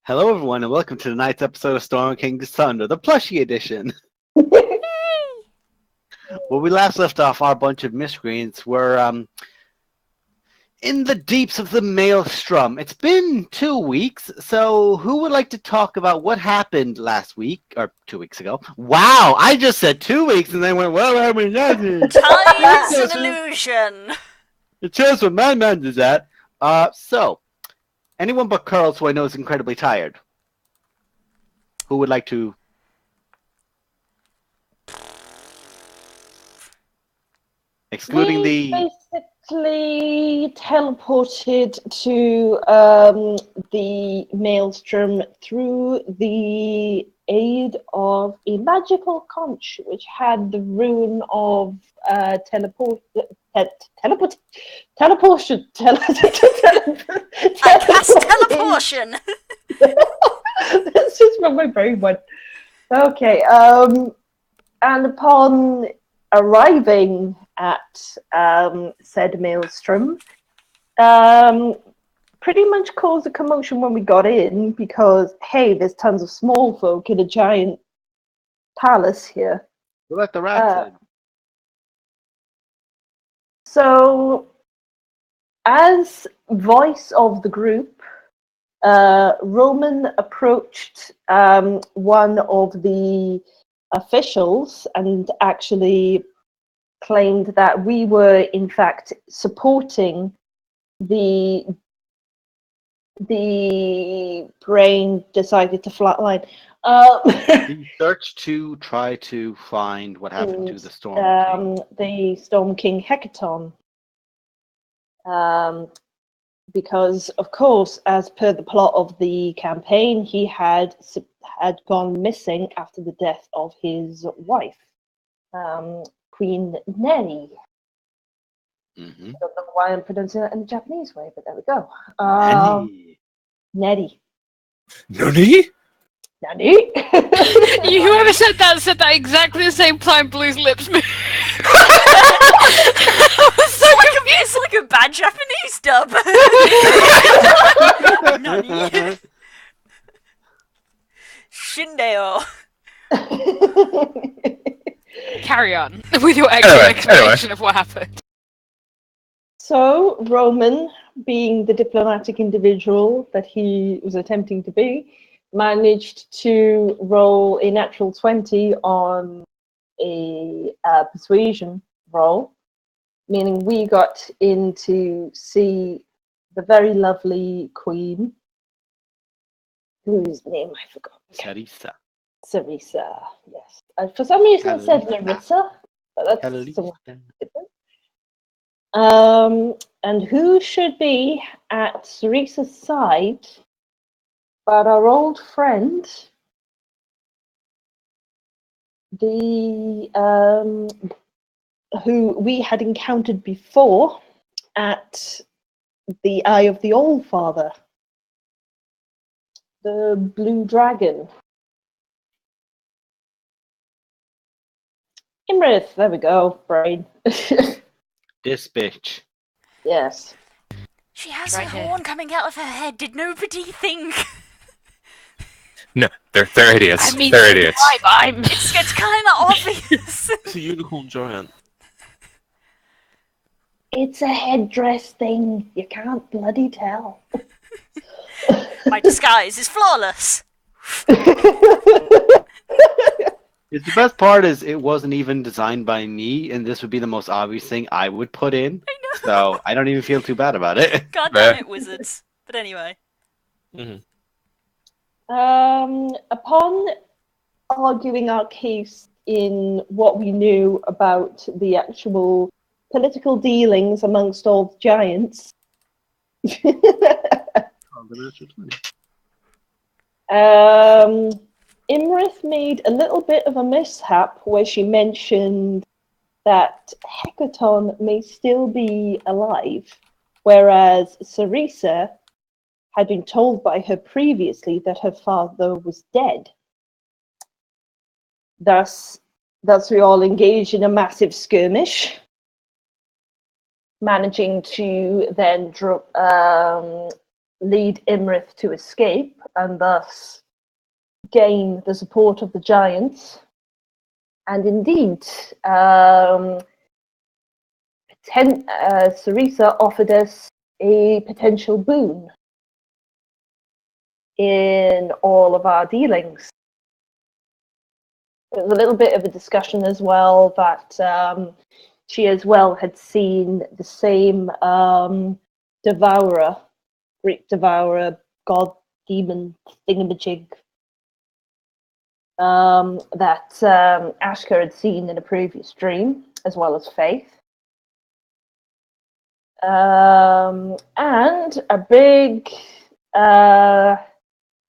Hello, everyone, and welcome to tonight's episode of Storm King's Thunder, the plushie edition. Where we last left off, our bunch of miscreants were in the deeps of the maelstrom. It's been 2 weeks, so who would like to talk about what happened last week, or 2 weeks ago? Wow, I just said 2 weeks and then went, well, I mean, nothing. Time is an illusion. It shows what my man is at. So, anyone but Curls, who I know is incredibly tired. Who would like to? Excluding we the... basically teleported to the maelstrom through the aid of a magical conch, which had the rune of teleportation. I cast teleportation. That's just what my brain went. Okay, and upon arriving at said maelstrom, pretty much caused a commotion when we got in because, hey, there's tons of small folk in a giant palace here. We'll let the rats in. So, as voice of the group, Roman approached one of the officials and actually claimed that we were, in fact, supporting the brain decided to flatline. The search to try to find what happened to the Storm King. The Storm King Hecaton. Because, of course, as per the plot of the campaign, he had gone missing after the death of his wife, Queen Neri. Mm-hmm. I don't know why I'm pronouncing that in the Japanese way, but there we go. Neri. Nani? Nani? Whoever said that exactly the same time Blue's lips moved. It's like a bad Japanese dub. Nani? Shindeo. Carry on with your explanation of what happened. So, Roman, being the diplomatic individual that he was attempting to be, managed to roll a natural 20 on a persuasion roll, meaning we got in to see the very lovely queen, whose name I forgot. Sarissa, yes. For some reason I said Larissa, but that's somewhat different. And who should be at Sarissa's side but our old friend, who we had encountered before at the Eye of the All-Father, the blue dragon. Imrith, there we go, brain. This bitch. Yes. She has a horn coming out of her head. Did nobody think? No, they're idiots. I mean, they're idiots. It's kind of obvious. It's a unicorn giant. It's a headdress thing. You can't bloody tell. My disguise is flawless. The best part is it wasn't even designed by me, and this would be the most obvious thing I would put in. I know. So I don't even feel too bad about it. God damn it, wizards. But anyway. Mm-hmm. Upon arguing our case in what we knew about the actual political dealings amongst all the giants, Imrith made a little bit of a mishap where she mentioned that Hecaton may still be alive, whereas Sarissa had been told by her previously that her father was dead. Thus we all engaged in a massive skirmish, managing to then lead Imrith to escape and thus gain the support of the giants. And indeed, Sarisa offered us a potential boon in all of our dealings. There was a little bit of a discussion as well that she as well had seen the same devourer, Greek devourer, god, demon, thingamajig, that Ashka had seen in a previous dream, as well as Faith. And a big...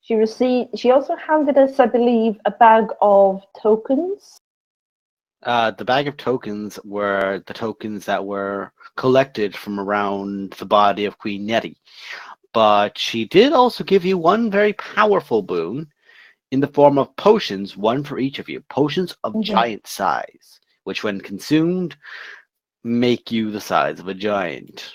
She also handed us, I believe, a bag of tokens. The bag of tokens were the tokens that were collected from around the body of Queen Nettie. But she did also give you one very powerful boon in the form of potions, one for each of you. Potions of giant size, which when consumed, make you the size of a giant.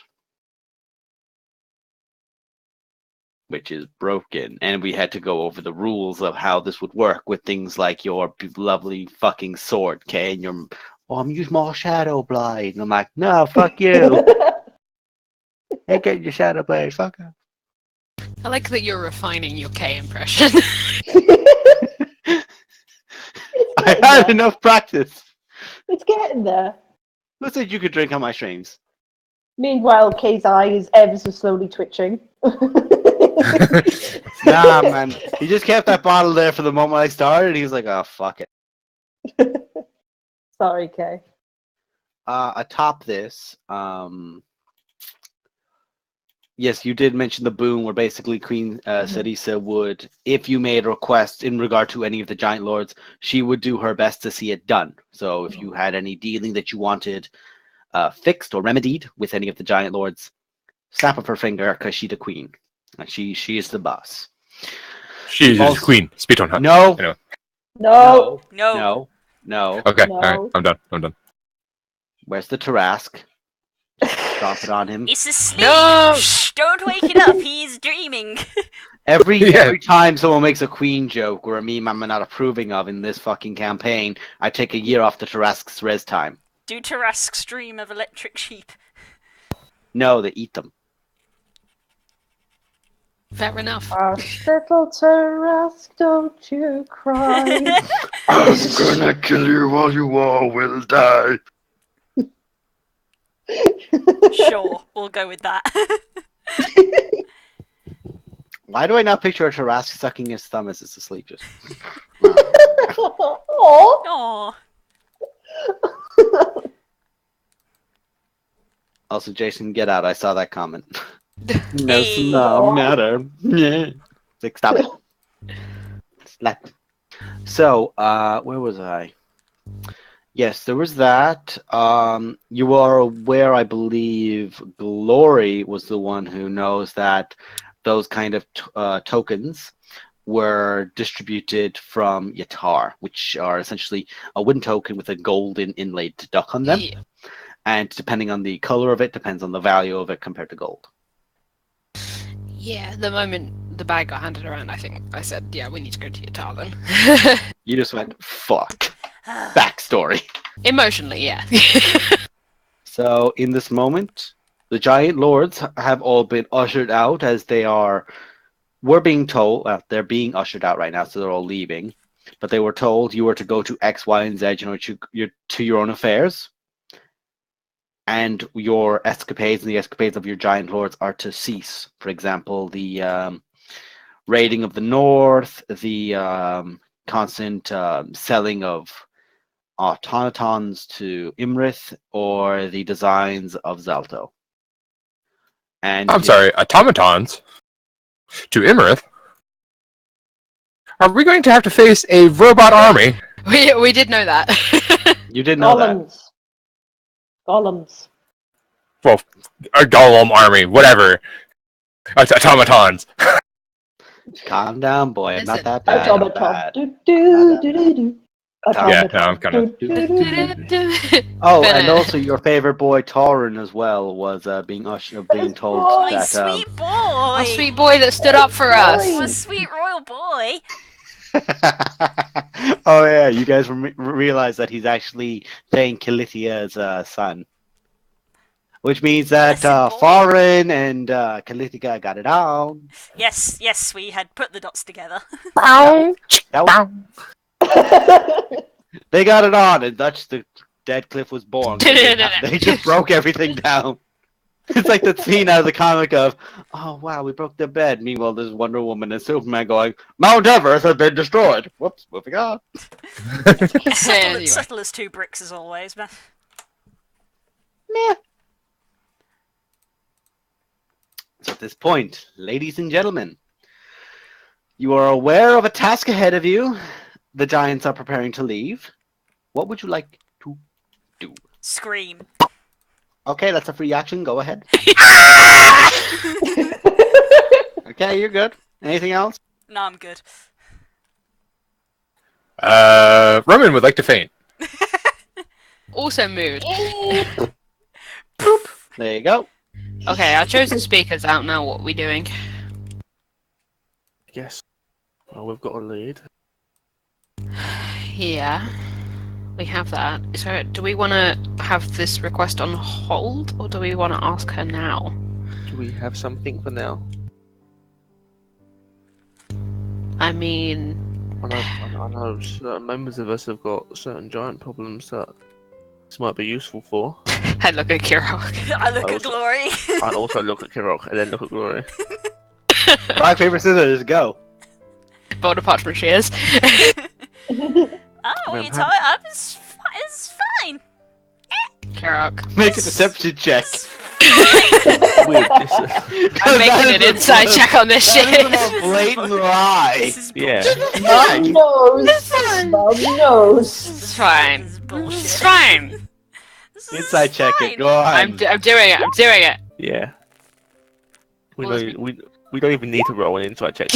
Which is broken, and we had to go over the rules of how this would work with things like your lovely fucking sword, okay? And your, I'm using my shadow blade, and I'm like, no, fuck you. Hey, get your shadow blade, fuck up. I like that you're refining your K impression. I had enough practice. It's getting there. Who said you could drink on my streams? Meanwhile, Kay's eye is ever so slowly twitching. Nah, man. He just kept that bottle there for the moment I started. He was like, oh, fuck it. Sorry, Kay. Atop this, yes, you did mention the boon where basically Queen Sarisa would, if you made a request in regard to any of the giant lords, she would do her best to see it done. So if you had any dealing that you wanted fixed or remedied with any of the giant lords, snap of her finger, because she's the queen. She is the boss. She's the queen. Speak on her. No. Anyway. No. No. No. Okay, No. alright, I'm done. Where's the Tarask? Drop it on him. It's asleep. No! Shh, don't wake it up. He's dreaming. Every time someone makes a queen joke or a meme I'm not approving of in this fucking campaign, I take a year off the Tarask's res time. Do Tarask's dream of electric sheep. No, they eat them. Fair enough. Little Tarask, don't you cry. I'm gonna kill you while you all will die. Sure, we'll go with that. Why do I not picture a Tarask sucking his thumb as it's asleep? Just. Aww. Aww. Also, Jason, get out. I saw that comment. Hey. No matter. Yeah. Like, stop it. Slap. So, where was I? Yes, there was that. You are aware, I believe, Glory was the one who knows that those kind of tokens were distributed from Yatar, which are essentially a wooden token with a golden inlaid duck on them. Yeah. And depending on the color of it, depends on the value of it compared to gold. Yeah, the moment the bag got handed around, I think I said, yeah, we need to go to Yatar then. You just went, fuck. Backstory. Emotionally, yeah. So, in this moment, the giant lords have all been ushered out as we're being told, they're being ushered out right now, so they're all leaving. But they were told you were to go to X, Y, and Z, to your own affairs. And your escapades and the escapades of your giant lords are to cease. For example, the raiding of the north, the constant selling of automatons to Imrith, or the designs of Zalto. And I'm sorry, automatons? To Imrith? Are we going to have to face a robot army? we did know that. You didn't know that. Golems. Well, a golem army, whatever. Automatons. Calm down, boy. I'm not Listen, that bad. I'm bad. Automaton. Do. Yeah, no, I'm kind of. Oh, and also your favorite boy Tauren as well was being told My that sweet boy. Our sweet boy that stood up for us. My sweet royal boy. oh yeah, you guys realize that he's actually playing Calithia's son, which means that Blessed boy. Farin and Calithia got it on. Yes, we had put the dots together. That was, they got it on, and thus the Dead Cliff was born. They just broke everything down. It's like the scene out of the comic of, oh wow, we broke their bed. Meanwhile, there's Wonder Woman and Superman going, Mount Everest has been destroyed. Whoops, moving on. Subtle as two bricks as always, man. Meh. So at this point, ladies and gentlemen, you are aware of a task ahead of you. The giants are preparing to leave. What would you like to do? Scream. Okay, that's a free action. Go ahead. Okay, you're good. Anything else? No, I'm good. Roman would like to faint. Also moved. Poop. There you go. Okay, our chosen speaker's out now. What are we doing? Yes. Well, we've got a lead. Yeah, we have that. So, do we want to have this request on hold, or do we want to ask her now? Do we have something for now? I mean, I know certain members of us have got certain giant problems that this might be useful for. I look at Kirok. I look at Glory. I also look at Kirok and then look at Glory. Rock, paper, scissors, go. Boulder parchment shears. Oh, you told me it's fine. Kirok. Make a deception check. Weird. I'm making an inside check on this That shit. is a blatant lie. This is Yeah. Mom knows. Mom knows. It's fine. This is bullshit. It's fine. This is Inside check fine. it. Go on. I'm doing it. I'm doing it. Yeah. We Well, don't, we don't even need to roll an inside check.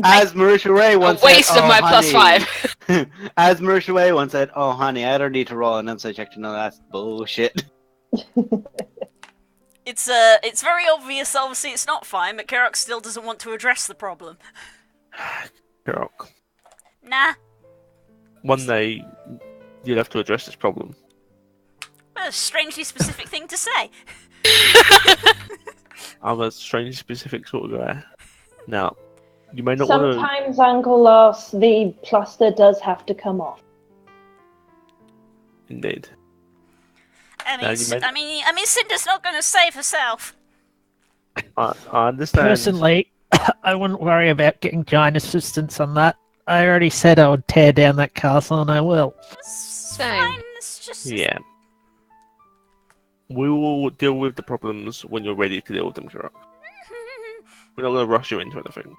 As Marisha Ray A once waste said, of my plus honey. 5. As Marisha Ray once said, oh honey, I don't need to roll an inside check to know that's bullshit. It's very obvious. Obviously, it's not fine, but Kerok still doesn't want to address the problem. Kirok, Nah, one day you'll have to address this problem. a strangely specific thing to say. I'm a strange specific sort of guy. Now, you may not want to... Sometimes, Uncle Lars, the plaster does have to come off. Indeed. I Now, mean, you may- I mean, Cinder's not going to save herself. I understand. Personally, I wouldn't worry about getting giant assistance on that. I already said I would tear down that castle, and I will. It's Same. fine. It's just Yeah. We will deal with the problems when you're ready to deal with them, Kirok. We're not going to rush you into anything.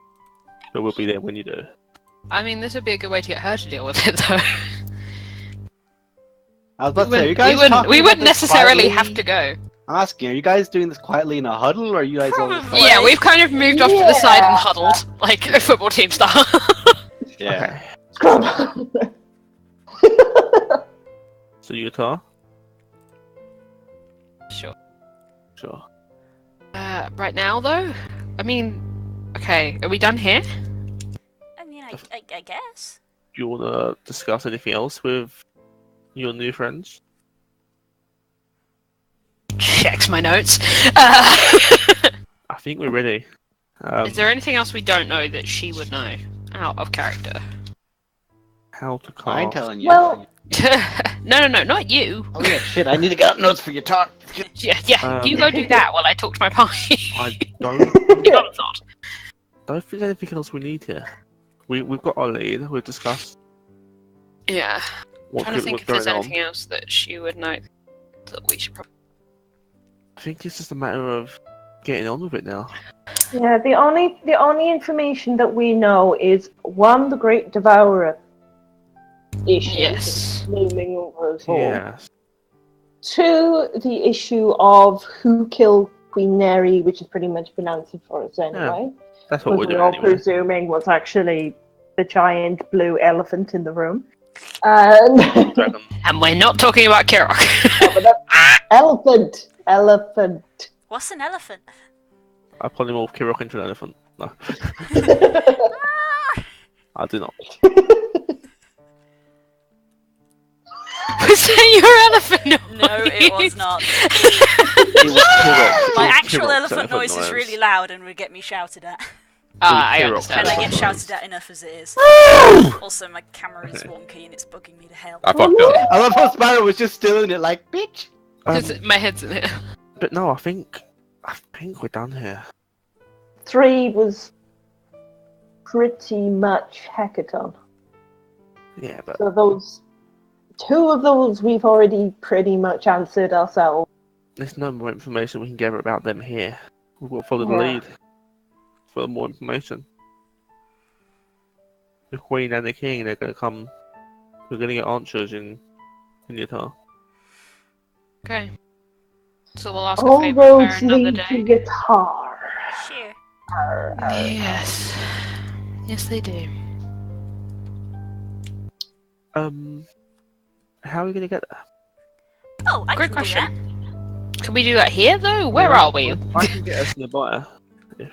But we'll be there when you do. I mean, this would be a good way to get her to deal with it, though. I was about to say, are you guys we wouldn't talking about this necessarily quietly? have to go. I'm asking, are you guys doing this quietly in a huddle, or are you guys all just Probably. like- Yeah, we've kind of moved off to the side and Yeah. huddled, like a football team style. Yeah. Okay. So, Utah? Sure. Sure. Right now, though? I mean, okay, are we done here? I mean, I guess. Do you want to discuss anything else with your new friends? Checks my notes. I think we're ready. Is there anything else we don't know that she would know? Out of character. How to cast... I'm telling you. Well- No, not you. Oh yeah, shit, I need to get up notes for your talk. Yeah, you go do that while I talk to my party. I don't... You got a thought. don't think there's anything else we need here. We've got our lead. We've discussed Yeah. what Trying to think what's if there's going on. anything else that she would know that we should probably. I think it's just a matter of getting on with it now. Yeah, the only information that we know is one, the Great Devourer issue Yes. looming over us all. Yes. Two, the issue of who killed Queen Neri, which has pretty much been answered for us anyway. That's what we're Because doing all anyway. presuming was actually the giant blue elephant in the room. And Dragon. And we're not talking about Kirok. elephant. Elephant. What's an elephant? I polymorph Kirok into an elephant. No, I do not. Was that your elephant? No, it was not. It was Kirok. My It was actual Kirok's elephant noise is really loud and would get me shouted at. I Kirok. understand. And I Elephant get noise. shouted at enough as it is. Also, my camera is wonky and it's bugging me to hell. I fucked up. I love how Sparrow was just still in it, like, bitch. Because my head's in it. But no, I think we're done here. 3 was pretty much hackathon. Yeah, but So those 2 of those we've already pretty much answered ourselves. there's no more information we can gather about them here. We've got to follow the Yeah. lead for more information. The Queen and the King, they're going to come. We're going to get answers in Yatar. Okay. So we'll ask a All favour roads for another lead to day. guitar. Sure. Yes. Yes, they do. How are we going to get there? Oh, I Great can do that. question. Can we do that here, though? Where are we? I can get us nearby. If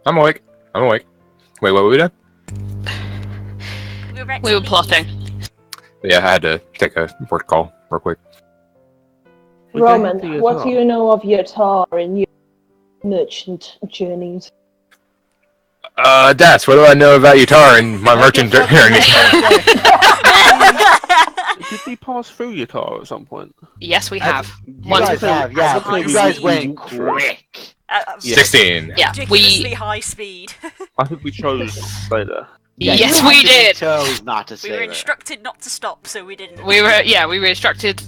I'm awake. I'm awake. Wait, what were we doing? We were, We were plotting. Yeah, I had to take a work call real quick. we're going to Roman, what Yatar. do you know of Yatar and your merchant journeys? Das, what do I know about Yatar and my merchant journey? Did we pass through Yatar at some point? Yes, we have. You Once guys before. have, yeah. High You guys speed. went quick. 16. Yeah, Ridiculously we. high speed. I think we chose to stay there. Yeah, Yes, you we actually did. chose not to We stay were there. instructed not to stop, so we didn't. We were instructed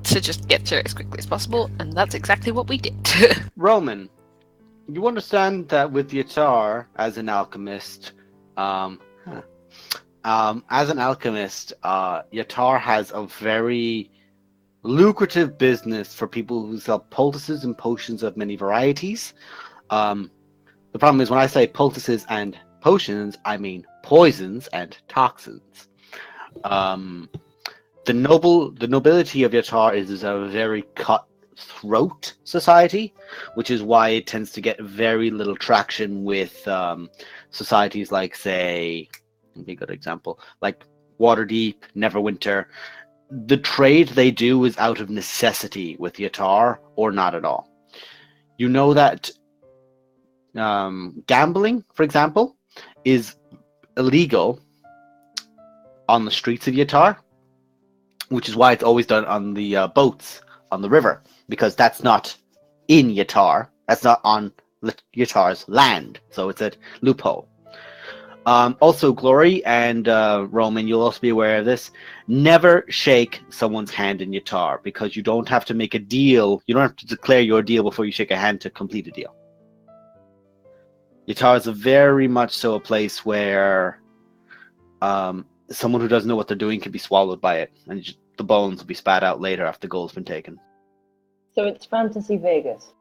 to just get to it as quickly as possible, and that's exactly what we did. Roman, you understand that with Yatar, as an alchemist, Yatar has a very lucrative business for people who sell poultices and potions of many varieties. The problem is when I say poultices and potions, I mean poisons and toxins. The nobility of Yatar is a very cutthroat society, which is why it tends to get very little traction with societies like, say, let me a good example, like Waterdeep, Neverwinter. The trade they do is out of necessity with Yatar, or not at all. You know that gambling, for example, is illegal on the streets of Yatar, which is why it's always done on the boats on the river, because that's not in Yatar. That's not on Yatar's land, so it's a loophole. Also, Glory and Roman, you'll also be aware of this. Never shake someone's hand in Yatar, because you don't have to make a deal. You don't have to declare your deal before you shake a hand to complete a deal. Yatar is a very much so a place where someone who doesn't know what they're doing can be swallowed by it, and the bones will be spat out later after the gold's been taken. So it's Fantasy Vegas.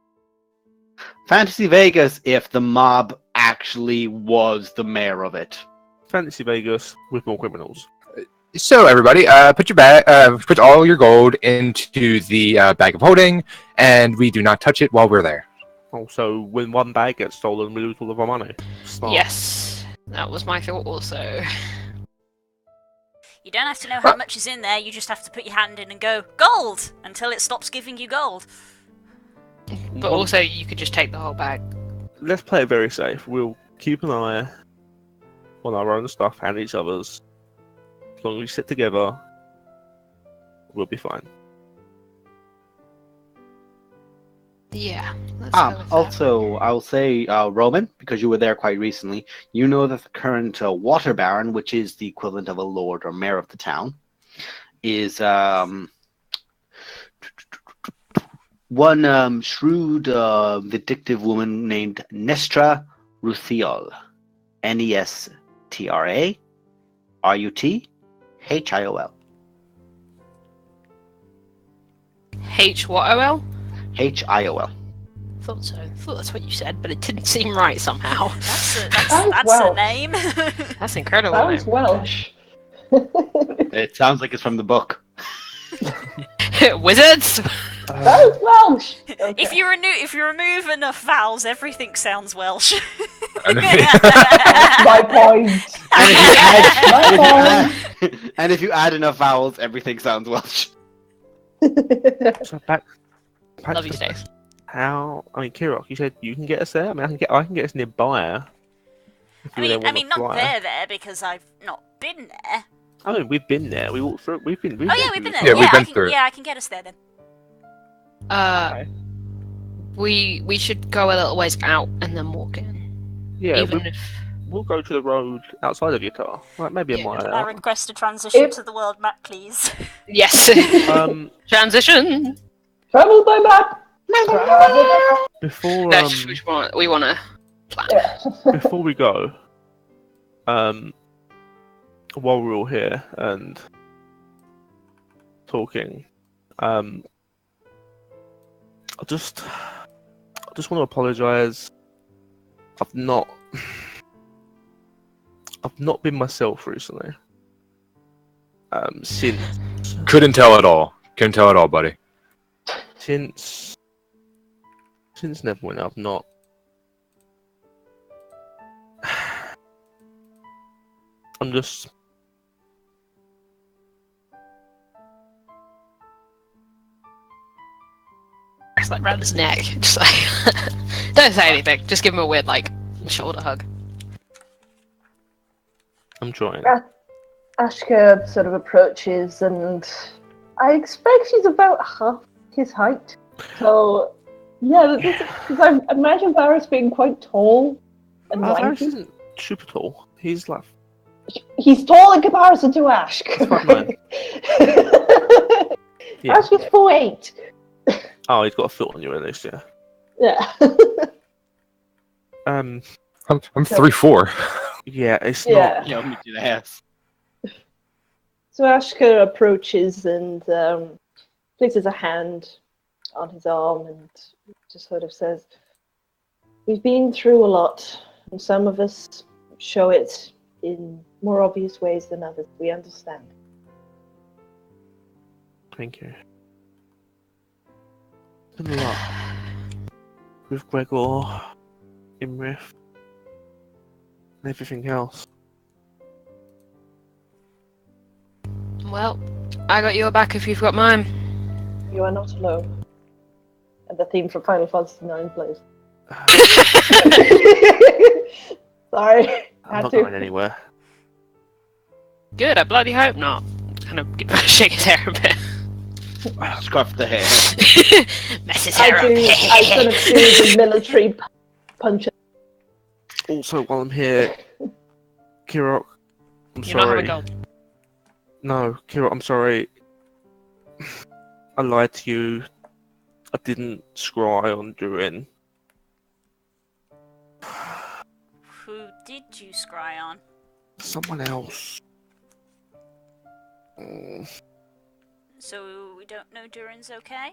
Fantasy Vegas, if the mob actually was the mayor of it. Fantasy Vegas with more criminals. So everybody, put all your gold into the bag of holding, and we do not touch it while we're there. Also, when one bag gets stolen, we lose all of our money. Smart. Yes, that was my thought also. You don't have to know how much is in there, you just have to put your hand in and go, gold! Until it stops giving you gold. But also, you could just take the whole bag. Let's play it very safe. We'll keep an eye on our own stuff and each other's. As long as we sit together, we'll be fine. Yeah. Let's go with that. Also, I'll say, Roman, because you were there quite recently, you know that the current water baron, which is the equivalent of a lord or mayor of the town, is one shrewd, vindictive woman named Nestra Ruthiol. Nestra-Ruthiol. H what OL? Hiol. Thought so. Thought that's what you said, but it didn't seem right somehow. That's Welsh. a name. That's incredible. Sounds Name. Welsh. It sounds like it's from the book. Wizards. Sounds Welsh. Okay. If you remove enough vowels, everything sounds Welsh. My point. And if you add enough vowels, everything sounds Welsh. So back Love to you, the- Stace. How? I mean, Kirok, you said you can get us there. I mean, I can get us nearby. If I we then mean, wanna not fly. there because I've not been there. I mean, we've been there. We walked through. We've been. Oh yeah, we've been there. Yeah, we've been I can, through it. yeah, I can get us there then. Okay. We should go a little ways out and then walk in. Yeah, Even if we'll go to the road outside of Utah. Like maybe a Yeah. mile I out. request a transition If- to the world map, please. yes. Transition. Travel by map. Before That's we want to plan. before we go, while we're all here and talking, I just want to apologise. I've not been myself recently. Since Couldn't tell at all. Couldn't tell at all, buddy. since Neverwinter, I've not. I'm just. It's like round his neck. Just like don't say anything. Just give him a weird like shoulder hug. I'm trying. Ashka sort of approaches, and I expect she's about half his height. So, yeah, because I imagine Varys being quite tall and Varys lanky. isn't super tall. He's like. He's tall in comparison to Ashk. It's 5'9". Yeah. Ashk is 4'8". Oh, he's got a foot on you at least, yeah. Yeah. Um. I'm 3'4". Yeah, it's Yeah. not. Yeah, me to the ass. So Ashka approaches and places a hand on his arm and just sort of says, "We've been through a lot, and some of us show it in more obvious ways than others. We understand." Thank you. It's been a lot with Gregor, Imrith, and everything else. Well, I got your back if you've got mine. You are not alone. And the theme from Final Fantasy IX plays. Sorry. I'm Had not to. going anywhere. Good. I bloody hope not. Kind of shake his hair a bit. Scarf the hair. Mess his I hair up. sort of do the military punch. Also, while I'm here, Kirok, I'm You're not sorry. having gold. No, Kirok, I'm sorry. I lied to you. I didn't scry on Durin. Who did you scry on? Someone else. Mm, So we don't know Durin's okay?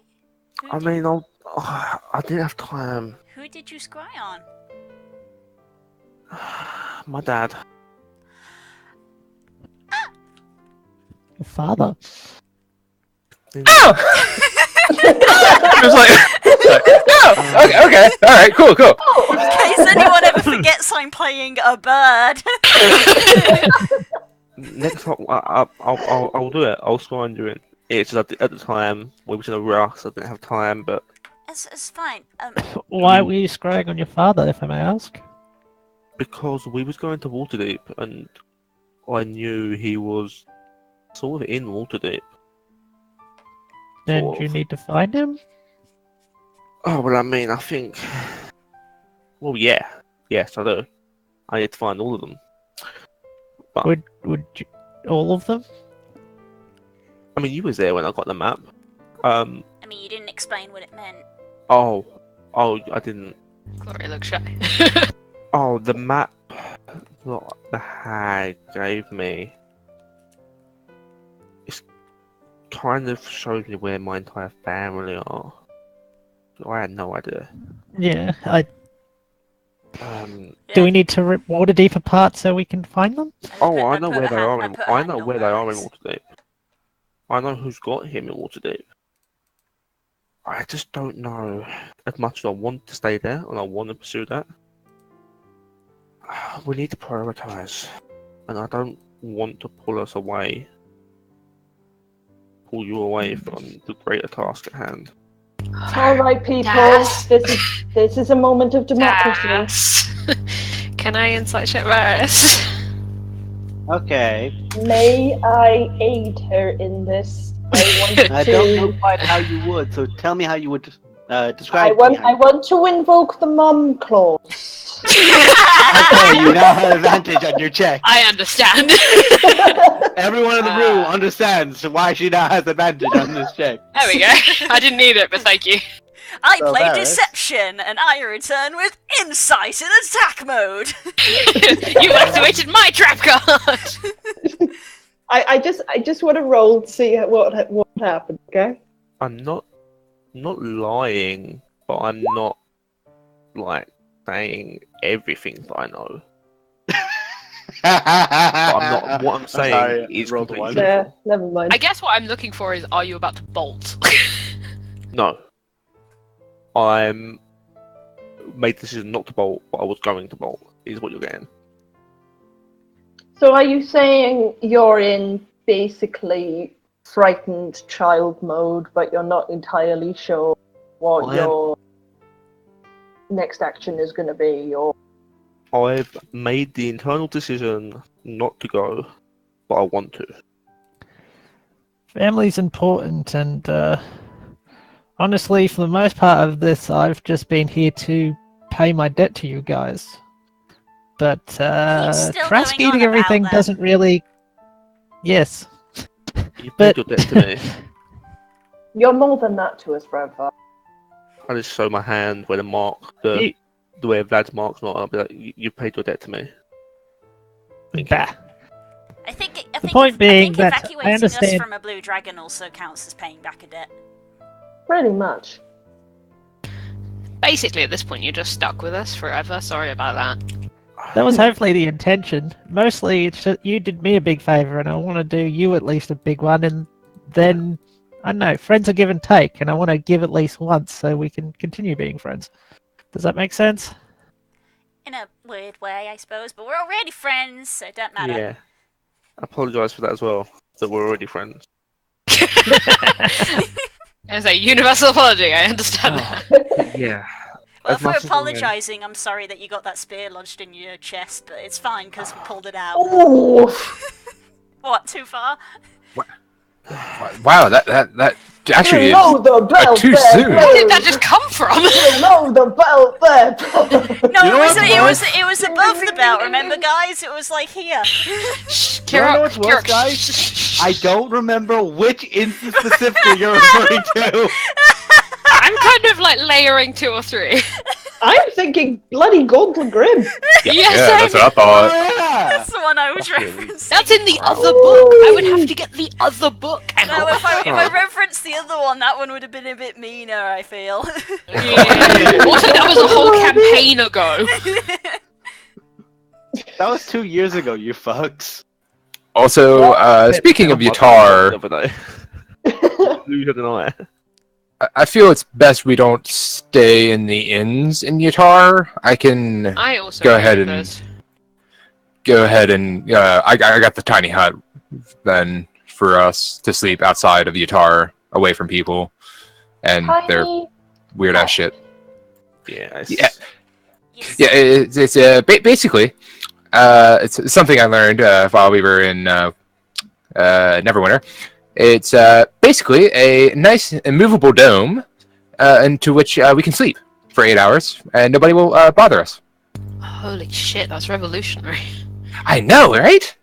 I mean, I didn't have time. Who did you scry on? My dad. Your father. It was like, oh, okay, all right, cool. In case anyone ever forgets I'm playing a bird. Next time, I'll do it. I'll scry on Durin. It's just at the time we was in a rush. I didn't have time, but It's fine. Why were you scrying on your father, if I may ask? because we was going to Waterdeep, and I knew he was sort of in Waterdeep. Then Sort you of. need to find him? Oh, well, I mean, I think. Well, yeah. Yes, I do. I need to find all of them. But, Would you, all of them? I mean, you was there when I got the map. I mean, you didn't explain what it meant. Oh, I didn't. Glory looks shy. Oh, the map that the hag gave me. It kind of shows me where my entire family are. I had no idea. Yeah. Um, Do we need to rip Waterdeep apart so we can find them? oh, I know where they are. I know where they are in Waterdeep. Waterdeep. I know who's got him in Waterdeep. I just don't know as much as I want to stay there and I want to pursue that. We need to prioritize, and I don't want to pull you away from the greater task at hand. It's all right, people. Yes. This is a moment of democracy. Yes. Can I insight check Varys? Okay. May I aid her in this? I don't know quite how you would, so tell me how you would describe I want to invoke the mum clause. Okay, you now have advantage on your check. I understand. Everyone in the room understands why she now has advantage on this check. There we go. I didn't need it, but thank you. I So play Varys- deception, and I return with insight in attack mode. You activated my trap card. I just want to roll to see what happened. Okay. I'm not lying, but I'm not like saying everything that I know. But I'm not. What I'm saying sorry, is rolled a completely one. Yeah. truthful. Never mind. I guess what I'm looking for is, are you about to bolt? No. I'm made the decision not to bolt, but I was going to bolt. Is what you're getting. So are you saying you're in basically frightened child mode, but you're not entirely sure what I am- your next action is going to be, or I've made the internal decision not to go, but I want to. Family's important, and honestly, for the most part of this, I've just been here to pay my debt to you guys. But still trash going on eating everything about them. doesn't really. Yes. You paid But- your debt to me. you're more than that to us, Bradford. I just show my hand where the where Vlad's mark's not. I'll be like, you paid your debt to me. Bah. I think point being that I evacuating us understand- from a blue dragon also counts as paying back a debt. Pretty much. Basically, at this point, you're just stuck with us forever. Sorry about that. That was hopefully the intention. Mostly, it's just, you did me a big favor, and I want to do you at least a big one, and then, I don't know, friends are give and take, and I want to give at least once so we can continue being friends. Does that make sense? In a weird way, I suppose, but we're already friends, so it don't matter. Yeah. I apologise for that as well. That we're already friends. As a universal apology, I understand that. Yeah. Well, As if we're much as I- apologising, I'm sorry that you got that spear lodged in your chest, but it's fine because we pulled it out. Oh, What, too far? Wow, that actually is below the belt too there, soon. Where did that just come from? below the belt there. No, You know it what's was above the belt, remember, guys? It was like here. You know what's worse, guys? I don't remember which instance specifically you're referring to. I'm kind of like layering 2 or 3. I'm thinking bloody Gauntlet Grim. Yes, Yeah, that's what I Oh, thought. yeah. That's the one I was That's really- referencing. That's in the other book. I would have to get the other book No, out. if I referenced the other one, that one would have been a bit meaner, I feel. Yeah. Also, that was a whole campaign ago. That was 2 years ago, you fucks. Also, speaking of Yatar, The other day. Lucia than I. I feel it's best we don't stay in the inns in Yatar. I can I also Go agree ahead with and- this. go ahead and I got the tiny hut then for us to sleep outside of Yatar, away from people and their Tiny. weird ass shit. Yeah. Yeah. Yes. Yeah, it's basically it's something I learned while we were in Neverwinter. It's basically a nice immovable dome into which we can sleep for 8 hours and nobody will bother us. Holy shit, that's revolutionary. I know, right?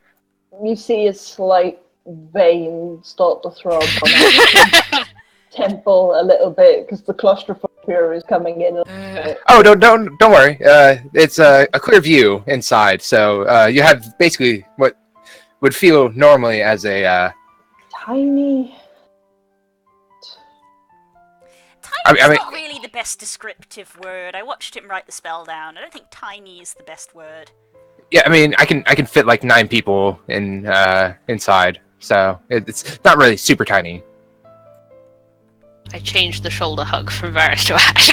You see a slight vein start to throb on her temple a little bit because the claustrophobia is coming in. Oh, don't worry. It's a clear view inside, so you have basically what would feel normally as a Tiny. Tiny's I mean, not really the best descriptive word. I watched him write the spell down. I don't think tiny is the best word. yeah, I mean, I can fit like 9 people inside, so it's not really super tiny. I changed the shoulder hug from Varys to Ash.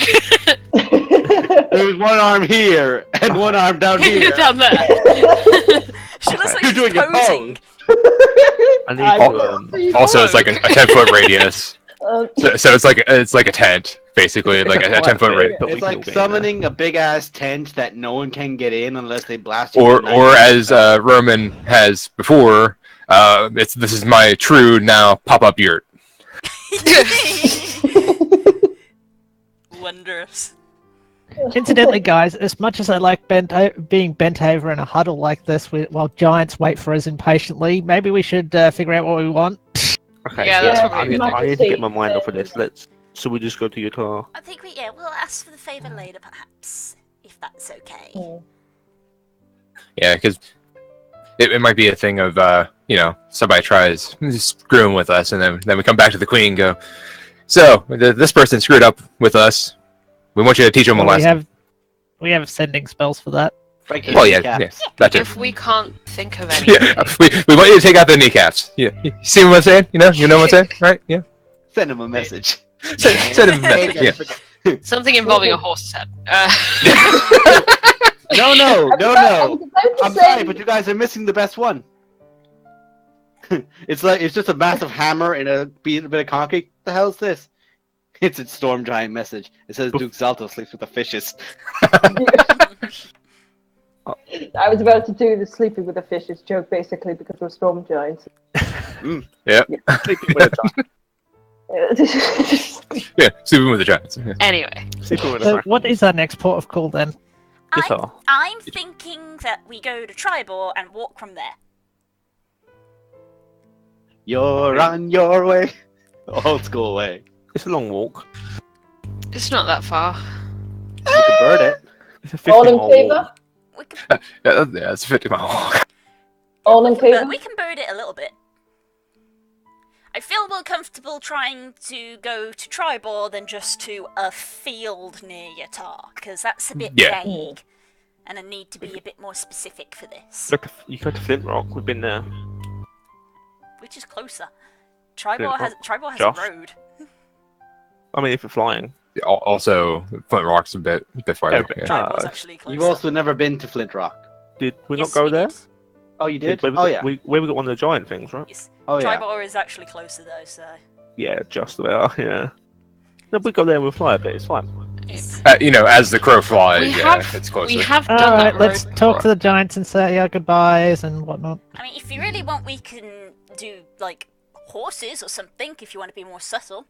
There's one arm here and one arm down here. Down there. She looks like You're she's doing it posing. I need to. Also, it's like a 10-foot radius, so it's like a tent, basically, like a 10-foot radius. But we It's can all like get in summoning a big ass tent that no one can get in unless they blast you. Or with a knife. as Roman has before, this is my true now pop-up yurt. Wondrous. Incidentally, guys, as much as I like being bent over in a huddle like this while giants wait for us impatiently, maybe we should figure out what we want. Okay, Yeah, that's Yeah, probably a good I thing. need to get my mind off of this. Should we just go to Utah? I think we'll ask for the favour later, perhaps, if that's okay. Yeah, because it might be a thing of somebody tries screwing with us, and then we come back to the queen and go, so this person screwed up with us. We want you to teach them a lesson. We have sending spells for that. Break the Well, yeah, kneecaps. that too. If we can't think of anything, Yeah, we want you to take out the kneecaps. Yeah, you see what I'm saying? You know what I'm saying, right? Yeah. Send him a message. Send him a message. Yeah. something involving a horse's head. No. I'm I'm sorry, but you guys are missing the best one. It's just a massive hammer and a bit of concrete. The hell's this? It's a storm giant message. It says Duke Zalto sleeps with the fishes. I was about to do the sleeping with the fishes joke basically because we're storm giants. Yeah. Sleeping with a giant. Yeah, sleeping with the giants. Yeah. Anyway, Sleeping with a So giant. what is our next port of call then? Utah. I'm thinking that we go to Tribor and walk from there. You're on your way. Old school way. It's a long walk. it's not that far. You can bird it. It's a All in 50-mile favour? walk. We can, Yeah, it's a 50-mile walk. All in favour? we can bird it a little bit. I feel more comfortable trying to go to Tribor than just to a field near Yatar, because that's a bit Yeah. vague. And I need to be a bit more specific for this. Look, you go to Flint Rock. We've been there. Which is closer. Tribor has Josh? a road. I mean, if you're flying. Also, Flint Rock's a bit farther. Yeah, but- Yeah. Tribor's actually closer. You've also never been to Flint Rock. Did we Yes, not go we there? did. Oh, you did? Where we Oh, got- yeah. Where we got one of the giant things, right? Yes. Oh, yeah. Tribor is actually closer though, so. Yeah, just about. Yeah. No, we go there and we'll fly a bit. It's fine. As the crow flies, We yeah, have- it's closer. We have done Alright, that let's road talk before. to the giants and say our goodbyes and whatnot. I mean, if you really want, we can do, like, horses or something, if you want to be more subtle.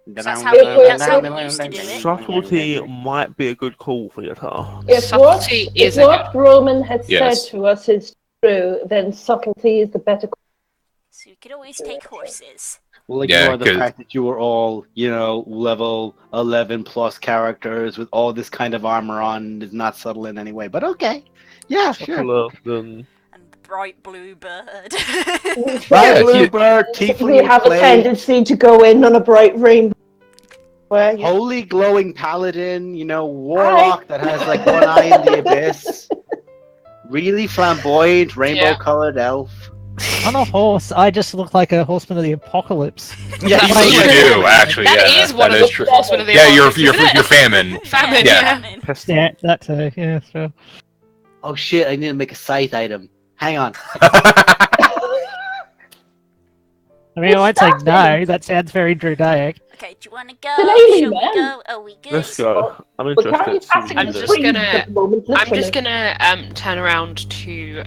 That's how we used to do it. Subtlety might be a good call for Utah. If what, Subtlety if is a what Roman had Yes. said to us is true, then subtlety is the better call. So you could always take horses. We'll Yeah, ignore the 'cause- fact that you were all, level 11 plus characters with all this kind of armor on is not subtle in any way. But okay. Yeah, sure. Subtler than And the bright blue bird. Right, Yeah, Bluebird, We Tiefling have a Clay, tendency to go in on a bright rainbow. Where you holy glowing paladin, warlock that has like one eye in the abyss. Really flamboyant, rainbow-colored elf. On a horse, I just look like a horseman of the apocalypse. Yeah, You do, actually. That yeah, is one that of is the true. horsemen of the Yeah, apocalypse, you're isn't it? famine. Famine, Yeah. yeah. pest. Yeah, that too. Yeah, sure. Oh shit! I need to make a scythe item. Hang on. I mean, I won't say What's no. that? That sounds very Drudaic. Okay, do you want to go? It's an alien Shall we man. go? Are we good? Let's go. I'm We're currently interested. passing I'm the just trees gonna- at the moment, I'm literally. just gonna turn around to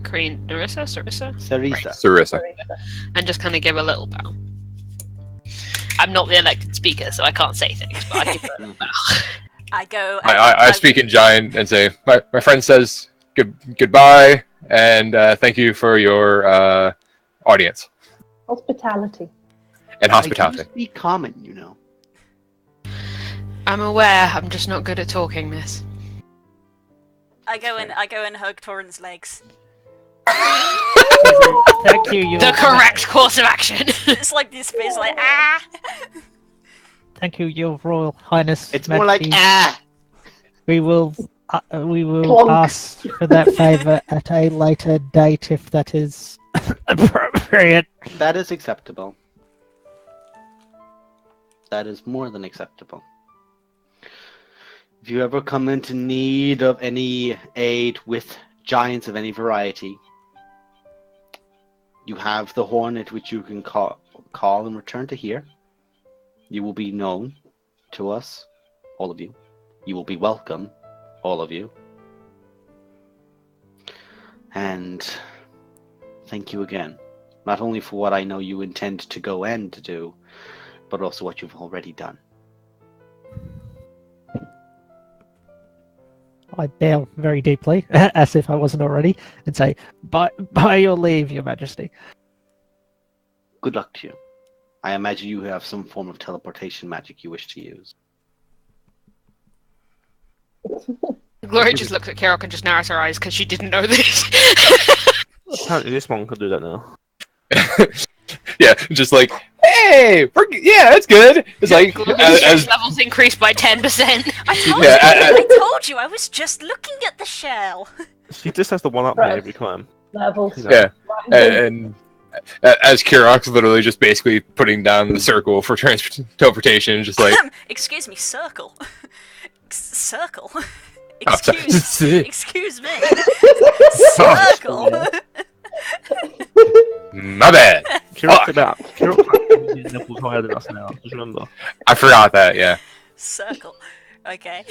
Queen Narissa, Sarisa. Sarissa. and just kind of give a little bow. I'm not the elected speaker, so I can't say things, but I give a little bow. I go. I speak in giant and say, my friend says goodbye and thank you for your audience Hospitality. and I hospitality. do speak common, I'm aware, I'm just not good at talking, miss. I go and hug Torrent's legs. Thank you. The correct course of action! It's like this face, like ah. Thank you, Your Royal Highness. It's more like Majesty. We will Plonk. ask for that favor at a later date if that is appropriate. That is acceptable. That is more than acceptable. If you ever come into need of any aid with giants of any variety, you have the Hornet which you can call and return to here. You will be known to us, all of you. You will be welcome, all of you. And thank you again. Not only for what I know you intend to go and to do, but also what you've already done. I bow very deeply, as if I wasn't already, and say, by your leave, Your Majesty. Good luck to you. I imagine you have some form of teleportation magic you wish to use. Gloria just looks at Kirok and just narrows her eyes because she didn't know this. Apparently this one can do that now. Yeah, just like, hey, yeah, that's good. It's like Gloria's levels increased by 10%. I told you, I was just looking at the shell. She just has the one up me every time. Levels. You know. yeah, and as Kirok's literally just basically putting down the circle for teleportation, just like Excuse me, circle. Circle. Oh, Excuse me. Circle. my bad. Kirok's nipples higher than us now. Just remember. I forgot that. Yeah. Circle. Okay.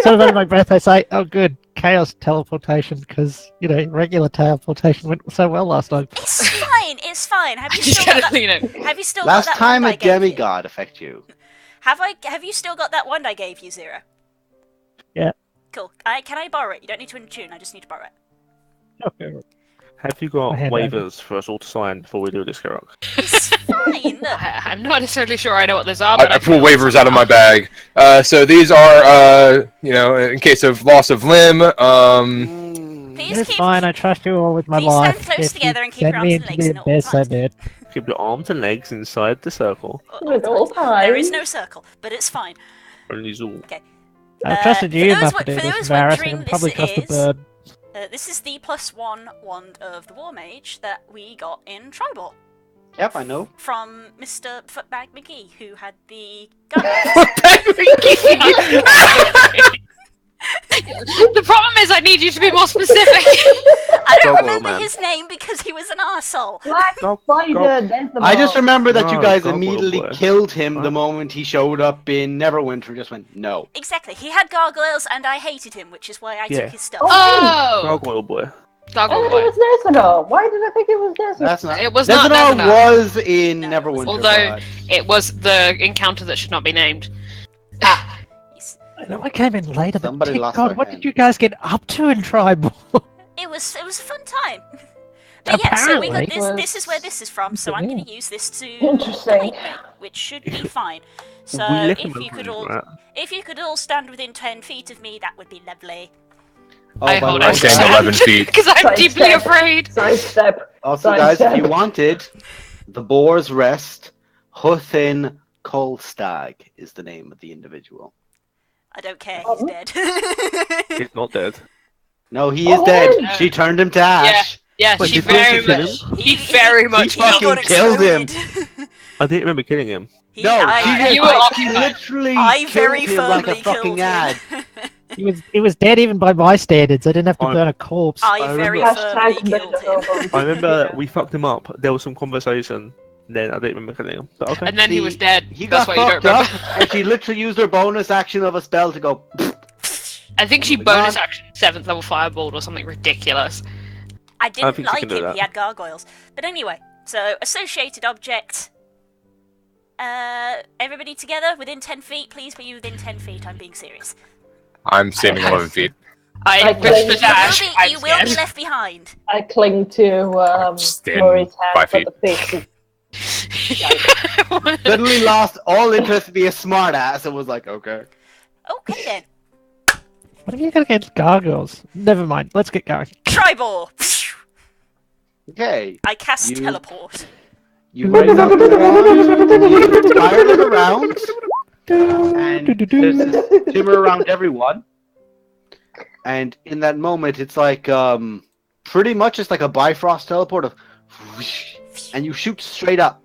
So under my breath, I say, "Oh, good, chaos teleportation," because regular teleportation went so well last time. It's fine. It's fine. Have you still got that? Have you still Last got that time wand a I gave you? demigod affect you. Have you still got that wand I gave you, Zero? Yeah. Cool. Can I borrow it? You don't need to attune. I just need to borrow it. Okay. Have you got I hand over. waivers for us all to sign before we do this, Kirok? It's fine. I'm not necessarily sure I know what those are, but I pull waivers out of my bag. So these are, in case of loss of limb. Please It's keep. fine. I trust you all with my Please life. stand close If you together and keep send your me arms and into legs the in all abyss, I times. did. Keep your arms and legs inside the circle. At all There is times. no circle, but it's fine. Only Zool. I trusted you for enough those to do for this, those Varys. I wondering, can probably this trust the is- bird. This is the +1 wand of the War Mage that we got in Tribal Yep, I know. from Mr. Footbag McGee, who had the gun. The problem is I need you to be more specific. I don't Dog remember man. his name because he was an arsehole. Black Go- spider, go- there's the I just ball. remember that you No, guys Gargoyle immediately Boy. killed him the What? moment he showed up in Neverwinter. Just went, no. Exactly. He had gargoyles and I hated him, which is why I Yeah. took his stuff. Oh! Gargoyle boy. I Gargoyle thought boy. it was Nesanor. Why did I think it was Nesanor? That's not. It was not Nesanor Nesanor. was in No, it Neverwinter. wasn't. Although- but- It was the encounter that should not be named. Yes. I know I came in later, but Somebody dear lost God, their what hand. did you guys get up to in Tribal? It was a fun time. But yeah, so we got Apparently. this is where this is from, so I'm Yeah. going to use this to Interesting. delete me, which should be fine. So we left if him you could open, all right? if you could all stand within 10 feet of me, that would be lovely. Oh, I by hold the I way, on. stand guys- 11 feet. Because I'm Side deeply step. afraid. Sidestep. Also, guys, if Sidestep. you wanted, the Boar's Rest, Huthin Kolstag is the name of the individual. I don't care, Oh. he's dead. He's not dead. No, he is Oh, dead. yeah. She turned him to ash. Yeah, Wait, she did very Wilson kill much. He very much. he fucking got killed him. exploded. I didn't remember killing him. No, I, you were I, he occupied. literally I very killed him like firmly a fucking killed ad. him. He was dead even by my standards. I didn't have to I- burn a corpse. I very remember- firmly Hashtag killed him. I remember we fucked him up. There was some conversation. Then I didn't remember killing him. But okay. And then he was dead. He That's got why you don't fucked remember. up, and she literally used her bonus action of a spell to go. I think she Moving bonus on. action 7th level fireball or something ridiculous. I didn't think she like can do him, that. he had gargoyles. But anyway, so associated object. Everybody together within 10 feet, please be within 10 feet, I'm being serious. I'm standing 11 feet. I I whisper think- to Ash. You will be left behind. I cling to Stand Rory's 5 hand, feet. but the face is Suddenly lost all interest to be a smartass and was like, okay. Okay then. What have you got against gargoyles? Never mind. Let's get going. Tribal! Okay. I cast You- teleport. You raise up the wand, you spiral it around, and there's this shimmer around everyone. And in that moment, it's like pretty much just like a Bifrost teleport of, whoosh, and you shoot straight up.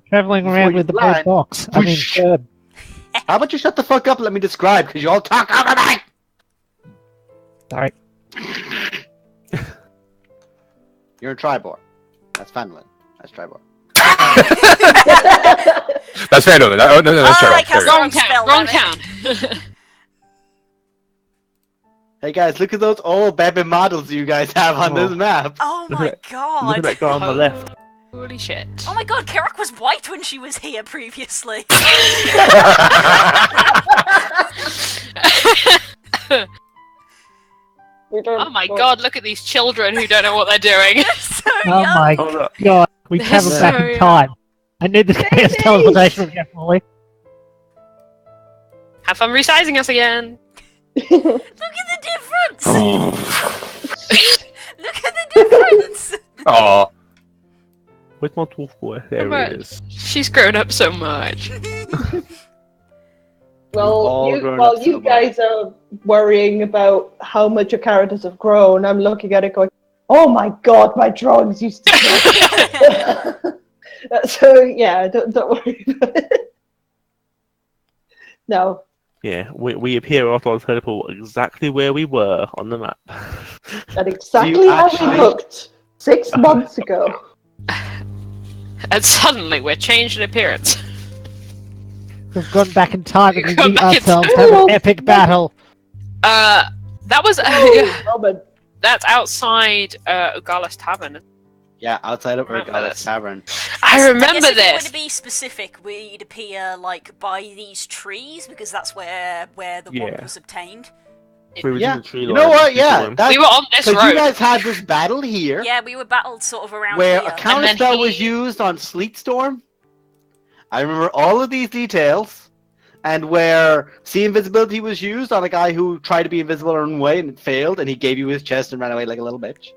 Traveling Before around you with the land, bird box. I mean, whoosh. bird. How about you shut the fuck up and let me describe, because you all talk over me! Sorry. You're in Tribor. That's Fenlin. That's Tribor. That's Phantom. No, that's Oh, Turtle. I cast There we wrong spell, Wrong damn it. town. Hey guys, look at those old baby models you guys have on this Oh. map. Oh Look my at god. Look at that guy on the left. Holy shit. Oh my god, Kerak was white when she was here previously. Oh my god, look at these children who don't know what they're doing. So Oh young. my Oh, look. god. We They're traveled back so in young. time. I knew this chaos teleportation definitely. Have fun resizing us again. Look at the difference! Look at the difference! Aw. Where's my dwarf boy? There Right. he is. She's grown up so much. all grown While up you so much. guys are worrying about how much your characters have grown, I'm looking at it going, "Oh my god, my drawings used to." So yeah, don't worry about it. No, Yeah, we appear after I teleport exactly where we were on the map. that's exactly how actually- we looked 6 months ago. And suddenly we're changed in appearance. We've gone back in time and we We've gone meet back in ourselves, time. have an epic battle. That was Oh, Robin. that's outside Ugala's tavern. Yeah, outside of Remember Urgala's this. Tavern. I guess remember if you were this. to be specific, we'd appear like by these trees because that's where the Yeah. wand was obtained. We were Yeah. in the tree You line, know what? we saw Yeah, him. that's We were on this because road. you guys had this battle here, Yeah, we were battled sort of around where here. a counter then spell he- was used on Sleet Storm. I remember all of these details, and where see invisibility was used on a guy who tried to be invisible and run away and it failed, and he gave you his chest and ran away like a little bitch.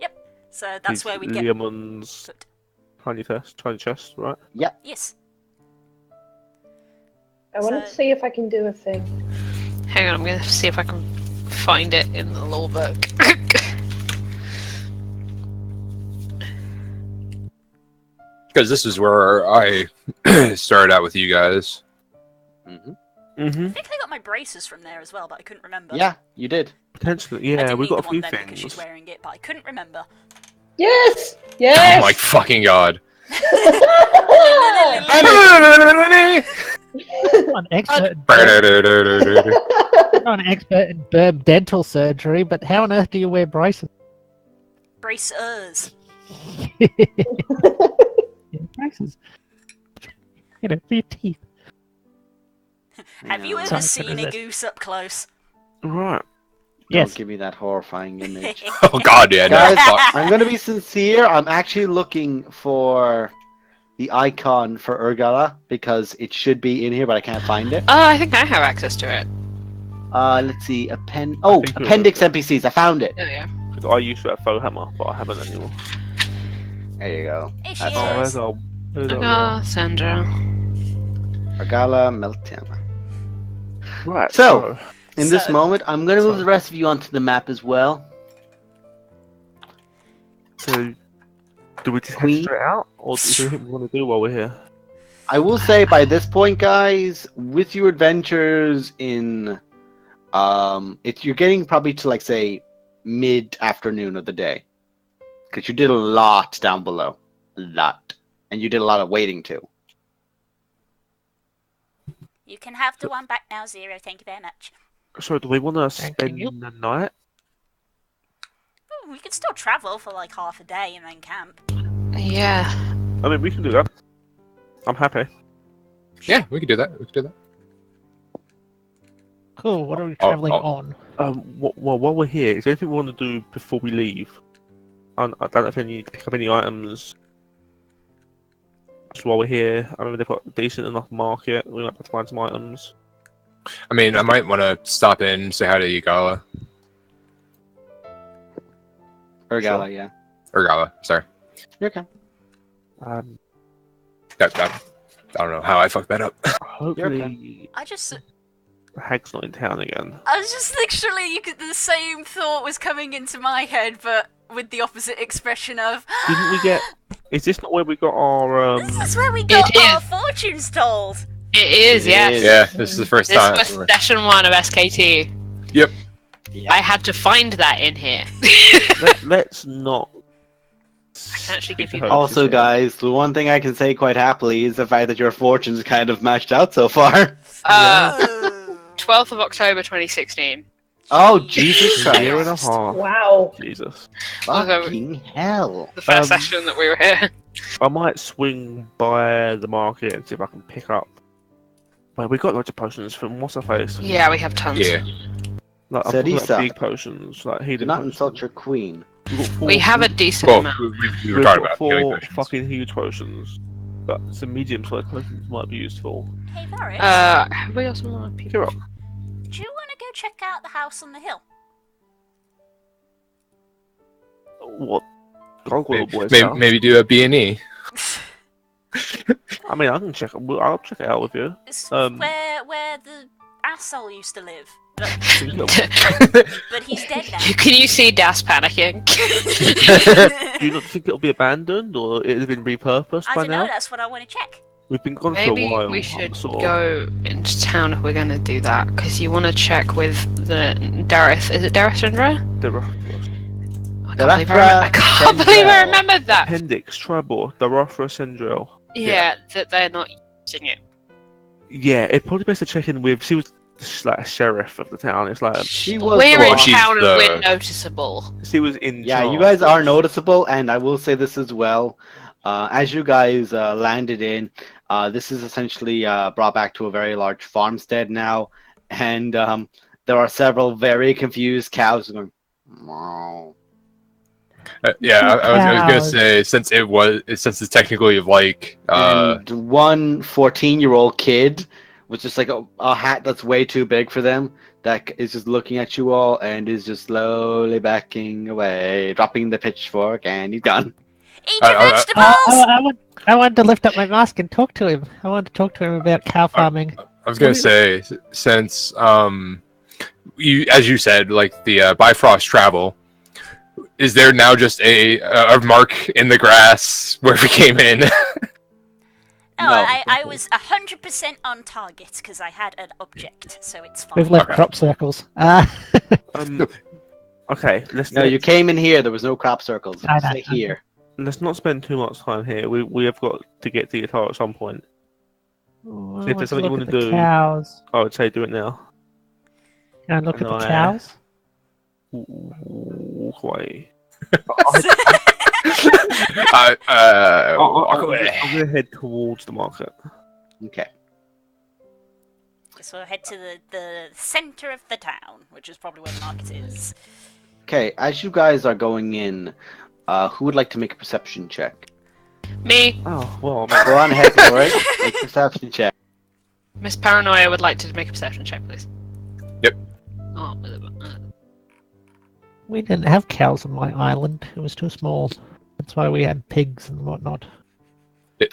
So that's It's where we get Leomon's put. tiny chest, right? Yes. I want to So- see if I can do a thing. Hang on, I'm gonna see if I can find it in the law book. Because this is where I started out with you guys. Mm-hmm. Mm-hmm. I think I got my braces from there as well, but I couldn't remember. Yeah, you did. Potentially, I yeah, did we need got a the few one then because she's things. wearing it, but I couldn't remember. Yes! Oh Yes! my fucking god. I'm not an expert in burb, I'm not an expert in burb dental surgery, but how on earth do you wear braces? Bracers. Yeah, braces. You know, for your teeth. Have you Yeah. ever Sorry, seen a but- goose up close? Right. Yes. Don't give me that horrifying image. Oh god, yeah. No, Guys, fuck. I'm going to be sincere. I'm actually looking for the icon for Urgala because it should be in here, but I can't find it. Oh, I think I have access to it. Let's see. think Appendix NPCs. I found it. Oh yeah. 'Cause I used to have faux hammer, but I haven't anymore. There you go. Here she That's Oh, is. there's our Ah, Sandra. Urgala Meltiana. right. So, in this So- moment, I'm going to move Sorry. the rest of you onto the map as well. So, do we just head Queen? straight out, or is there anything we want to do while we're here? I will say by this point, guys, with your adventures in, you're getting probably to like say mid-afternoon of the day, because you did a lot down below, a lot, and you did a lot of waiting too. You can have the one back now, Zero. Thank you very much. So, do we want to Thank spend you. the night? Ooh, we can still travel for like half a day and then camp. Yeah. I mean, we can do that. I'm happy. Yeah, we can do that. We can do that. Cool, what are we Oh, travelling oh. on? Well, while we're here, is there anything we want to do before we leave? I don't know if you need to pick up any items. Just while we're here, I remember they've got a decent enough market. We might have to find some items. I mean, I might want to stop in, say hi to Yugala. Urgala, Sure. yeah. Urgala, sorry. You're okay. Um, That, I don't know how I fucked that up. Hopefully, I just, Hag's not in town again. I was just literally, the same thought was coming into my head, but with the opposite expression of. Didn't we get? Is this not where we got our? This is where we got It is. our fortunes told. It is, yes. Yeah, this is the first This time. was session 1 of SKT. Yep. Yeah. I had to find that in here. Let's not. I can actually give you. Her, Also, she said. guys, the one thing I can say quite happily is the fact that your fortunes kind of matched out so far. 12th of October 2016. Oh, Jesus A year and a Christ. half. Wow. Jesus. Fucking hell. The first session that we were here. I might swing by the market and see if I can pick up. Well, we got loads of potions from what's her face. Yeah, we have tons. Yeah. Like, I'm talking Sarisa. about big potions, like Do healing not potions. insult your queen. We've got four, We have a we've- decent Well, amount. we were we've talking got about healing four potions. fucking huge potions. But some medium-sized potions might be useful. Hey, Varys, Have we got some more people? Here up. do you want to go check out the house on the hill? What? Gargoyle boys. Maybe, house? maybe do a B&E. I mean, I can check. I'll check it out with you. It's Um, where the asshole used to live. But, Do but he's dead now. Can you see Das panicking? you not think it'll be abandoned or it'll have been repurposed I by don't now? know, that's what I want to check. We've been gone Maybe for a while. we I'm should sort of- go into town if we're going to do that, because you want to check with the Dareth. Is it Dareth Indra? The I can't believe I remembered that. appendix, Tribor, the Rothra Sendril. Yeah, that they're not using it. Yeah, it'd probably be best to check in with. She was like a sheriff of the town. It's like She was We're the in one- she's town and the- we're noticeable. she was in. Yeah, you charge. guys are noticeable, and I will say this as well. As you guys landed in, this is essentially brought back to a very large farmstead now, and there are several very confused cows going. "Meow." Yeah, I was gonna Cows. say since it's technically like And one 14-year-old kid with just like a hat that's way too big for them that is just looking at you all and is just slowly backing away, dropping the pitchfork, and he's gone. Eat your I- vegetables! I wanted to lift up my mask and talk to him. I wanted to talk to him about cow farming. I was gonna say since you as you said like the Bifrost travel. Is there now just a mark in the grass where we came in? No, No. I was 100% on target because I had an object, so it's fine. We've left Okay. crop circles. Okay, No, you came in here. There was no crop circles. I know. Stay here. let's not spend too much time here. We have got to get to the guitar at some point. Oh, if there's something you look want at to the do- cows. I would say do it now. Can I look at No, the cows? Walk away. Walk away. I'm gonna head towards the market. Okay. So we'll head to the center of the town, which is probably where the market is. Okay. As you guys are going in, who would like to make a perception check? Me, Oh well, I'm Go on ahead, Lori. Make a perception check. Miss Paranoia, would like to make a perception check, please. Yep. Oh, We didn't have cows on my island. It was too small. That's why we had pigs and whatnot. Did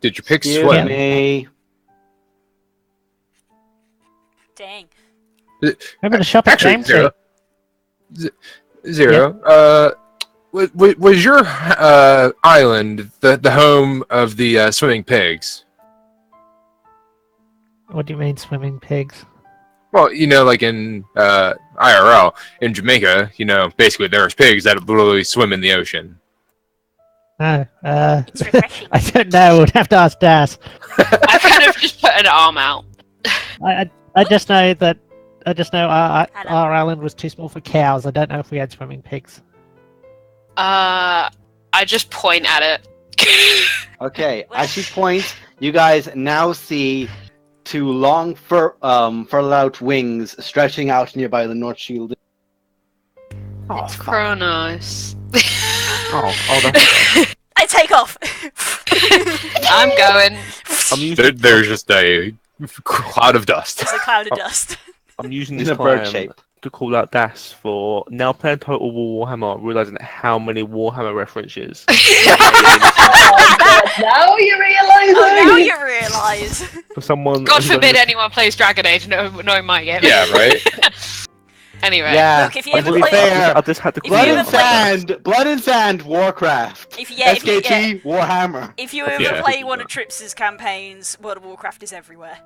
your pigs Excuse swim? me. Dang. Remember to shop at Actually, James? Zero. Was your island the home of the swimming pigs? What do you mean, swimming pigs? Well, like in IRL in Jamaica, basically there's pigs that literally swim in the ocean. No, It's refreshing. I don't know. We'd have to ask Das. I kind of just put an arm out. I just know that. I just know our Hello. island was too small for cows. I don't know if we had swimming pigs. I just point at it. Okay. As she points, you guys now see two long furled wings stretching out nearby the North Shield. It's Kronos. that's I take off! I'm going. I'm using There's just a cloud of dust. It's a cloud of dust. I'm using In this a bird time shape. to call out Das for now playing Total War Warhammer, realizing how many Warhammer references. Oh, God, now you realise Oh, now it! you realise. For someone, God who's forbid only- anyone plays Dragon Age knowing my game. Yeah, right. Anyway. Yeah. Look, if you and ever to be play- fair, I just had to If call Blood you it and ever play- out. Blood and Sand, Warcraft. If you SKT, Warhammer. If you ever Yeah. play one of Trips's campaigns, World of Warcraft is everywhere.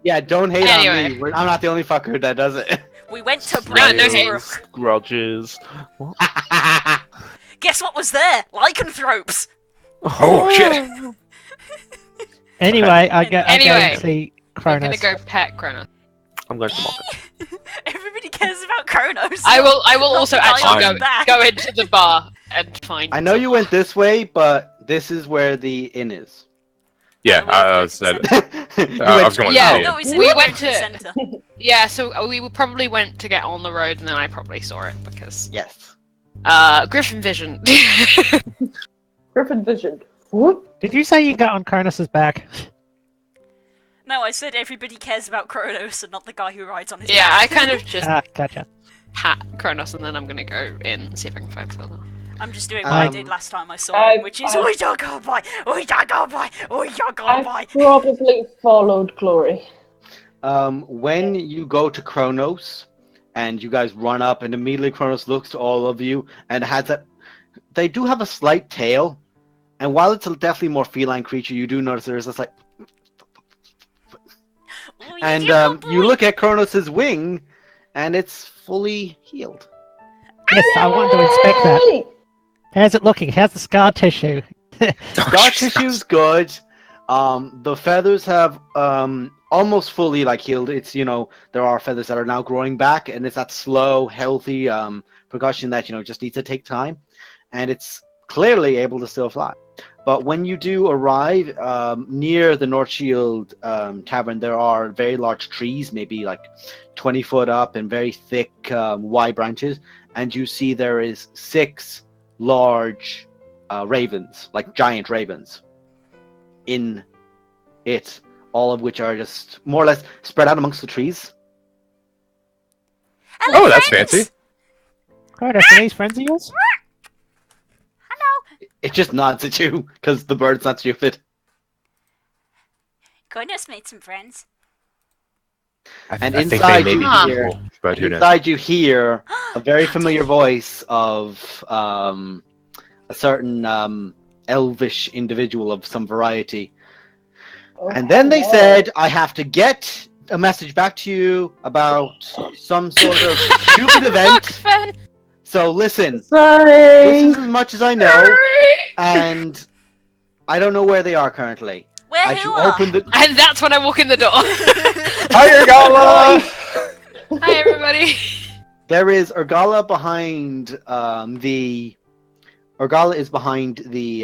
Yeah, don't hate Anyway. on me. I'm not the only fucker that does it. We went to Yeah, no Brandesbrook. Grudges. What? Guess what was there? Lycanthropes. Oh shit! Anyway, I go Anyway, and see I'm gonna Cronus. go pet Kronos. I'm going to the market. Everybody cares about Kronos. I will not also the guy actually on go, back. go into the bar and find. I know you went this way, but this is where the inn is. Yeah, Oh, we I went said. You I went- was going Yeah, to see No, it. we said We we went went to the to- centre. Yeah, so we probably went to get on the road, and then I probably saw it because Yes. Griffin Vision. Griffin Vision. Whoop. Did you say you got on Cronus's back? No, I said everybody cares about Kronos and not the guy who rides on his Yeah, back. I kind of just Ah, gotcha. pat Kronos, and then I'm gonna go in and see if I can find Phil. I'm just doing what I Um, did last time I saw him, which is I- Oi dog go by! Oi dog go by! Oi dog go I by! probably followed Glory. When you go to Kronos, and you guys run up, and immediately Kronos looks to all of you, and has a... They do have a slight tail, and while it's a definitely more feline creature, you do notice there's this like... Oi And dog go you boy. look at Kronos' wing, and it's fully healed. Yes, I want to inspect that. Yay! How's it looking? How's the scar tissue? Scar tissue's good. The feathers have almost fully like healed. It's there are feathers that are now growing back, and it's that slow, healthy progression that just needs to take time, and it's clearly able to still fly. But when you do arrive near the North Shield Tavern, there are very large trees, maybe like 20 foot up, and very thick, wide branches, and you see there is 6 large ravens, like giant ravens, in it, all of which are just more or less spread out amongst the trees. Hello, Oh, that's friends! fancy. Cronus, are these friends of yours? Hello! It just nods at you because the bird's not stupid. Kronos made some friends. And I think inside they may be you hear- people, but who knows? Inside you hear a very familiar voice of a certain elvish individual of some variety. And then they said, I have to get a message back to you about some sort of stupid event. Griffin! So listen, this Sorry. is as much as I know, and I don't know where they are currently. Where As who you are? open the... And that's when I walk in the door. Hi, Urgala! Hi, everybody. There is Urgala behind the... Urgala is behind the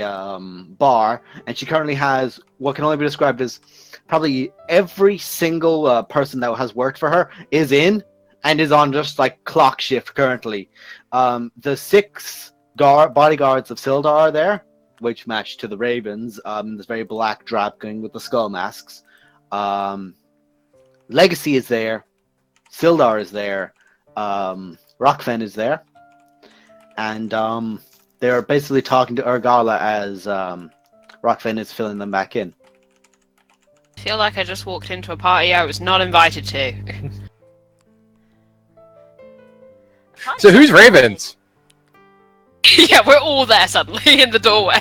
bar, and she currently has what can only be described as probably every single person that has worked for her is in and is on just like clock shift currently. The 6 bodyguards of Sildar are there, which match to the Ravens. This very black drab going with the skull masks. Legacy is there. Sildar is there. Rockfen is there. And they're basically talking to Urgala as Rockfen is filling them back in. I feel like I just walked into a party I was not invited to. So who's Ravens? Yeah, we're all there suddenly in the doorway.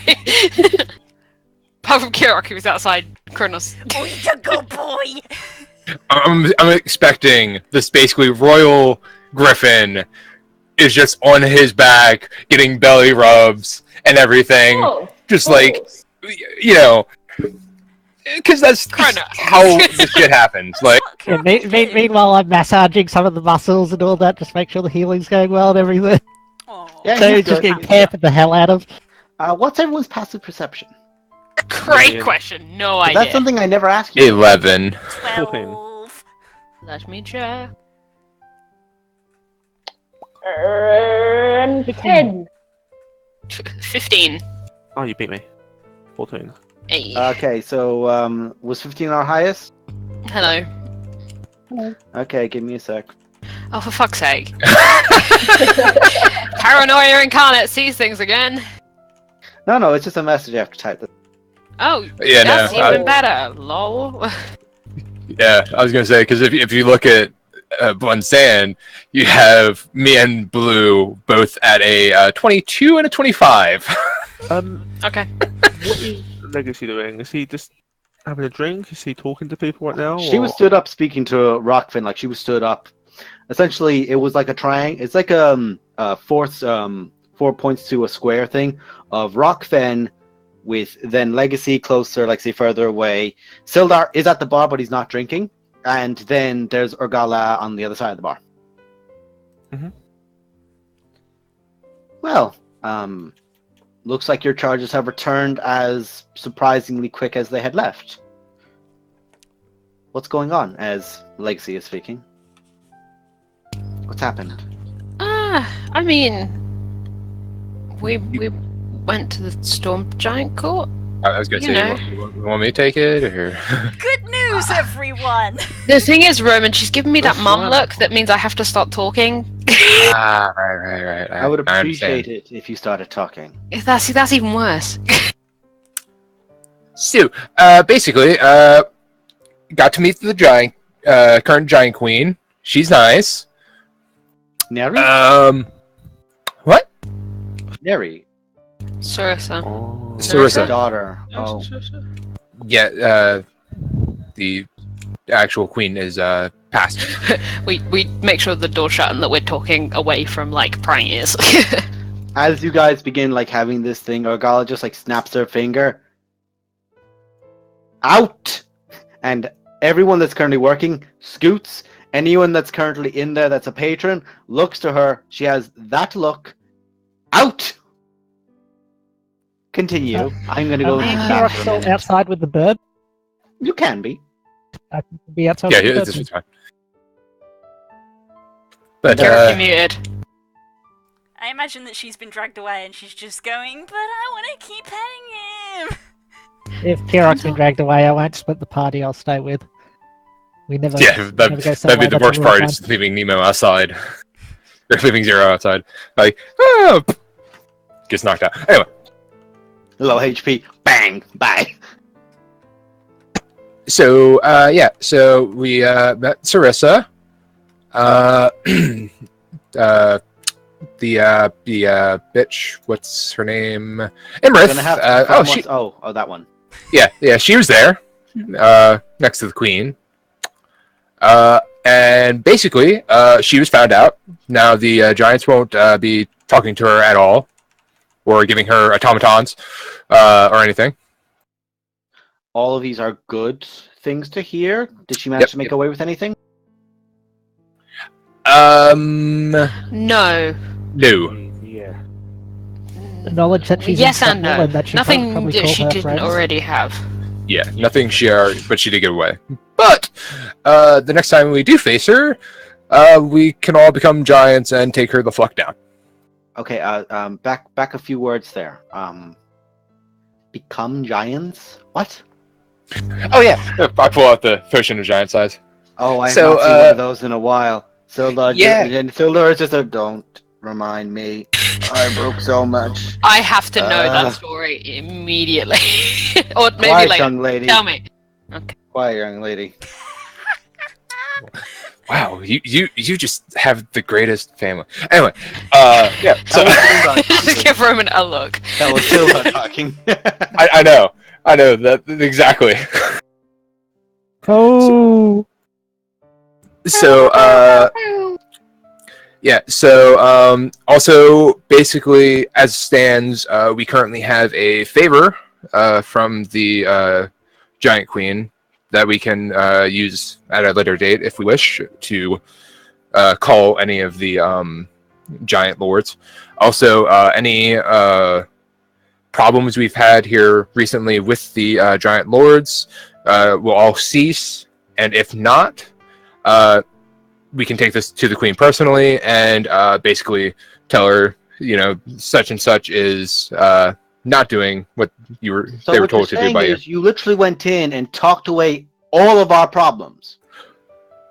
Apart from Kirok, who was outside Kronos. Oi dog go boy! I'm expecting this basically royal griffin is just on his back getting belly rubs and everything. Oh, Just of like, course. because that's just Kronos. how this shit happens. Like, Yeah, meanwhile, I'm massaging some of the muscles and all that, just make sure the healing's going well and everything. Aw. Yeah, So he's he's just good. getting pampered the hell out of. What's everyone's passive perception? Great Yeah. question, no That's idea. something I never asked you. 11. 12. Let me check. 10. 15. Oh, you beat me. 14. Hey. Okay, so was 15 our highest? Hello. Okay, give me a sec. Oh, for fuck's sake. Paranoia incarnate sees things again. No, it's just a message I have to type. Oh, Yeah, that's no, even better. Lol. Yeah, I was gonna say because if you look at Bunsan, you have me and Blue both at a 22 and a 25. Okay. What is Legacy doing? Is he just having a drink? Is he talking to people right now? She was stood up speaking to Rockfin, like she was stood up. Essentially, it was like a triangle. It's like four points to a square thing of Rockfin, with then Legacy closer, like say further away. Sildar is at the bar, but he's not drinking. And then there's Urgala on the other side of the bar. Mm-hmm. Well, looks like your charges have returned as surprisingly quick as they had left. What's going on? As Legacy is speaking. What's happened? I mean, we went to the Storm Giant Court. I was gonna say, you want me to take it or? Good news, everyone! The thing is, Roman, she's giving me that mum look that means I have to start talking. Right. I would appreciate it if you started talking. That's even worse. So, basically, got to meet the current giant queen. She's nice. Neri? What? Neri. Sarissa. Sarissa. Daughter. Oh. Yeah, the actual queen is passed. we make sure the door's shut and that we're talking away from like prying ears. As you guys begin like having this thing, Urgala just like snaps her finger. Out! And everyone that's currently working scoots. Anyone that's currently in there that's a patron looks to her. She has that look. Out! Continue. I'm going to go. Me and Kira still outside with the bird. You can be. I can be outside Yeah, with the bird. it's fine. But You're muted. I imagine that she's been dragged away and she's just going, but I want to keep petting him! If Kirok's been dragged away, I won't split the party. I'll stay with. We never. yeah, never go that'd be somewhere, the that's worst a rule part. time. Is leaving Nemo outside. Or leaving Zero outside. Like, oh, gets knocked out. Anyway. Low HP. Bang. Bye. So, so we met Sarissa. The bitch, what's her name? Imrith. That one. Yeah, she was there, next to the queen. And basically, she was found out. Now the giants won't be talking to her at all, or giving her automatons, or anything. All of these are good things to hear. Did she manage to make away with anything? No. Yeah. The knowledge that she's Yes in and no. Scotland, that she Nothing probably that call she her didn't friends. already have. Yeah, nothing but she did get away. But the next time we do face her, we can all become giants and take her the fuck down. Okay, back a few words there. Become giants? What? Oh yeah, I pull out the potion of giant size. Oh, I have not seen one of those in a while. Sildar, Yeah. and Sildar is just a don't remind me. I broke so much. I have to know that story immediately. Or maybe Quiet, later. young lady. Tell me. Okay. Quiet, young lady. Wow, you just have the greatest family. Anyway, yeah. So Just give Roman a look. That was Sildar talking. I know that exactly. Oh. So yeah. So also basically, as it stands, we currently have a favor from the giant queen that we can use at a later date if we wish to call any of the giant lords. Also, any problems we've had here recently with the giant lords will all cease, and if not, we can take this to the queen personally and basically tell her, such and such is not doing what they were told to do by you. You literally went in and talked away all of our problems.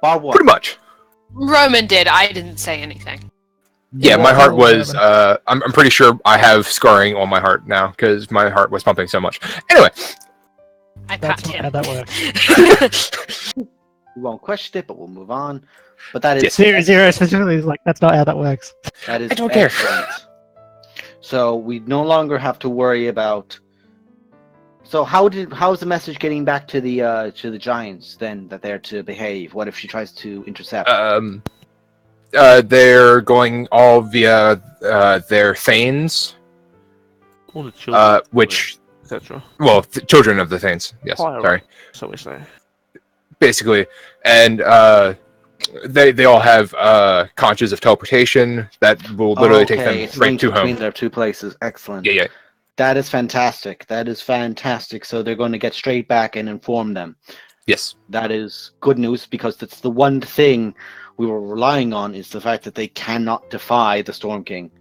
Bar what? Pretty much. Roman did. I didn't say anything. Yeah, Yeah, my heart oh, was. I'm pretty sure I have scarring on my heart now because my heart was pumping so much. Anyway, I That's pat not him. how that works. We won't question it, but we'll move on. But that is Yes. Zero specifically is like, that's not how that works. that is I don't care. excellent. So we no longer have to worry about. So how's the message getting back to the giants then that they're to behave? What if she tries to intercept? They're going all via their Thanes, All the children, which, etc. well, children of the Thanes. Yes, Pyro. sorry. So we say. Basically, and they all have conches of teleportation that will literally take them it's right linked to between home. their two places. Excellent. Yeah. That is fantastic. That is fantastic. So they're going to get straight back and inform them. Yes. That is good news because that's the one thing we were relying on is the fact that they cannot defy the Storm King,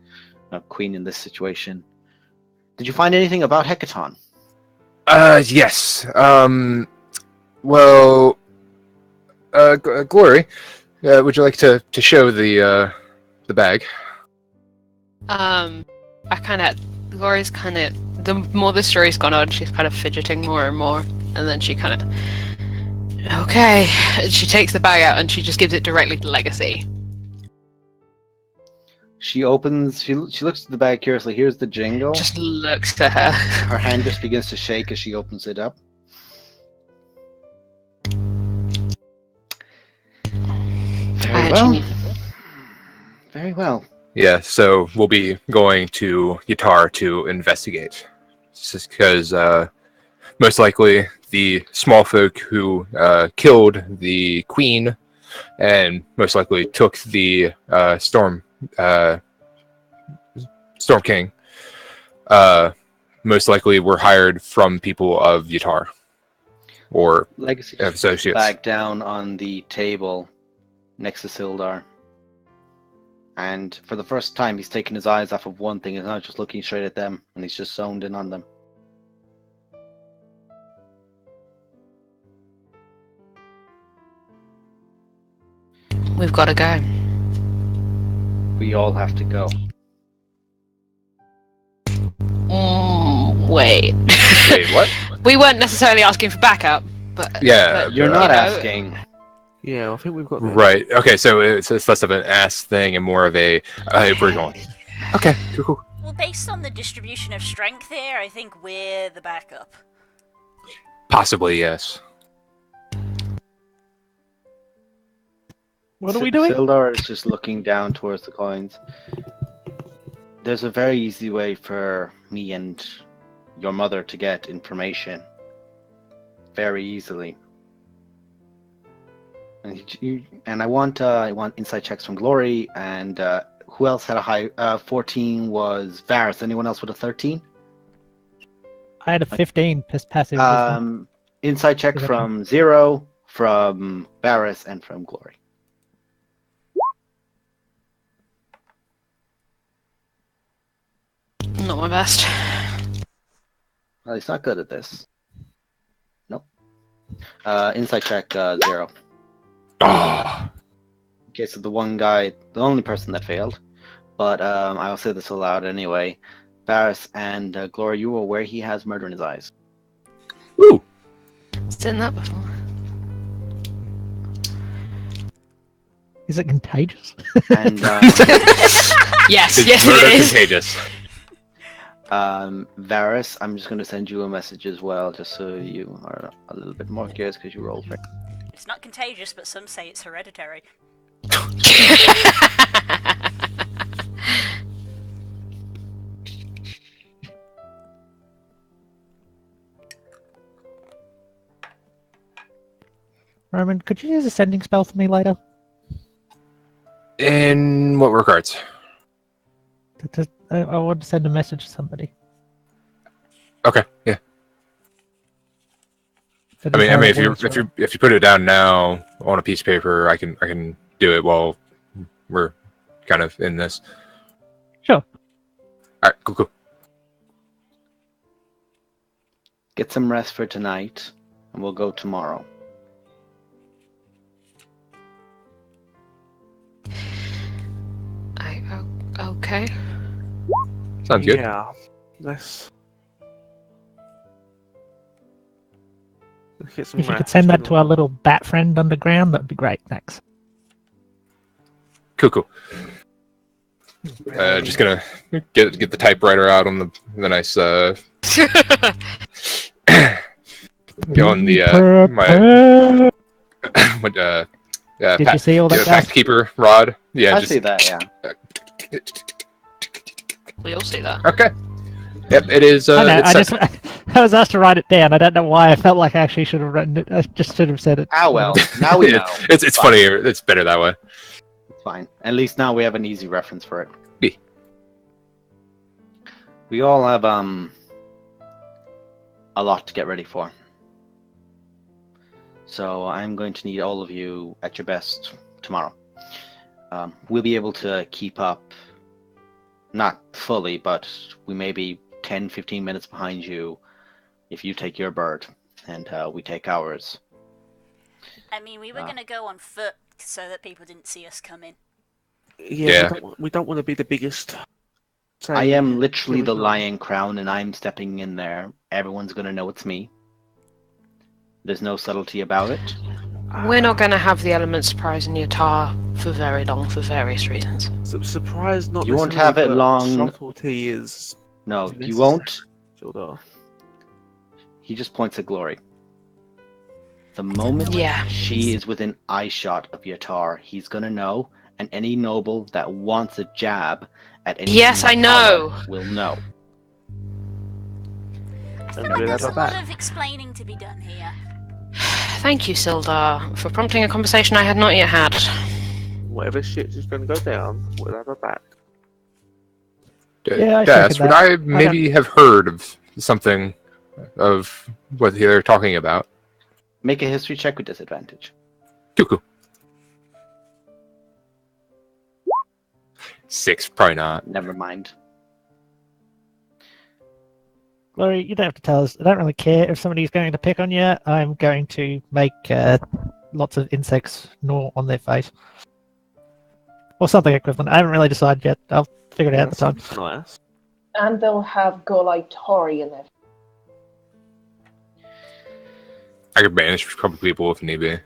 Queen in this situation. Did you find anything about Hecaton? Yes. Well, Glory, would you like to show the bag? I kind of, Glory's kind of, the more the story's gone on, she's kind of fidgeting more and more, and then she kind of, okay, and she takes the bag out and she just gives it directly to Legacy. She opens. She looks at the bag curiously. Here's the jingle. Just looks to her. Her hand just begins to shake as she opens it up. Very well. Very well. Yeah, so we'll be going to Yatar to investigate. Just because most likely the small folk who killed the queen and most likely took the Storm King most likely were hired from people of Yatar or Legacy just puts the associates. bag down on the table next to Sildar. And for the first time, he's taken his eyes off of one thing. He's not just looking straight at them, and he's just zoned in on them. We've got to go. We all have to go. Wait. Wait, what? We weren't necessarily asking for backup, but Yeah, but, You're you not know, asking. Yeah, I think we've got that. Right. Okay, so it's less of an ass thing and more of a we're going. Okay, cool. Well, based on the distribution of strength here, I think we're the backup. Possibly, yes. What are we doing? Sildar is just looking down towards the coins. There's a very easy way for me and your mother to get information. Very easily. And I want insight checks from Glory, and who else had a high 14 was Varus. Anyone else with a 13? I had a 15 passive wisdom. Insight check Perception. from Zero, from Varus, and from Glory. not my best. Well, he's not good at this. Nope. Insight check 0. Oh, Okay, so the one guy, the only person that failed, but I'll say this aloud anyway. Varus and Gloria, you are aware he has murder in his eyes. woo! Seen that before. Is it contagious? And Yes, It's yes murder it is. contagious. Varus, I'm just going to send you a message as well, just so you are a little bit more curious because you rolled right. It's not contagious, but some say it's hereditary. Roman, could you use a sending spell for me later? In what regards? I want to send a message to somebody. Okay, yeah. So I mean, there's if no you words if for you if you put it down now on a piece of paper, I can do it while we're kind of in this. Sure. All right, cool. Get some rest for tonight, and we'll go tomorrow. Okay. Sounds good. Yeah. Let's get some If you could rest. send that It's to our little bat friend underground, that'd be great. Thanks. Cool. Just gonna get the typewriter out on the nice go on the my what Did you see all that? fact keeper rod? Yeah, I just see that. Yeah. We all see that. okay. Yep, it is. I know. It's I was asked to write it down. I don't know why. I felt like I actually should have written it. I just should have said it. Ah well. Now we know. it's funnier. It's better that way. It's fine. At least now we have an easy reference for it. B. We all have a lot to get ready for. So I'm going to need all of you at your best tomorrow. We'll be able to keep up, not fully, but we may be 10-15 minutes behind you if you take your bird and we take ours. I mean, we were going to go on foot so that people didn't see us coming. Yeah. We don't want to be the biggest. I am literally the Lion Crown, and I'm stepping in there. Everyone's going to know it's me. There's no subtlety about it. We're not going to have the element surprise in Yatar for very long for various reasons. Surprise, not You won't necessarily, have it but long. Subtlety is. No, you necessary. won't. Sure. He just points at Glory. The moment Yeah. she is within eyeshot of Yatar, he's going to know, and any noble that wants a jab at any Yes, I know. will know. I feel And like do there's that a back. lot of explaining to be done here. Thank you, Sildar, for prompting a conversation I had not yet had. Whatever shit is going to go down, we'll have her back. Yeah, I Yes, second would that. I maybe have heard of something of what they're talking about? Make a history check with disadvantage. Cuckoo. 6, probably not. Never mind. Glory, you don't have to tell us. I don't really care if somebody's going to pick on you. I'm going to make lots of insects gnaw on their face. Or something equivalent. I haven't really decided yet. I'll figure it out at the time. Nice. And they'll have Golai Tori in there. I could banish a couple people if need be. I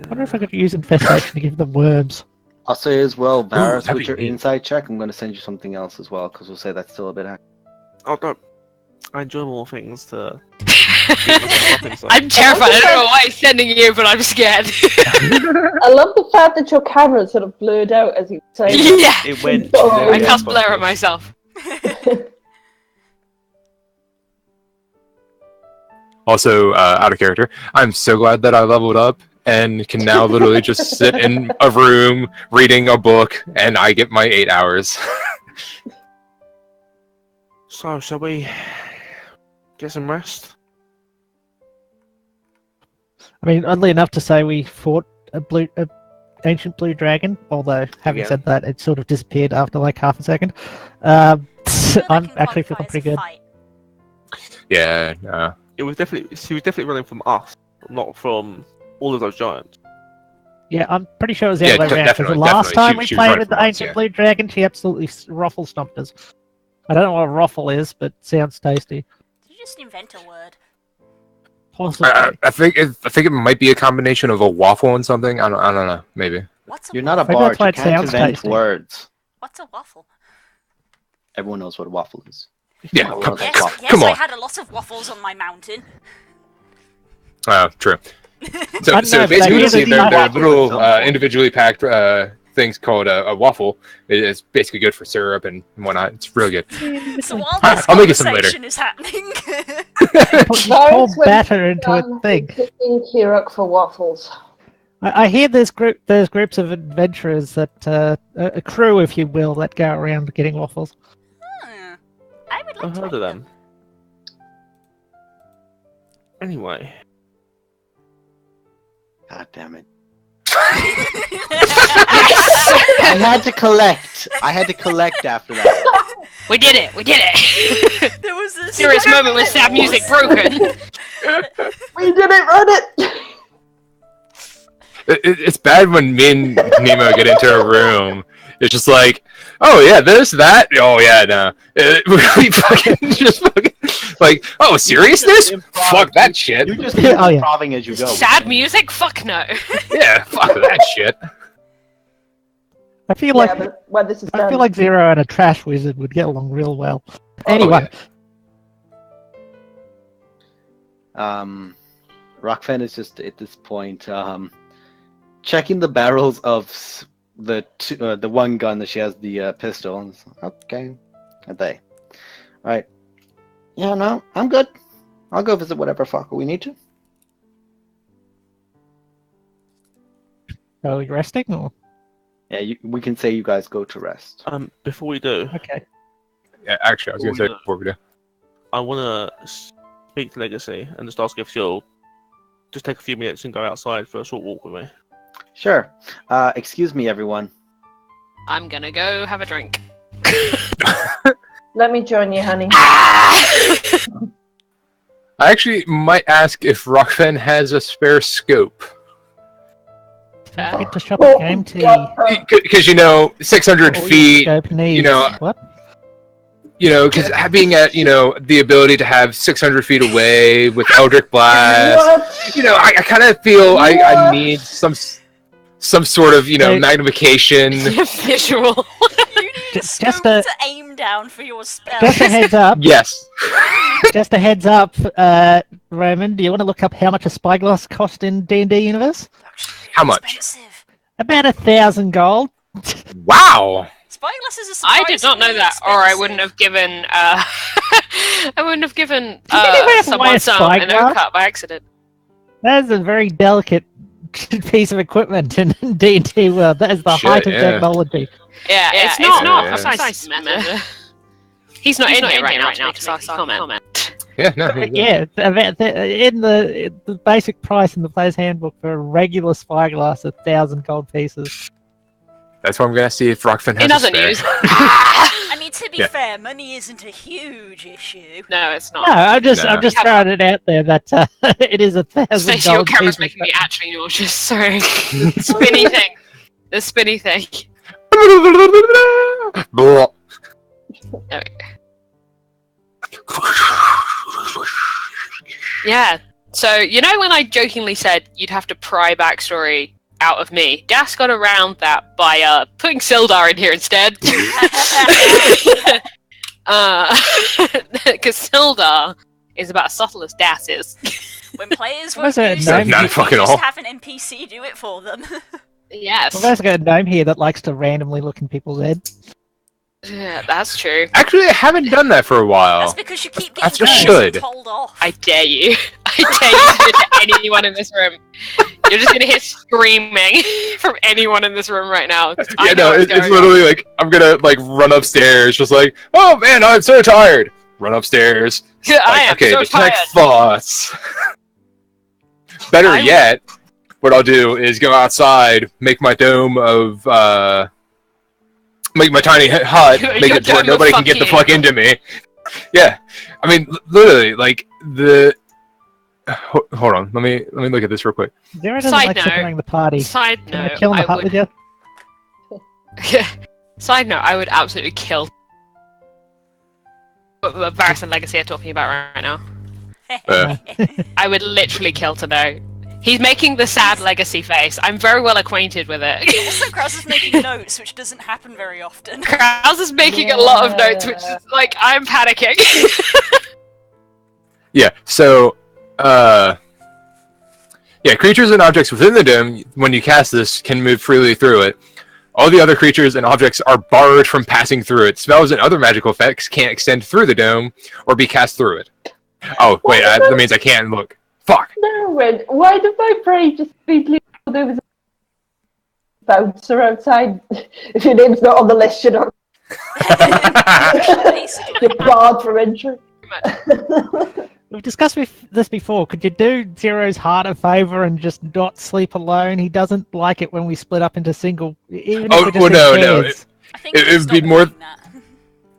wonder if I could use infestation to give them worms. I'll say as well, Varus, that'd with be your neat. insight check, I'm going to send you something else as well, because we'll say that's still a bit accurate. Oh, don't. I enjoy more things to. I'm terrified. I don't know why he's sending you, but I'm scared. I love the fact that your camera sort of blurred out as you say. Yeah. It went. Oh, I yeah. cast blur at myself. Also, out of character, I'm so glad that I leveled up and can now literally just sit in a room reading a book, and I get my 8 hours. So, shall we get some rest? I mean, oddly enough to say we fought a ancient blue dragon, although having Yeah. said that, it sort of disappeared after like half a second. I feel like I'm it actually qualifies feeling pretty as a good. fight. Yeah, She was definitely running from us, not from all of those giants. Yeah, I'm pretty sure it was the Yeah, other way around. 'Cause the definitely, last definitely. time She we was played running with the from us, ancient yeah. blue dragon, she absolutely ruffle stomped us. I don't know what ruffle is, but it sounds tasty. Did you just invent a word? Possibly. I think it might be a combination of a waffle and something. I don't know. Maybe. What's a You're not a waffle? Maybe that's bard, why you it can't sounds invent tasty. words. What's a waffle? Everyone knows what a waffle is. Yeah, Everyone come, knows what Yes, waffle- yes, come I on. had a lot of waffles on my mountain. True. I So know, but I basically, hear you see, that they're waffles little at some point. individually packed things called a waffle. It's basically good for syrup and whatnot. It's real good. So while I'll- this I'll make you some later. conversation is happening, Pour Varus batter into a went thing. picking Kirok for waffles. I hear there's groups of adventurers that a crew, if you will, that go around getting waffles. I would like I've to heard make of them. Anyway, God damn it. I had to collect. I had to collect after that. We did it! We did it! There was this Serious moment with sad music broken. We didn't run it! It's bad when me and Nemo get into a room It's just like, oh yeah, this, that, oh yeah, no. We fucking just fucking like, oh, seriousness? Fuck that shit. You just keep Oh, yeah. improving as you go. Sad music? Fuck no. Yeah, fuck that shit. I feel Yeah, like but when this is I done, feel like Zero and a trash wizard would get along real well. Anyway, Rockfan is just at this point checking the barrels of the one gun that she has, the pistol. And okay, are they? All right. Yeah, no, I'm good. I'll go visit whatever fucker we need to. are we resting or Yeah, we can say you guys go to rest. Before we do, okay? Yeah, actually, I was gonna say before we do. I want to speak to Legacy and just ask if she'll just take a few minutes and go outside for a short walk with me. Sure. Excuse me, everyone. I'm gonna go have a drink. let me join you, honey. I actually might ask if Rockfen has a spare scope. Get to shop a game to Because, 600 feet, scope needs. you know, What? because being at, the ability to have 600 feet away with Eldritch Blast, What? I kind of feel I need some sort of, Hey. magnification. Visual. You need Just scope a- to aim down for your spell. Just a heads up. Yes. Just a heads up, Roman. Do you want to look up how much a spyglass cost in D&D universe? How much? Expensive. About 1,000 gold. Wow. Spyglasses are I did not know surprisingly that, or I wouldn't expensive. have given. I wouldn't have given Did you ever someone wear some an spyglass? cut by accident. That is a very delicate piece of equipment in D&D world. That is the Shit, height of yeah. technology. Yeah, it's not not a precise matter. He's not in here right now to make a comment. Yeah, no. Yeah, in the basic price in the player's handbook for a regular spyglass, 1,000 gold pieces. That's why I'm going to see if Rockfin has In a other spare. news, I mean, to be Yeah. fair, money isn't a huge issue. no, it's No, not. I'm just No. throwing it out there that it is 1,000 Stacey, your gold camera's pieces. making me actually nauseous. Sorry, spinny thing. The spinny thing. Blah. There Yeah. So when I jokingly said you'd have to pry backstory out of me, Das got around that by putting Sildar in here instead. Because Sildar is about as subtle as Das is. When players Was won't it use not it, fucking they all? just have an NPC do it for them. Yes. Well, there's got a gnome here that likes to randomly look in people's heads. Yeah, that's true. Actually, I haven't done that for a while. That's because you keep I getting just cursed should. and told off. I dare you. I dare you to do it to anyone in this room. You're just gonna hear screaming from anyone in this room right now. I Yeah, know no, what's it's going on. literally like, I'm gonna, run upstairs, just like, oh man, I'm so tired. Run upstairs. I am okay, so detect tired. thoughts. Better yet, what I'll do is go outside, make my dome of, make my tiny hut, Your make it to where dome of nobody can get the fucking fuck into me. Yeah, I mean, literally, Hold on, let me look at this real quick. Zero doesn't Side like note. separating the party. Side Can I note, kill in the I hut with would. you? Side note, I would absolutely kill. What Varys and Legacy are talking about right now. I would literally kill to know. He's making the sad Legacy face. I'm very well acquainted with it. Also, Kraus is making notes, which doesn't happen very often. Krause is making a lot of notes, which is like I'm panicking. Yeah, so, creatures and objects within the dome, when you cast this, can move freely through it. All the other creatures and objects are barred from passing through it. Spells and other magical effects can't extend through the dome or be cast through it. Oh, wait, that means I can't look. Fuck. No, Red. Why did my brain just completely there was a bouncer outside? If your name's not on the list, you're not Basically. you're barred from entry. We've discussed this before. Could you do Zero's heart a favor and just not sleep alone? He doesn't like it when we split up into single. Even if Oh, we're just well, in no. pairs. I think It he's would be not more- doing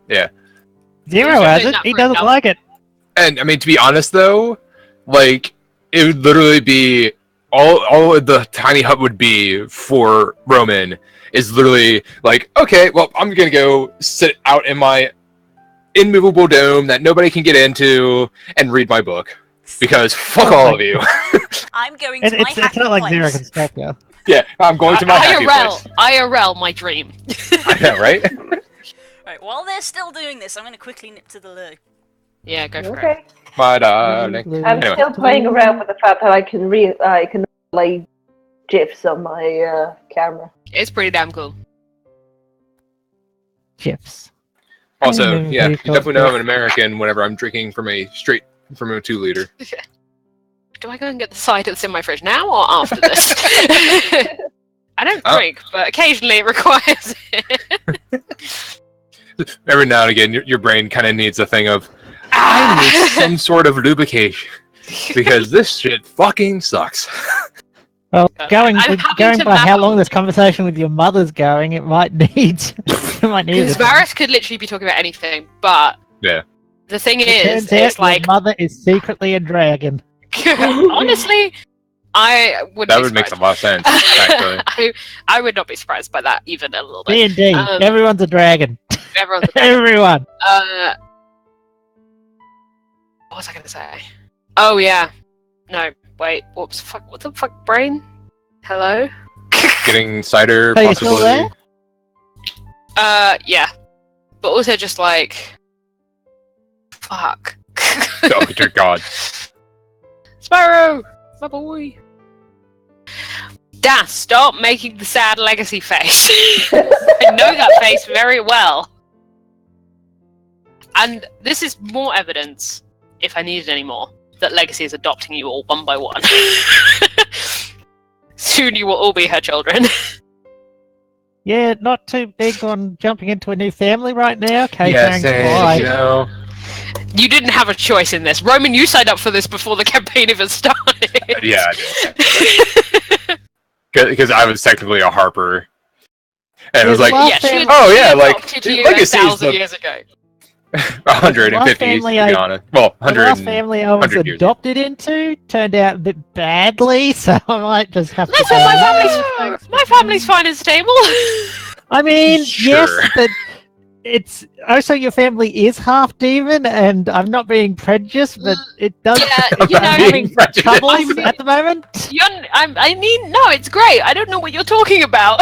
that. Zero He's has doing it. that He for doesn't himself. like it. And, I mean, to be honest, though, it would literally be all the tiny hut would be for Roman is literally like, okay, well, I'm gonna go sit out in my immovable dome that nobody can get into and read my book because fuck all of you. I'm going to my It's happy not like place. Zero can stop you. Yeah, I'm going to my happy place. IRL, my dream. I know, right? Right, while they're still doing this, I'm going to quickly nip to the loo. Yeah, go for it. Okay. My darling. I'm Anyway. still playing around with the fact that I can lay gifs on my camera. It's pretty damn cool. GIFs. Also, Mm, yeah, you very cool. definitely know I'm an American whenever I'm drinking from a 2-liter. Do I go and get the cider that's in my fridge now or after this? I don't drink, but occasionally it requires it. Every now and again, your brain kind of needs a thing of, I need some sort of lubrication because this shit fucking sucks. Well, going I'm happy going to by how map- long this conversation with your mother's going, it might need. It might need. Because Varys could literally be talking about anything, but Yeah. the thing It is, turns it's out your like mother is secretly a dragon. honestly, I would. That would make some lot of sense, actually. I would not be surprised by that even a little bit. D&D, everyone's a dragon. Everyone's a dragon. Everyone. What was I going to say? Oh yeah, no, wait, whoops, fuck, what the fuck, brain? Hello? Getting cider, Are you still possibly. there? Yeah, but also just like, fuck. Oh, dear God. Sparrow, my boy. Das, stop making the sad legacy face. I know that face very well. And this is more evidence, if I needed any more, that Legacy is adopting you all one by one. Soon you will all be her children. Yeah, not too big on jumping into a new family right now. Okay, Yeah, thanks, same, bye. you know. You didn't have a choice in this. Roman, you signed up for this before the campaign even started. Yeah, I did. Because I was technically a Harper. And it was like, Yeah, she like, you Legacy is 1,000 the years ago. 150, Last to be family honest. Well, The last 100. family I was 100 years. adopted into turned out a bit badly, so I might just have Listen, to. my family's fine and stable. I mean, Sure. yes, but it's also your family is half demon, and I'm not being prejudiced, but it does. Yeah, you I'm know, having troubles I mean- at the moment. I mean, no, it's great. I don't know what you're talking about.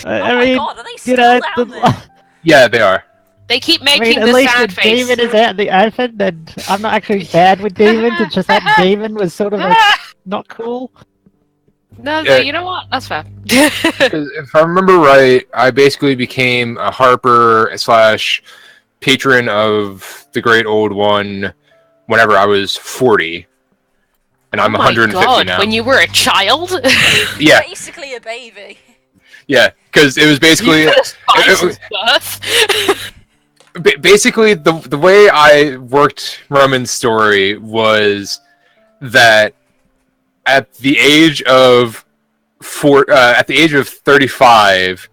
Oh I my mean, god, are they you still know, down there? Yeah, they are. They keep I making mean, at the least the sad face. demon is out in the open, and I'm not actually bad with demons. It's just that demon was sort of not cool. No, Yeah. you know what? That's fair. 'Cause if I remember right, I basically became a Harper / patron of the Great Old One whenever I was 40. And I'm oh my 150 God, now. when you were a child? Yeah, Basically a baby. yeah, because it was basically... You could have it- spiced birth. Basically, the way I worked Roman's story was that at the age of 35,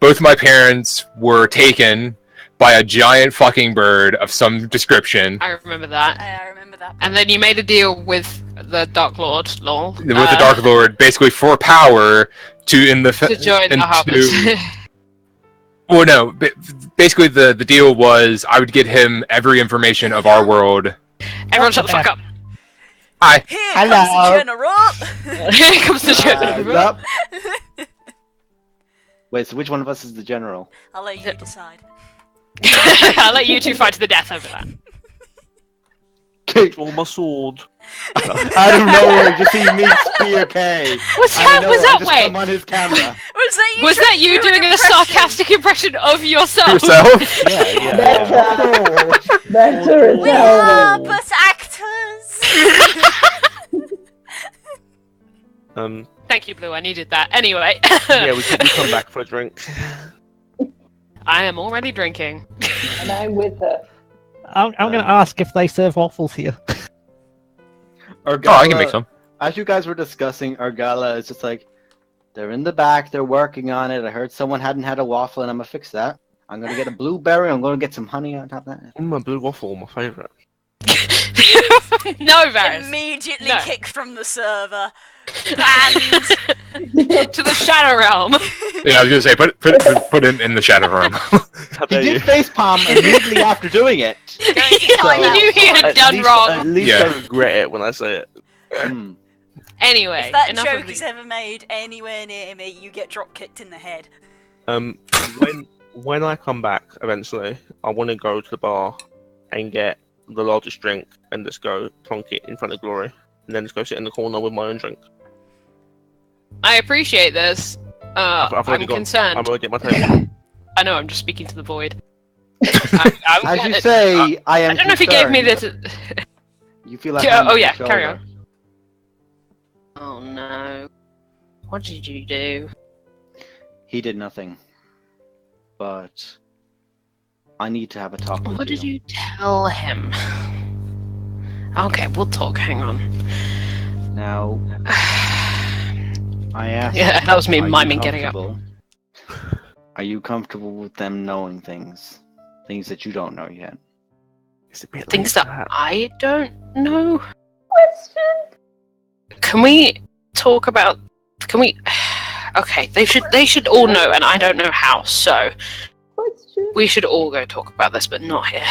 both my parents were taken by a giant fucking bird of some description. I remember that. I remember that. And then you made a deal with the Dark Lord, lol. With the Dark Lord, basically for power to join the Harpers. Well, no. Basically, the deal was I would get him every information of our world. Everyone shut the fuck up. Hi. Here Hello. comes the general! Here comes the general. Up. Wait, so which one of us is the general? I'll let you decide. I'll let you two fight to the death over that. Draw my sword. Out of nowhere, just see me spear K. Was I know, I that just way? come on his camera. Was that you Was that you trying to do doing an a impression? sarcastic impression of yourself? Yourself? Yeah. Better We are but actors! Thank you, Blue. I needed that. Anyway, Yeah, we come back for a drink. I am already drinking. And I'm with her. I'm going to ask if they serve waffles here. Oh, I can make some. As you guys were discussing, Argala is just like, they're in the back, they're working on it. I heard someone hadn't had a waffle, and I'm gonna fix that. I'm gonna get a blueberry, I'm gonna get some honey on top of that. My blue waffle, my favourite. No, Varys. Immediately No. kicked from the server. And To the Shadow Realm. Yeah, I was gonna say put him in the shadow room. How He dare you? did facepalm immediately after doing it. going to time He out knew he for had it. done wrong. At least Yeah. I regret it when I say it. Hmm. Anyway, If that enough joke of is the... ever made anywhere near me, you get drop kicked in the head. When I come back eventually, I want to go to the bar and get the largest drink and just go plonk it in front of Glory, and then just go sit in the corner with my own drink. I appreciate this. I've already I'm gone. concerned. I'm already at my table. I know, I'm just speaking to the void. As you say, I am I don't know if he gave me concerned. this... You feel like Oh yeah, carry on. Oh no. What did you do? He did nothing. But I need to have a talk with What did you tell him? Okay, we'll talk. Hang on. Now, I asked. Yeah, that was me are you miming getting up. comfortable- Are you comfortable with them knowing things that you don't know yet? It's a bit Things late that for that. I don't know. Question. Can we talk about? Can we? Okay, they should all know, and I don't know how. So Question. we should all go talk about this, but not here.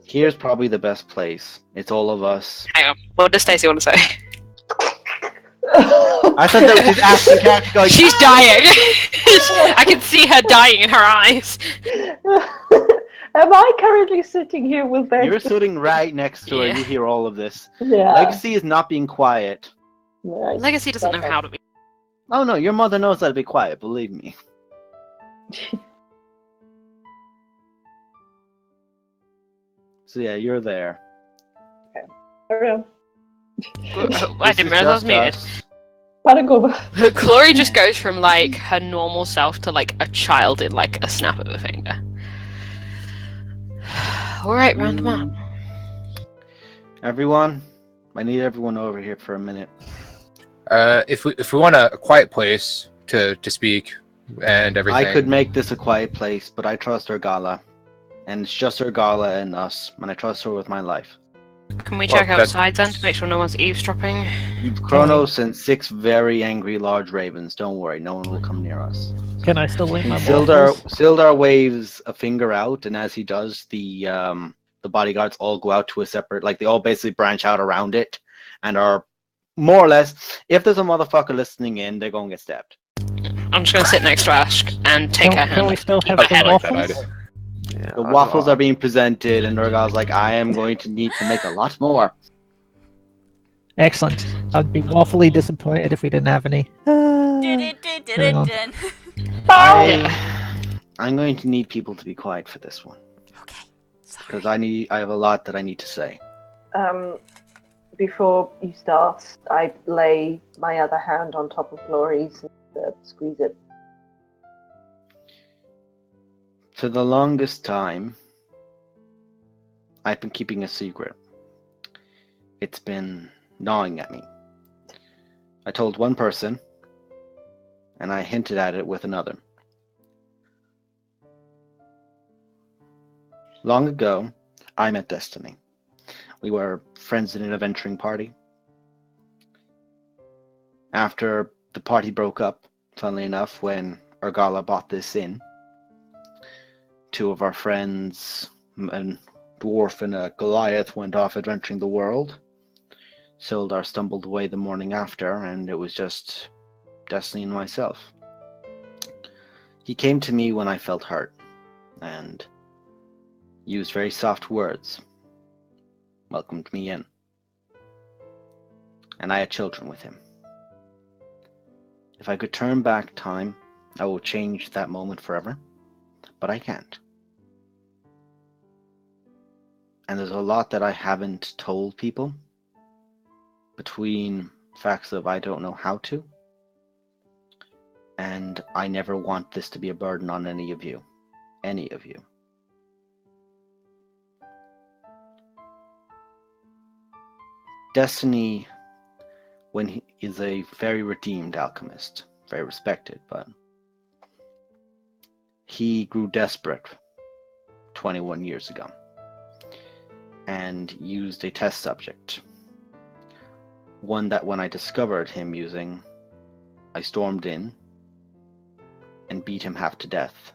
Here's probably the best place. It's all of us. Hang on. What does Stacey want to say? I thought that was his acting character going. She's dying. I can see her dying in her eyes. Am I currently sitting here with that? You're sitting right next to her. Yeah. You hear all of this. Yeah. Legacy is not being quiet. Nice. Legacy doesn't know how to be. Oh no, your mother knows how to be quiet. Believe me. So yeah, you're there. Around. I didn't realize I was muted. Us. Go. Glory just goes from like her normal self to like a child in like a snap of a finger. Alright, round them up. Everyone, I need everyone over here for a minute. If we want a quiet place to speak and everything. I could make this a quiet place, but I trust Urgala. And it's just Urgala and us, and I trust her with my life. Can we Well, check that- outside then to make sure no one's eavesdropping? Kronos and 6 very angry large ravens. Don't worry, no one will come near us. Can I still leave my Sildar, waffles? Sildar waves a finger out, and as he does, the bodyguards all go out to a separate, like they all basically branch out around it, and are more or less, if there's a motherfucker listening in, they're going to get stabbed. I'm just gonna sit next to Ash and take her Can hand. we still have Keep the her head I like that waffles? idea. Yeah, The waffles are being presented, and Urgal's like, I am going to need to make a lot more. Excellent. I'd be awfully disappointed if we didn't have any. Hang on. Dun-dun-dun-dun-dun. I'm going to need people to be quiet for this one, Okay, sorry. because I have a lot that I need to say. Before you start, I lay my other hand on top of Glory's and squeeze it. For the longest time, I've been keeping a secret. It's been gnawing at me. I told one person, and I hinted at it with another. Long ago, I met Destiny. We were friends in an adventuring party. After the party broke up, funnily enough, when Urgala bought this inn, 2 of our friends, a dwarf and a Goliath, went off adventuring the world. Sildar stumbled away the morning after, and it was just Destiny and myself. He came to me when I felt hurt, and used very soft words, welcomed me in. And I had children with him. If I could turn back time, I will change that moment forever, but I can't. And there's a lot that I haven't told people, between facts of I don't know how to, and I never want this to be a burden on any of you. Any of you. Destiny, when he is a very redeemed alchemist, very respected, but he grew desperate 21 years ago. and used a test subject. One that when I discovered him using, I stormed in and beat him half to death.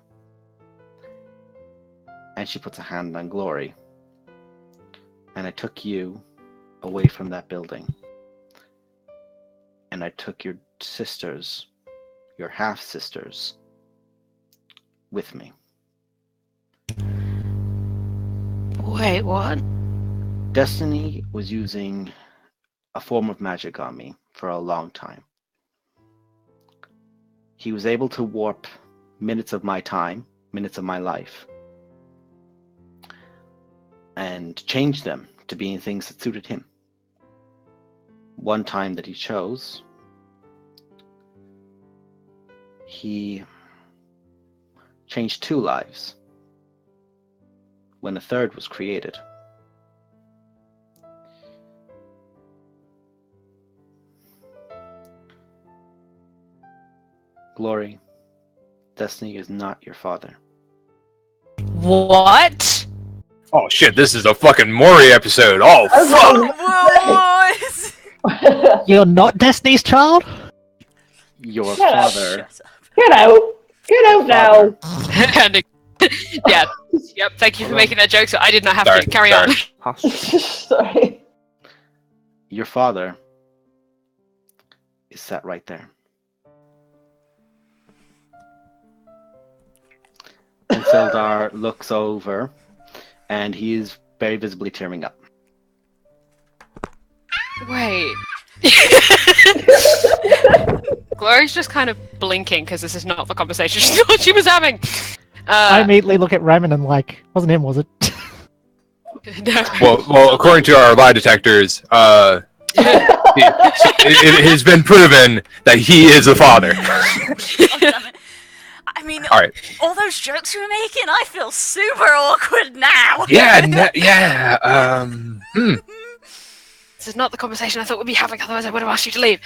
And she puts a hand on Glory. And I took you away from that building. And I took your sisters, your half-sisters, with me. Wait, what? Destiny was using a form of magic on me for a long time. He was able to warp minutes of my time, minutes of my life, and change them to being things that suited him. One time that he chose, he changed 2 lives when a third was created. Glory, Destiny is not your father. What? Oh shit, this is a fucking Maury episode. Oh fuck! Whoa! You're not Destiny's child? Your Shut up. father. Shut up. Get out! Get out now! And yeah. Yep. Thank you for making that joke. So I did not have Sorry, to carry on. Hush. Sorry. Your father is sat right there. And Sildar looks over, and he is very visibly tearing up. Wait. Glory's just kind of blinking because this is not the conversation she thought she was having. I immediately look at Raymond and like, wasn't him, was it? No. Well, according to our lie detectors, it has been proven that he is the father. Oh, damn it. I mean, All right. all those jokes you were making, I feel super awkward now. Yeah. This is not the conversation I thought we'd be having. Otherwise, I would have asked you to leave.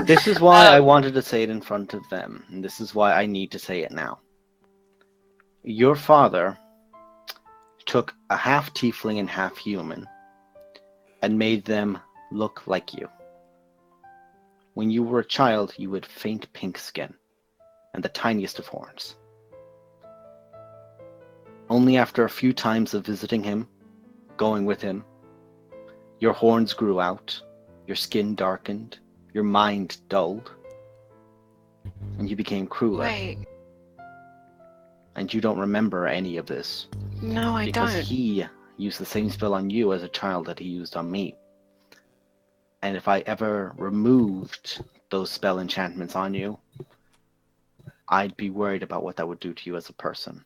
This is why I wanted to say it in front of them, and this is why I need to say it now. Your father took a half tiefling and half human and made them look like you. When you were a child, you had faint pink skin and the tiniest of horns. Only after a few times of visiting him, going with him, your horns grew out, your skin darkened, your mind dulled, and you became crueler. Wait. And you don't remember any of this. No, I Because don't. he used the same spell on you as a child that he used on me. And if I ever removed those spell enchantments on you, I'd be worried about what that would do to you as a person.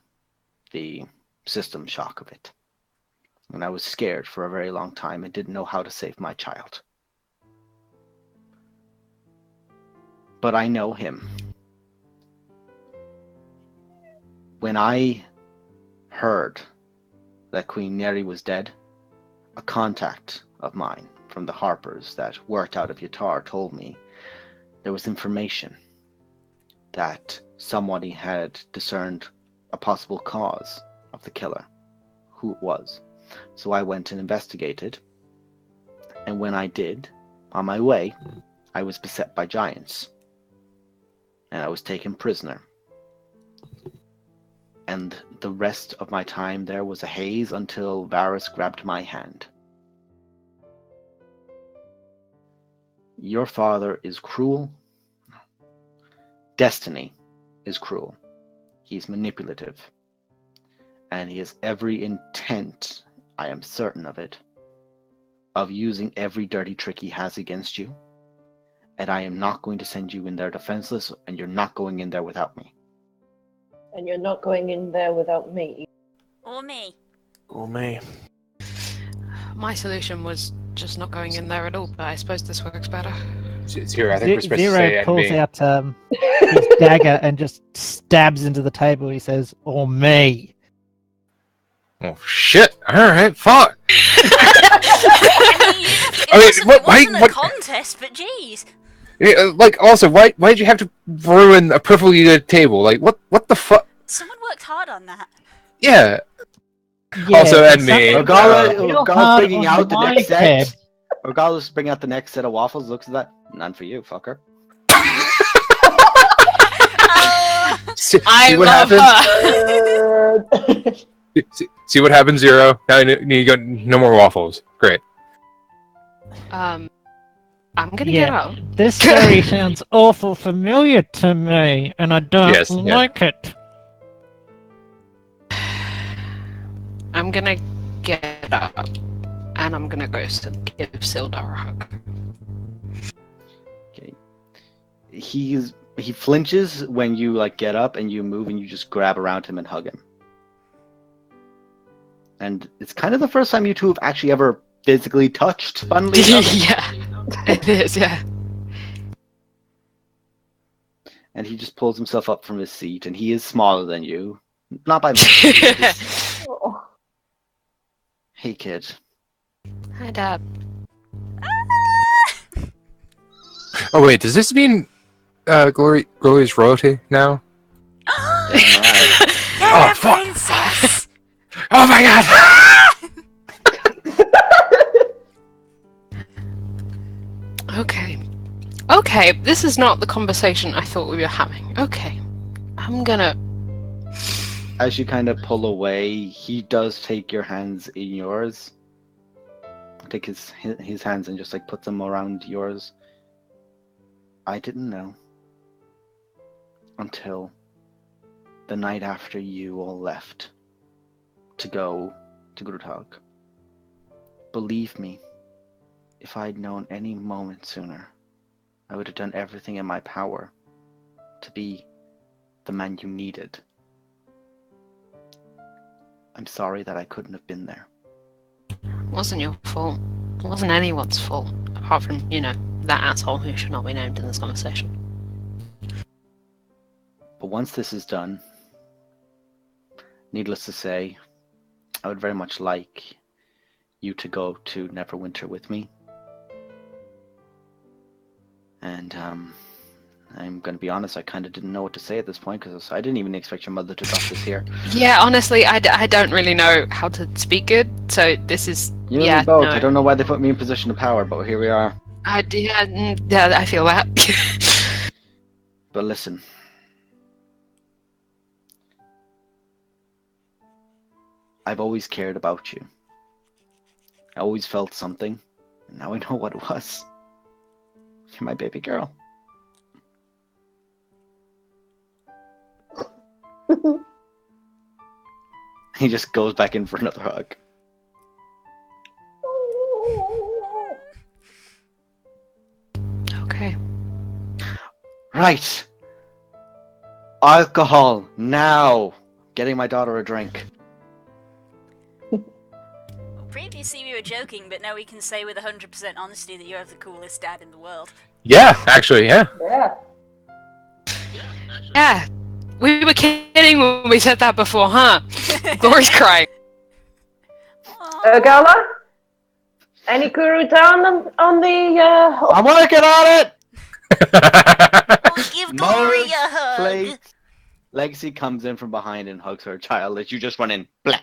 The system shock of it. And I was scared for a very long time and didn't know how to save my child. But I know him. When I heard that Queen Neri was dead, a contact of mine from the Harpers that worked out of Yatar told me there was information that somebody had discerned a possible cause of the killer, who it was. So I went and investigated, and when I did, on my way, I was beset by giants, and I was taken prisoner. And the rest of my time there was a haze until Varus grabbed my hand. Your father is cruel. Destiny is cruel. He's manipulative. And he has every intent, I am certain of it, of using every dirty trick he has against you. And I am not going to send you in there defenseless, and you're not going in there without me. And you're not going in there without me. Or me. Or me. My solution was just not going in there at all, but I suppose this works better. Zero, I think we're supposed to say Zero pulls enemy. out his dagger and just stabs into the table. He says, "Or me." Oh shit! All right, fuck. I mean, it wasn't a contest, but geez. Like, also, why did you have to ruin a perfectly good table? Like, what the fuck? Someone worked hard on that. Yeah. Yeah, Also, and it's me. something real Regardless hard bringing on out the my next head. set. Regardless bringing out the next set of waffles, looks at that. None for you, fucker. Oh, See, I see what love happens? her. See what happens, Zero? Now you got no more waffles. Great. I'm gonna Yeah. get up. This story sounds awful familiar to me, and I don't Yes, yeah. like it. I'm gonna get up, and I'm gonna go give Sildar a hug. Okay. He flinches when you like get up and you move and you just grab around him and hug him. And it's kind of the first time you two have actually ever physically touched, funnily enough. Yeah, it is. Yeah. And he just pulls himself up from his seat, and he is smaller than you. Not by much. He's just, hey, kid. Hi, Dad. Oh wait, does this mean Glory's royalty now? Alright. yeah, Oh, fuck. princess. Oh my god! Okay. Okay, this is not the conversation I thought we were having. Okay. I'm gonna... As you kind of pull away, he does take your hands in yours. Take his hands and just like put them around yours. I didn't know until the night after you all left to go to Grutag. Believe me, if I'd known any moment sooner, I would have done everything in my power to be the man you needed. I'm sorry that I couldn't have been there. It wasn't your fault. It wasn't anyone's fault. Apart from, that asshole who should not be named in this conversation. But once this is done, needless to say, I would very much like you to go to Neverwinter with me. And I'm going to be honest, I kind of didn't know what to say at this point because I didn't even expect your mother to drop this here. Yeah, honestly, I don't really know how to speak good, so this is... You and yeah, me both. no. I don't know why they put me in position of power, but here we are. Yeah, I feel that. But listen. I've always cared about you. I always felt something, and now I know what it was. You're my baby girl. He just goes back in for another hug. Okay. Right. Alcohol, now. Getting my daughter a drink. Well, previously we were joking, but now we can say with 100% honesty that you have the coolest dad in the world. Yeah, actually, yeah. Yeah. Yeah, we were kidding when we said that before, huh? Glory's crying. Aw. Gala? Any Kuruta on the I'm working on it! Oh, give Glory a hug. Plate. Legacy comes in from behind and hugs her child as you just run in. Blah.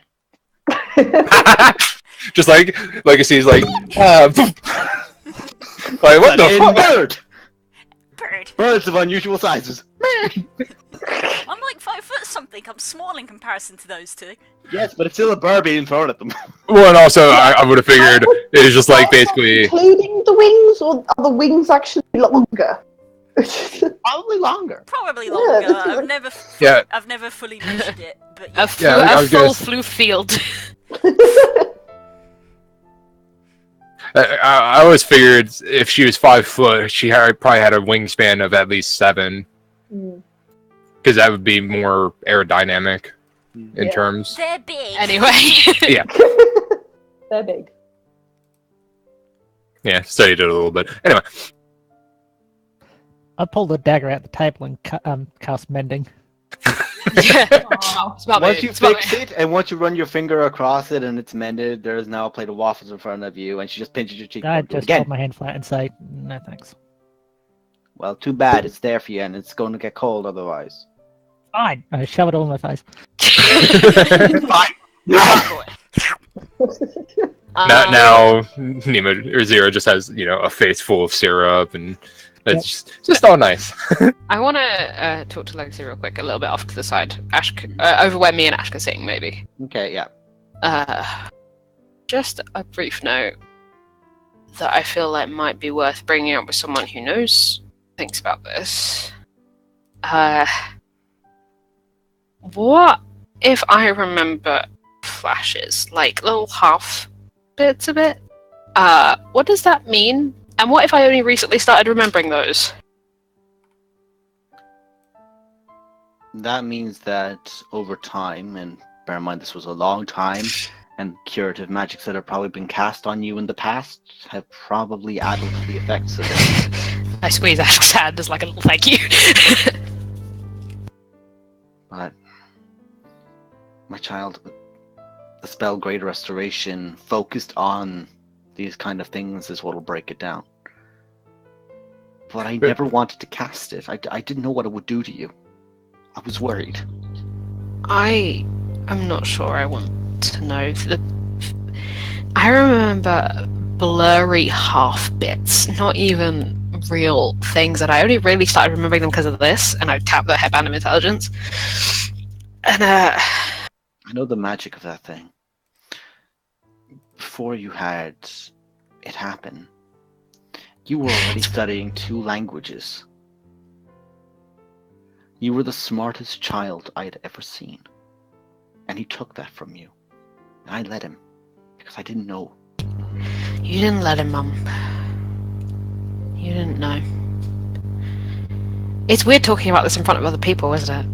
Just like Legacy's like, like what the fuck? Bird! Bird. Birds of unusual sizes. I'm like 5 foot something. I'm small in comparison to those two. Yes, but it's still a bird being thrown at them. Well, and also I would have figured it was just like basically. including the wings, or are the wings actually longer? Probably longer. Probably Yeah, longer. that's I've right. never, Yeah. I've never fully measured it, but A, yeah. Yeah, I a was gonna full s- flu field. I always figured if she was 5 foot, she probably had a wingspan of at least 7, Mm. because that would be more aerodynamic in Yeah. terms. They're big. Anyway. Yeah, They're big. yeah, studied it a little bit. Anyway, I pulled the dagger out the table and cast mending. Yeah. Smart Once move, you smart fix move. it, and once you run your finger across it and it's mended, there is now a plate of waffles in front of you, and she just pinches your cheek. I Do it just again. hold my hand flat and say, no thanks. Well, too bad. It's there for you, and it's going to get cold otherwise. Fine. I shove it all in my face. Fine. Now Nemo or Zero just has a face full of syrup, and it's just all nice. I want to talk to Legacy real quick, a little bit off to the side. Over where me and Ash are sitting, maybe. Okay, yeah. Just a brief note that I feel like might be worth bringing up with someone who knows things about this. What if I remember flashes, like little half bits of it? What does that mean? And what if I only recently started remembering those? That means that over time, and bear in mind this was a long time, and curative magics that have probably been cast on you in the past have probably added to the effects of it. I squeeze Ash's hand as like a little thank you. But, my child, the spell Greater Restoration focused on these kind of things is what will break it down. But I never wanted to cast it. I didn't know what it would do to you. I was worried. I'm not sure I want to know. I remember blurry half bits, not even real things, and I only really started remembering them because of this, and I tapped the headband of intelligence. And I know the magic of that thing. Before you had it happen, you were already studying 2 languages. You were the smartest child I had ever seen. And he took that from you. And I let him, because I didn't know. You didn't let him, Mum. You didn't know. It's weird talking about this in front of other people, isn't it?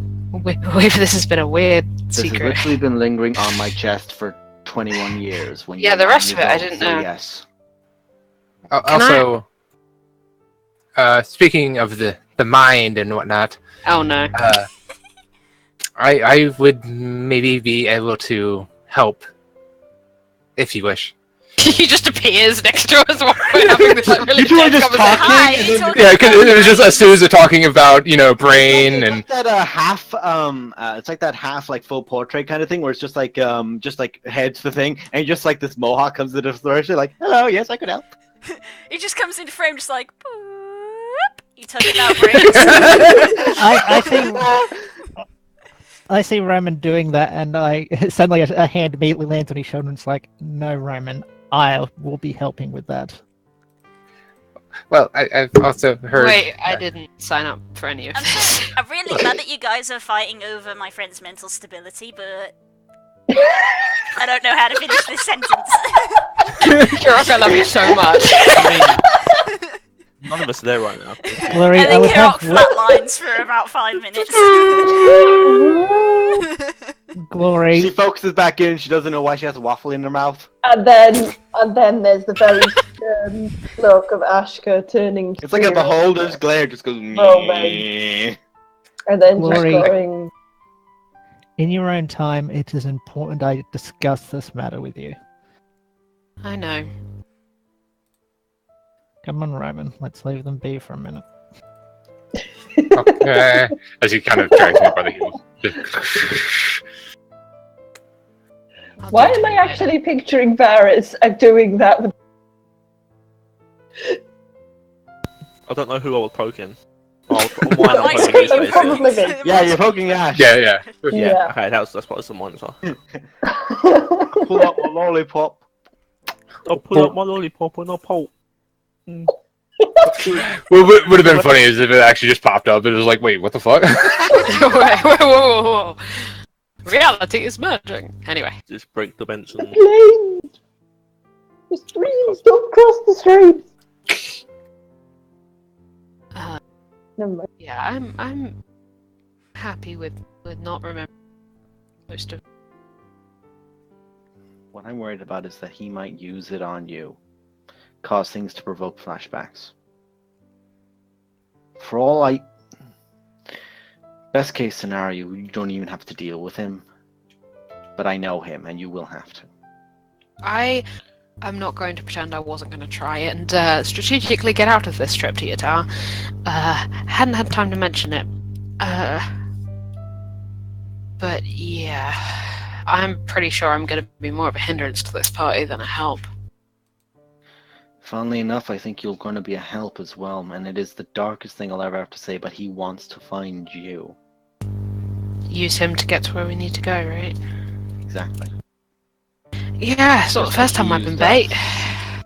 This has been a weird secret. This has literally been lingering on my chest for 21 years. When the rest of it I didn't know. Yes. Also, speaking of the mind and whatnot. Oh no. I would maybe be able to help, if you wish. He just appears next to us while we're having this really you two are just talking. Yeah, because it was just us Susan talking about brain it's and like that half it's like that half like full portrait kind of thing where it's just like heads the thing, and just like this mohawk comes into the flourish, like, hello, yes, I could help. He just comes into frame just like boop. You talking about brains? I see Roman doing that, and suddenly a hand immediately lands on his shoulder, and it's like, no, Roman, I will be helping with that. Well, I've also heard... Wait, I didn't sign up for any of this. I'm really glad that you guys are fighting over my friend's mental stability, but... I don't know how to finish this sentence. Kirok, I love you so much. I mean, none of us are there right now. Glory, I think Kirok flatlines for about 5 minutes. Glory. She focuses back in, she doesn't know why she has a waffle in her mouth. And then there's the very stern look of Ashka turning to It's like a beholder's glare, just goes Roman. And then Glory. just going... In your own time, it is important I discuss this matter with you. I know. Come on, Roman, let's leave them be for a minute. Okay. As he kind of drags me by the heels. Why am I actually picturing Varys doing that with... I don't know who I was poking. Oh, why am I poking his face? Probably me. Yeah, you're poking Ash. Yeah. Yeah. Okay, that's probably someone as well. Pull up a lollipop. I'll pull up my lollipop and I'll poke. What would have been funny is if it actually just popped up. It was like, wait, what the fuck? Whoa. Reality is merging. Anyway. Just break the bench and... Planes! The streams! Don't cross the streams! Never mind. Yeah, I'm happy with not remembering most of... What I'm worried about is that he might use it on you. Cause things to provoke flashbacks. For all best case scenario, you don't even have to deal with him. But I know him, and you will have to. I'm not going to pretend I wasn't going to try it and strategically get out of this trip to Yatar. Hadn't had time to mention it. But yeah, I'm pretty sure I'm going to be more of a hindrance to this party than a help. Funnily enough, I think you're going to be a help as well, and it is the darkest thing I'll ever have to say, but he wants to find you. Use him to get to where we need to go, right? Exactly. Yeah, it's not the Just first like he time I've been used bait. us.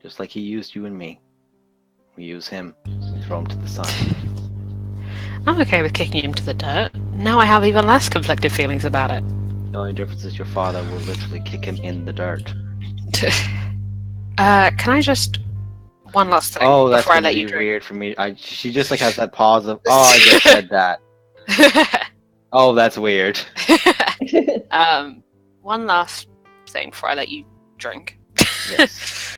Just like he used you and me. We use him. We throw him to the side. I'm okay with kicking him to the dirt. Now I have even less conflicted feelings about it. The only difference is your father will literally kick him in the dirt. Can I just... One last thing Oh, that's before I gonna let be you drink. weird for me. She just like has that pause of, oh, I just said that. Oh, that's weird. One last thing before I let you drink. Yes.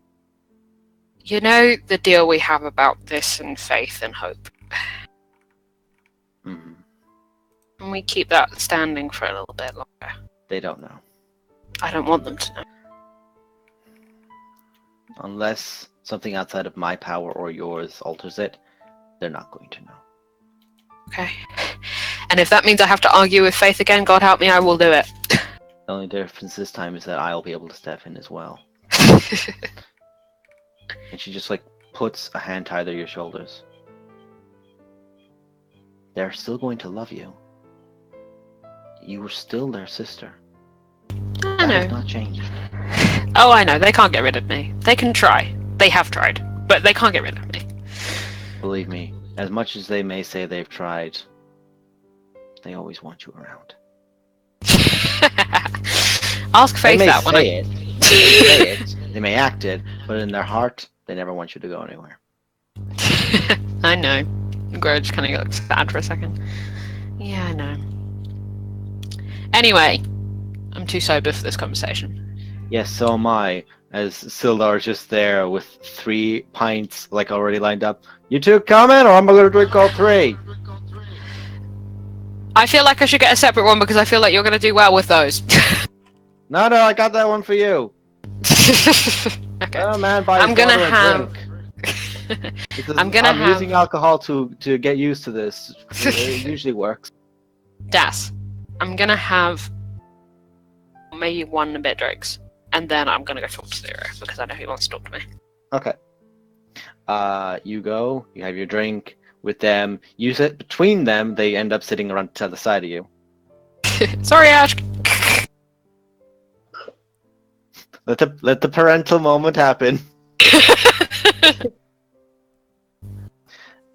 You know the deal we have about this and faith and hope. Mhm. And we keep that standing for a little bit longer. They don't know. I don't want them to know. Unless something outside of my power or yours alters it, they're not going to know. Okay. And if that means I have to argue with Faith again, God help me, I will do it. The only difference this time is that I'll be able to step in as well. And she just like puts a hand to either your shoulders. They're still going to love you. You were still their sister. I That has know. not changed. Oh, I know. They can't get rid of me. They can try. They have tried. But they can't get rid of me. Believe me, as much as they may say they've tried, they always want you around. Ask They Faith may that when say it. They may say it. They may act it, but in their heart, they never want you to go anywhere. I know. Grudge kind of got sad for a second. Yeah, I know. Anyway, I'm too sober for this conversation. Yes, so am I. As Sildar's just there with 3 pints, like already lined up. You two coming, or am I gonna drink all 3? I feel like I should get a separate one because I feel like you're going to do well with those. No, I got that one for you. Okay. Oh man, buy I'm his gonna daughter a have. drink. Because I'm gonna have using alcohol to get used to this. It usually works. Das. I'm gonna have maybe 1 and a bit drinks, and then I'm gonna go talk to Zero because I know he wants to talk to me. Okay. You go. You have your drink with them. You sit between them. They end up sitting around to the side of you. Sorry, Ash. Let the parental moment happen.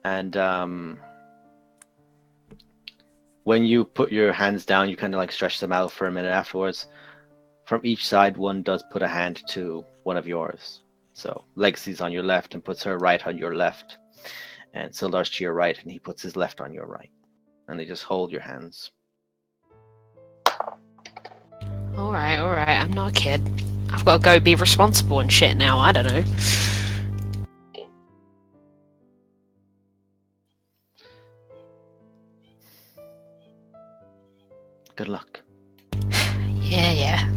And when you put your hands down, you kind of like stretch them out for a minute afterwards. From each side, one does put a hand to one of yours. So Legacy's on your left and puts her right on your left. And Sildar's to your right and he puts his left on your right. And they just hold your hands. Alright, I'm not a kid. I've got to go be responsible and shit now, I don't know. Good luck. Yeah.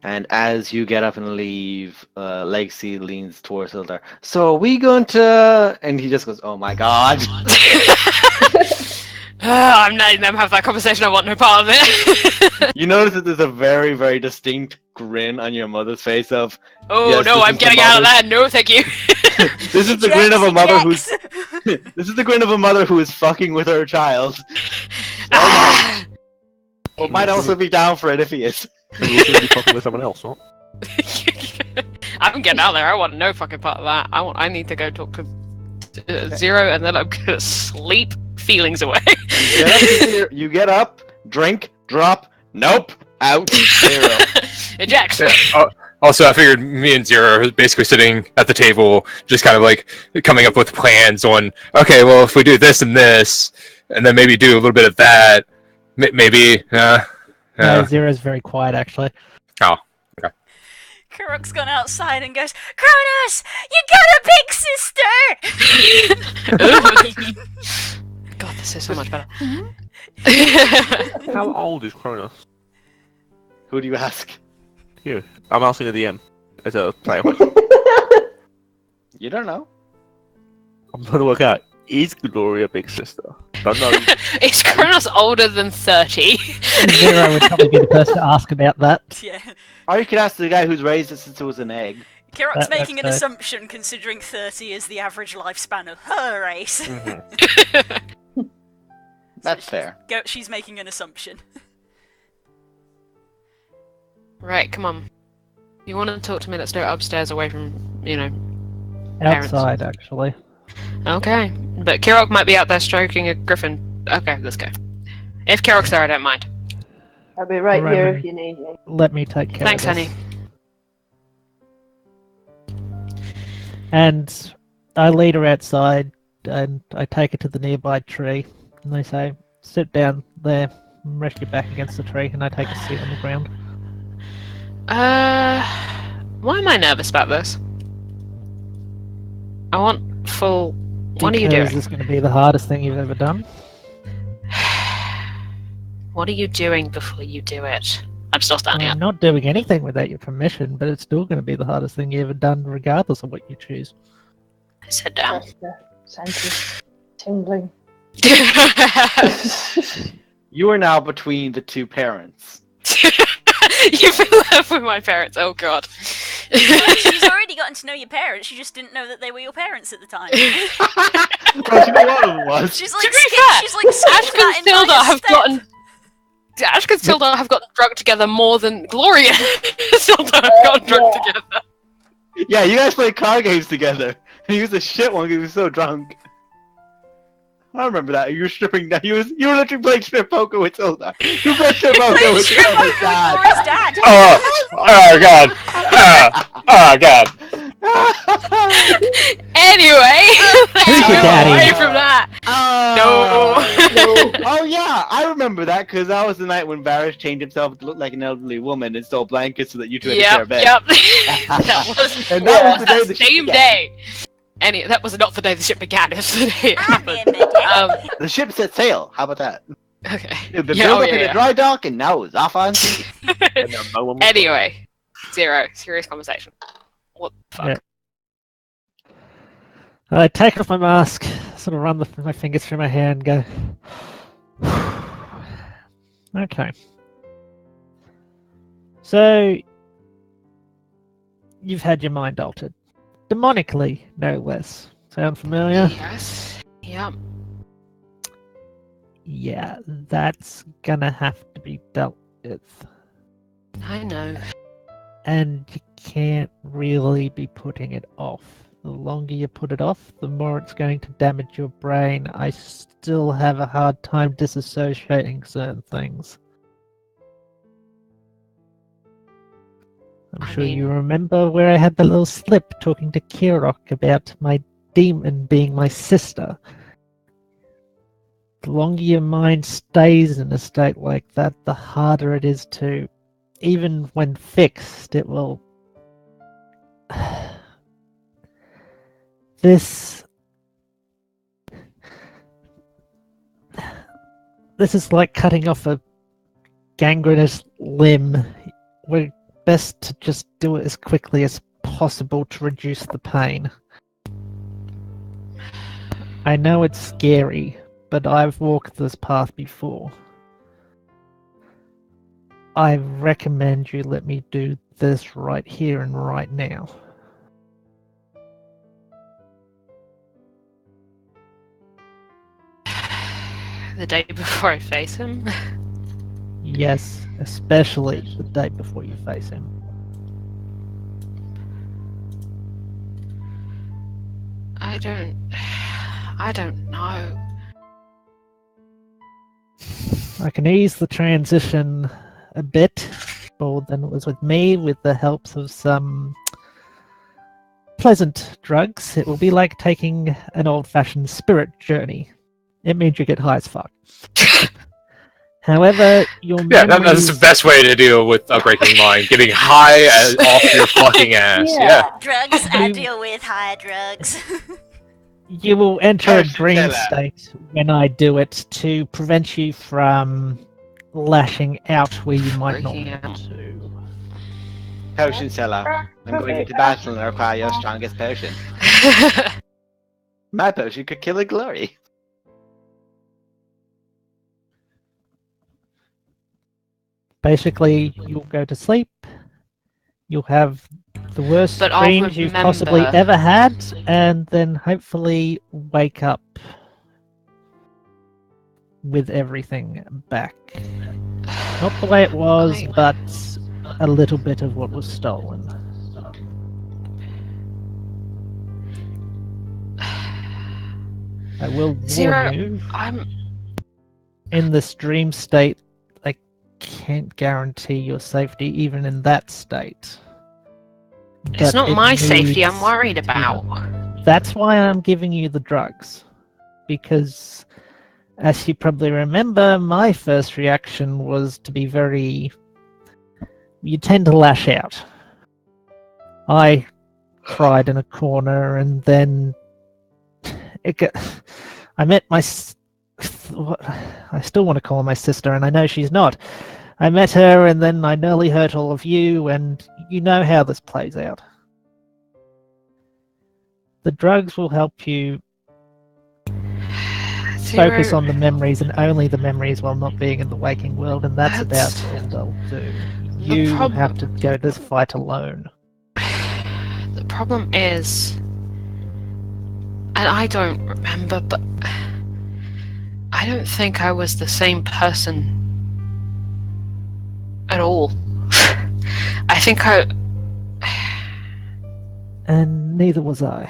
And as you get up and leave, Legacy leans towards Sildar. So are we going to... And he just goes, oh my god. I'm letting them have that conversation, I want no part of it. You notice that there's a very, very distinct grin on your mother's face of... Oh Yes, no, this I'm is the getting out of mother's- that, no thank you. This is the grin of a mother who's... Ejects. This is the grin of a mother who is fucking with her child. Ah! But might also be down for it if he is. You're also be fucking with someone else, what? I'm getting out there, I want no fucking part of that. I need to go talk to Zero and then I'm gonna sleep feelings away. You get up, drink, drop, nope, out, 0. Eject. Yeah. Also, I figured me and Zero are basically sitting at the table, just kind of like coming up with plans on, okay, well, if we do this and this, and then maybe do a little bit of that, maybe, No, Zero's very quiet, actually. Oh. Kurok's gone outside and goes, Cronus, you got a big sister! God, this is so much better. How old is Kronos? Who do you ask? You. I'm asking the DM as a player. You don't know. I'm trying to work out, is Gloria big sister? Don't know. Is Kronos older than 30? Zero would probably be the person to ask about that. Yeah. Or you could ask the guy who's raised it since it was an egg. Kirok's That's making an fair. assumption considering 30 is the average lifespan of her race. That's fair. She's making an assumption. Right, come on. You want to talk to me? Let's do it upstairs, away from, parents. Outside, actually. Okay. But Kirok might be out there stroking a griffin. Okay, let's go. If Kirok's there, I don't mind. I'll be right here Roman. if you need me. Let me take care Thanks, of this. honey. And I lead her outside, and I take her to the nearby tree. And they say, sit down there, and rest your back against the tree, and I take a seat on the ground. Why am I nervous about this? I want full... What are you Because doing? it's going to be the hardest thing you've ever done. What are you doing before you do it? I'm still standing I'm up. not doing anything without your permission, but it's still going to be the hardest thing you ever done, regardless of what you choose. Sit down. Senses tingling. You are now between the two parents. You've been left with my parents. Oh god. She's already gotten to know your parents, you just didn't know that they were your parents at the time. But you know what it was? She's To like, be fair, she's like Ashka that and in Tilda my have step. gotten. Ashka and Tilda have gotten drunk together more than Gloria and Tilda have gotten drunk together. Yeah, you guys play card games together. He was a shit one because he was so drunk. I remember that. You were stripping down. You were literally playing strip poker with Tilda. You played strip poker with Strip poker Tilda's with dad. Laura's dad. Oh god. Oh god. Anyway, let's Who's your move daddy? away from that. No. Oh yeah, I remember that because that was the night when Varys changed himself to look like an elderly woman and stole blankets so that you two had to share a bed. Yep. That was And that was the day the shit same began. day. That was not the day the ship began. It was the day it I happened. remember that. The ship set sail. How about that? Okay. The Yeah, build oh, up in yeah, the dry dock and now it's off on sea. And then no one was- Anyway, Zero, serious conversation. What the fuck? Yeah. I take off my mask, sort of run my fingers through my hair and go, okay. So, you've had your mind altered. Demonically, no less. Sound familiar? Yes. Yep. Yeah, that's gonna have to be dealt with. I know. And you can't really be putting it off. The longer you put it off, the more it's going to damage your brain. I still have a hard time disassociating certain things. I'm I sure mean- you remember where I had the little slip talking to Kirok about my demon being my sister. The longer your mind stays in a state like that, the harder it is to, even when fixed, it will. This is like cutting off a gangrenous limb. We're best to just do it as quickly as possible to reduce the pain. I know it's scary, but I've walked this path before. I recommend you let me do this right here and right now. The day before I face him. Yes, especially the day before you face him. I don't know. I can ease the transition a bit more than it was with me, with the helps of some pleasant drugs. It will be like taking an old-fashioned spirit journey. It means you get high as fuck. However, your Yeah, that's memories, the best way to deal with a breaking mind. Getting high off your fucking ass. Yeah. Drugs, I deal with high drugs. you will enter a Potion dream teller. state when I do it to prevent you from lashing out where you might not Freaking want out. to. Potion seller. I'm going into battle and require your strongest potion. My potion could kill a glory. Basically, you'll go to sleep. You'll have the worst But I'll dreams you've possibly remember. ever had, and then hopefully wake up with everything back. Not the way it was, but a little bit of what was stolen. I will warn Zero, you, I'm. in this dream state, I can't guarantee your safety even in that state. It's But not it my safety I'm needs worried to be about. done. That's why I'm giving you the drugs. Because, as you probably remember, my first reaction was to be very... You tend to lash out. I cried in a corner, and then I met my... I still want to call her my sister, and I know she's not. I met her, and then I nearly hurt all of you, and you know how this plays out. The drugs will help you focus on the memories and only the memories while not being in the waking world, and that's about all they'll do. You have to go this fight alone. The problem is, and I don't remember, but I don't think I was the same person at all. I think I... And neither was I.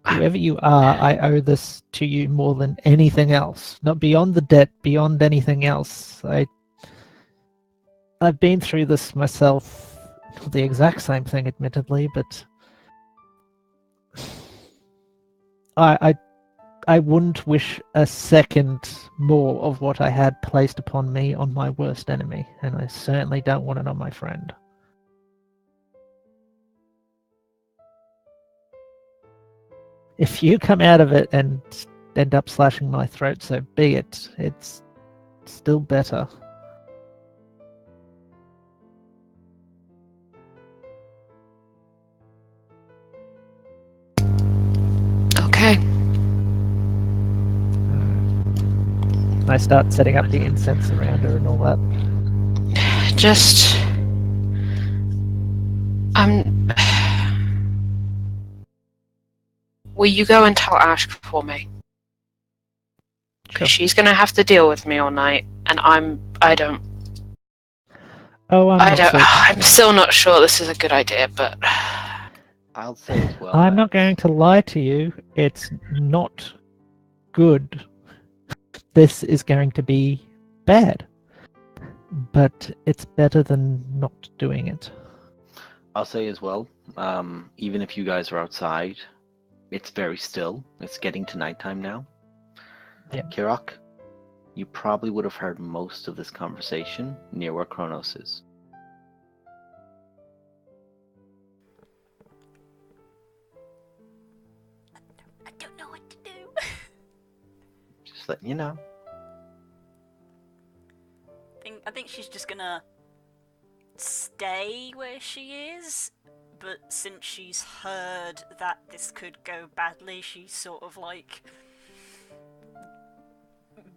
Whoever you are, I owe this to you more than anything else. Not beyond the debt, beyond anything else. I've been through this myself. Not the exact same thing, admittedly, but I wouldn't wish a second more of what I had placed upon me on my worst enemy, and I certainly don't want it on my friend. If you come out of it and end up slashing my throat, so be it. It's still better. Okay. I start setting up the incense around her and all that. Just... Will you go and tell Ash for me? Sure. She's gonna have to deal with me all night, and I don't... Oh, I'm still not sure this is a good idea, but... I'll say as well. I'm not going to lie to you. It's not good. This is going to be bad. But it's better than not doing it. I'll say as well, even if you guys are outside, it's very still. It's getting to nighttime now. Yeah. Kirok, you probably would have heard most of this conversation near where Kronos is. I don't know what to do. Just letting you know. I think she's just gonna stay where she is, but since she's heard that this could go badly, she's sort of like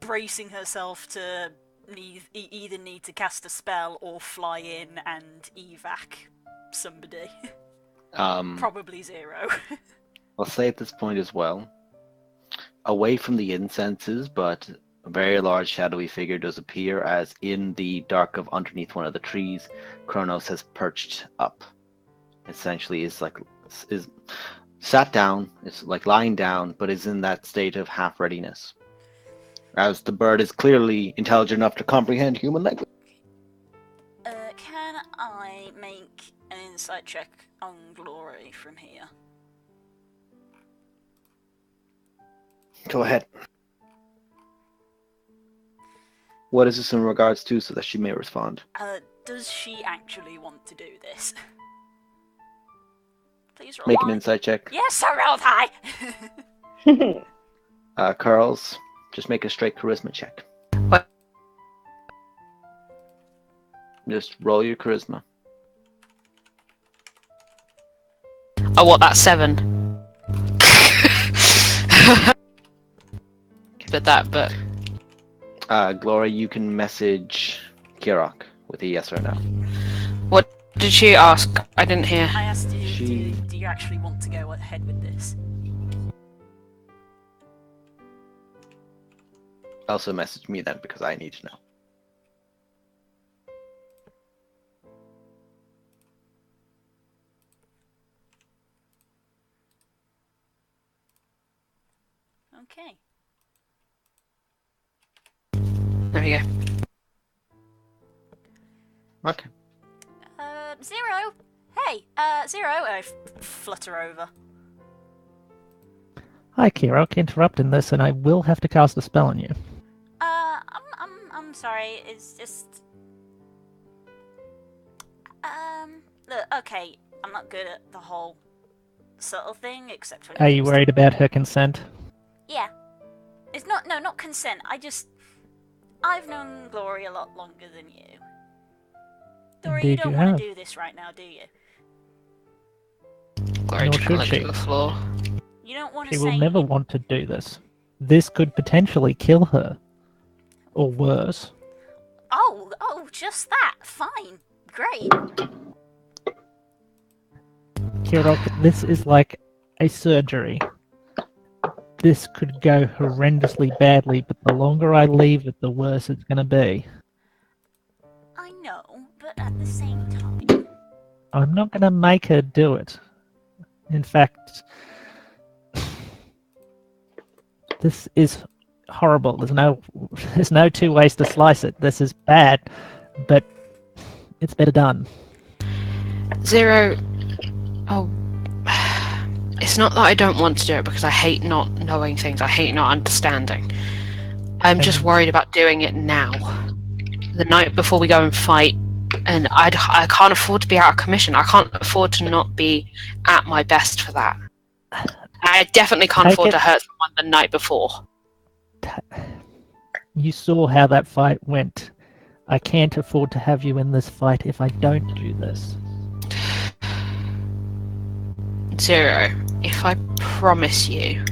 bracing herself to either need to cast a spell or fly in and evac somebody. Probably Zero. I'll say at this point as well, away from the incenses, but a very large shadowy figure does appear as in the dark of underneath one of the trees, Kronos has perched up. Essentially is sat down, it's like lying down, but is in that state of half readiness. As the bird is clearly intelligent enough to comprehend human language. Can I make an insight check on Glory from here? Go ahead. What is this in regards to, so that she may respond? Does she actually want to do this? Please roll Make high. an insight check. Yes, I rolled high! Carls, just make a straight charisma check. What? Just roll your charisma. Oh, what, that's 7? with that, but Glory, you can message Kirok with a yes or no. what did she ask? I didn't hear. I asked, do She- you actually want to go ahead with this? Also message me then because I need to know. Okay. There we go. Okay. Zero. Hey, Zero. I flutter over. Hi, Kirok. Interrupting this, and I will have to cast a spell on you. I'm sorry. It's just. Look. Okay, I'm not good at the whole subtle thing, except when. Are you worried about her consent? Yeah. It's not consent. I've known Glory a lot longer than you. Glory, you Indeed don't you want have. to do this right now, do you? Glory Nor just kinda should looked she. at the floor. You don't want to She say. will never want to do this. This could potentially kill her. Or worse. Oh, just that. Fine. Great. Kirok, this is like a surgery. This could go horrendously badly, but the longer I leave it, the worse it's going to be. I know, but at the same time. I'm not going to make her do it. In fact, this is horrible. There's no two ways to slice it. This is bad, but it's better done. Zero. Oh. It's not that I don't want to do it because I hate not knowing things. I hate not understanding. I'm just worried about doing it now. The night before we go and fight, and I can't afford to be out of commission. I can't afford to not be at my best for that. I definitely can't afford to hurt someone the night before. You saw how that fight went. I can't afford to have you in this fight if I don't do this. Zero, if I promise you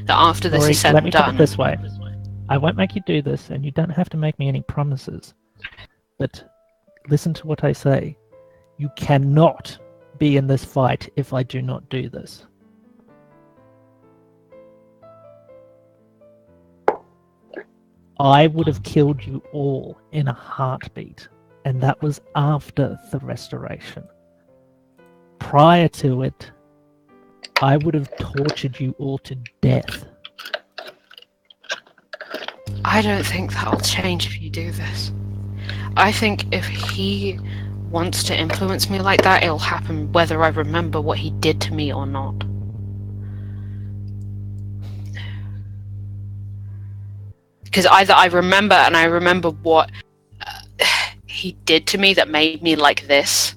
that after this is said let me and put done, it this way. I won't make you do this, and you don't have to make me any promises. But listen to what I say. You cannot be in this fight if I do not do this. I would have killed you all in a heartbeat, and that was after the restoration. Prior to it, I would have tortured you all to death. I don't think that'll change if you do this. I think if he wants to influence me like that, it'll happen whether I remember what he did to me or not. Because either I remember what he did to me that made me like this,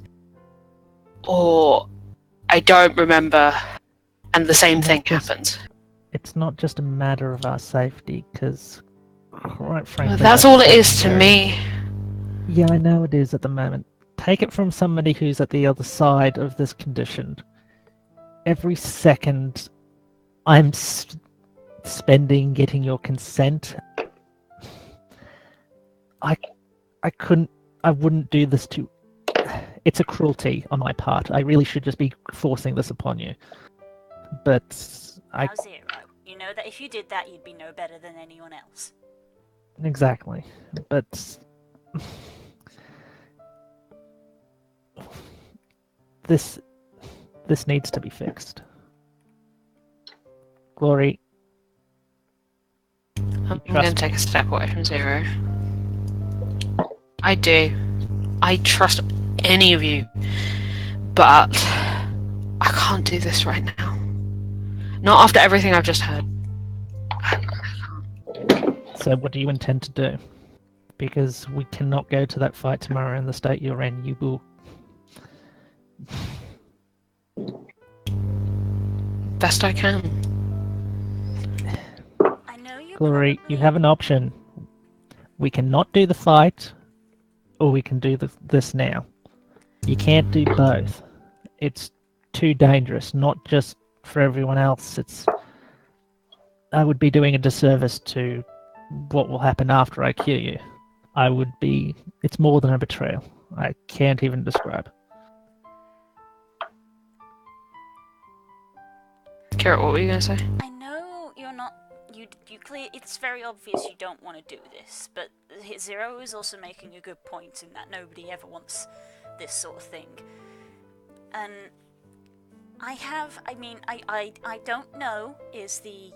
or I don't remember and the same thing happens. It's not just a matter of our safety, because quite frankly... That's all it is to me. Yeah, I know it is at the moment. Take it from somebody who's at the other side of this condition. Every second I'm spending getting your consent, I wouldn't do this to... It's a cruelty on my part. I really should just be forcing this upon you. But Now, Zero, you know that if you did that, you'd be no better than anyone else. Exactly. But... This needs to be fixed. Glory. I'm going to take a step away from Zero. I do. I trust any of you. But I can't do this right now. Not after everything I've just heard. So what do you intend to do? Because we cannot go to that fight tomorrow in the state you're in. You will... Best I can. I know you. Glory, you have an option. We cannot do the fight, or we can do this now. You can't do both. It's too dangerous, not just for everyone else. It's I would be doing a disservice to what will happen after I kill you. It's more than a betrayal. I can't even describe. Carrot, what were you going to say? I know you're not. You clear. It's very obvious you don't want to do this, but Zero is also making a good point in that nobody ever wants this sort of thing. And I don't know is the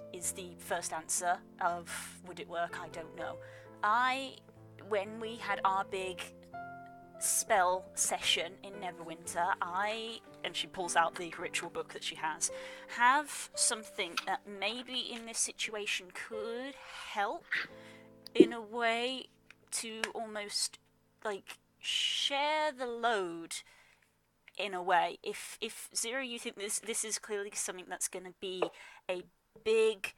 first answer of would it work? I don't know. When we had our big spell session in Neverwinter, and she pulls out the ritual book that she have something that maybe in this situation could help in a way to almost like share the load in a way. If Zero, you think this is clearly something that's going to be a big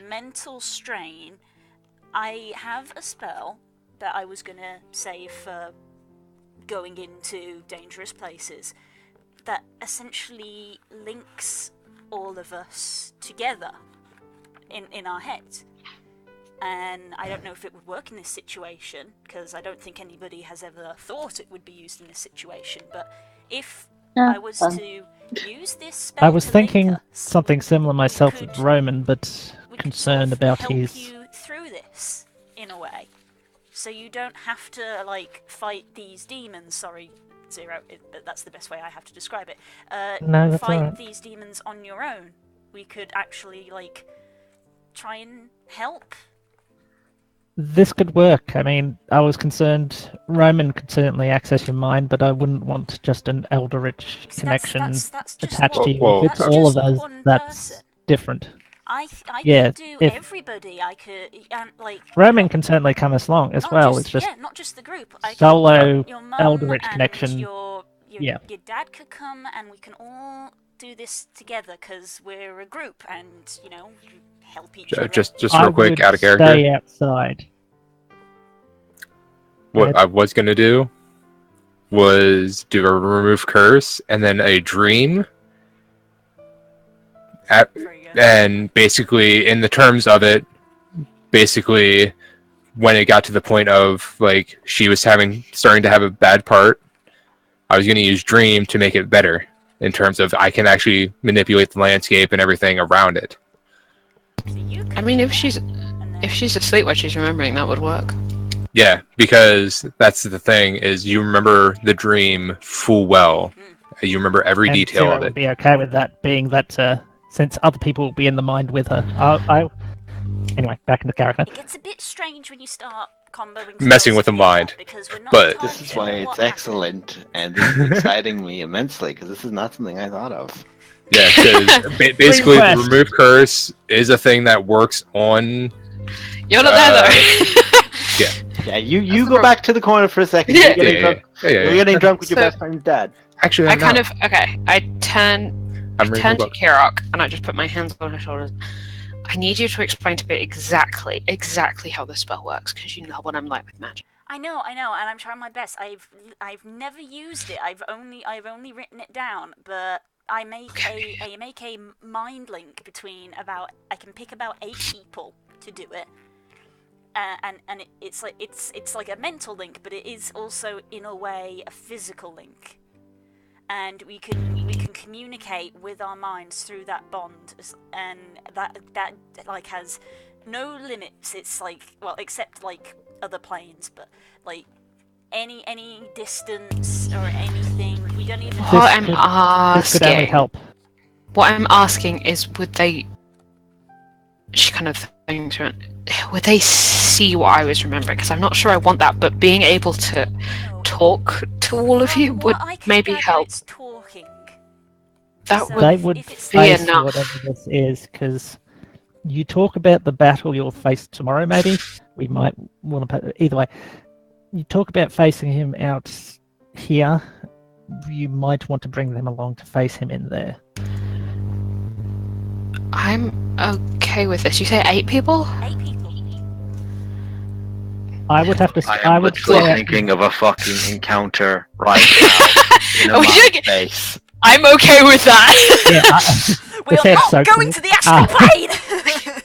mental strain, I have a spell that I was going to save for going into dangerous places that essentially links all of us together in our heads. And I don't know if it would work in this situation, because I don't think anybody has ever thought it would be used in this situation, but if I was to use this spell I was thinking link us, something similar myself with Roman, but concerned about help his... you through this, in a way. So you don't have to, like, fight these demons. Sorry, Zero, but that's the best way I have to describe it. No, that's fight alright. these demons on your own. We could actually, like, try and help. This could work. I mean, I was concerned Roman could certainly access your mind, but I wouldn't want just an Eldritch connection that's just attached one- to you. Whoa. If it's that's all of just us, one that's person. different. I Yeah, could do if- everybody. I could, and like Roman can certainly come as long as not well. Just, It's just yeah, not just the group. I solo could, your mum Eldritch and connection. Your Yeah. dad could come, and we can all do this together because we're a group, and help each other. Just I real quick, would out of character. stay outside. What I was gonna do was do a remove curse and then a dream. Very good. And basically, in the terms of it, basically, when it got to the point of like she was starting to have a bad part, I was gonna use dream to make it better in terms of I can actually manipulate the landscape and everything around it. So you I could mean, do if that, she's and then- if she's asleep while she's remembering, that would work. Yeah, because that's the thing is you remember the dream full well. You remember every And detail Sarah of would it. be okay with that, being that since other people will be in the mind with her. Anyway, back into character. it gets a bit strange when you start comboing Messing spells with the together, mind. because we're not But- This is entirely why sure it's what excellent, and this is exciting me immensely, because this is not something I thought of. Yeah, because basically the Request. remove curse is a thing that works on. You're not there though. Yeah, you go back to the corner for a second. Yeah. You're getting drunk. You're getting drunk with your So- best friend's dad. Actually, I I'm kind not. of I turn I'm reading to the book. Kirok and I just put my hands on her shoulders. I need you to explain to me exactly how the spell works, because you know what I'm like with magic. I know, and I'm trying my best. I've never used it. I've only written it down, but I make a mind link between I can pick about 8 people to do it. And it's like a mental link, but it is also in a way a physical link, and we can communicate with our minds through that bond, and that like has no limits. It's like, well, except like other planes, but like any distance or anything. We don't even. What I'm This could only asking, help. what I'm asking is, would they? She kind of thinks, would they see what I was remembering? Because I'm not sure I want that, but being able to talk to all of you would Well, I can maybe gather help. It's talking. That So would. They would if it's face enough. whatever this is, because you talk about the battle you'll face tomorrow, maybe. We might want to put either way. You talk about facing him out here. You might want to bring them along to face him in there. I'm okay with this. You say 8 people? 8 people. I would have to. I am would literally say thinking of a fucking encounter right now in a Oh, we man's should- face. I'm okay with that. yeah, We're This not episode going will- to the astral plane.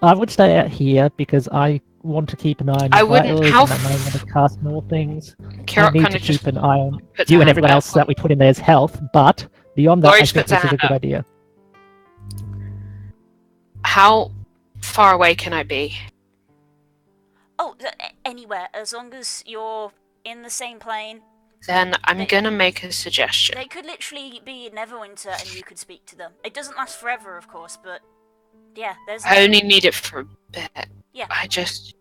I would stay out here because I want to keep an eye on I your wouldn't- vitals, how and I may want to cast more things. I Kirok need kind to of just keep an eye on puts you her and hand everyone up. else that we put in there's health, but beyond that, Laurie I just think puts her this is a hand good up. idea. How far away can I be? Oh, anywhere, as long as you're in the same plane. Then I'm They- gonna make a suggestion. They could literally be in Neverwinter and you could speak to them. It doesn't last forever, of course, but yeah, there's. I only need it for a bit. Yeah. I just.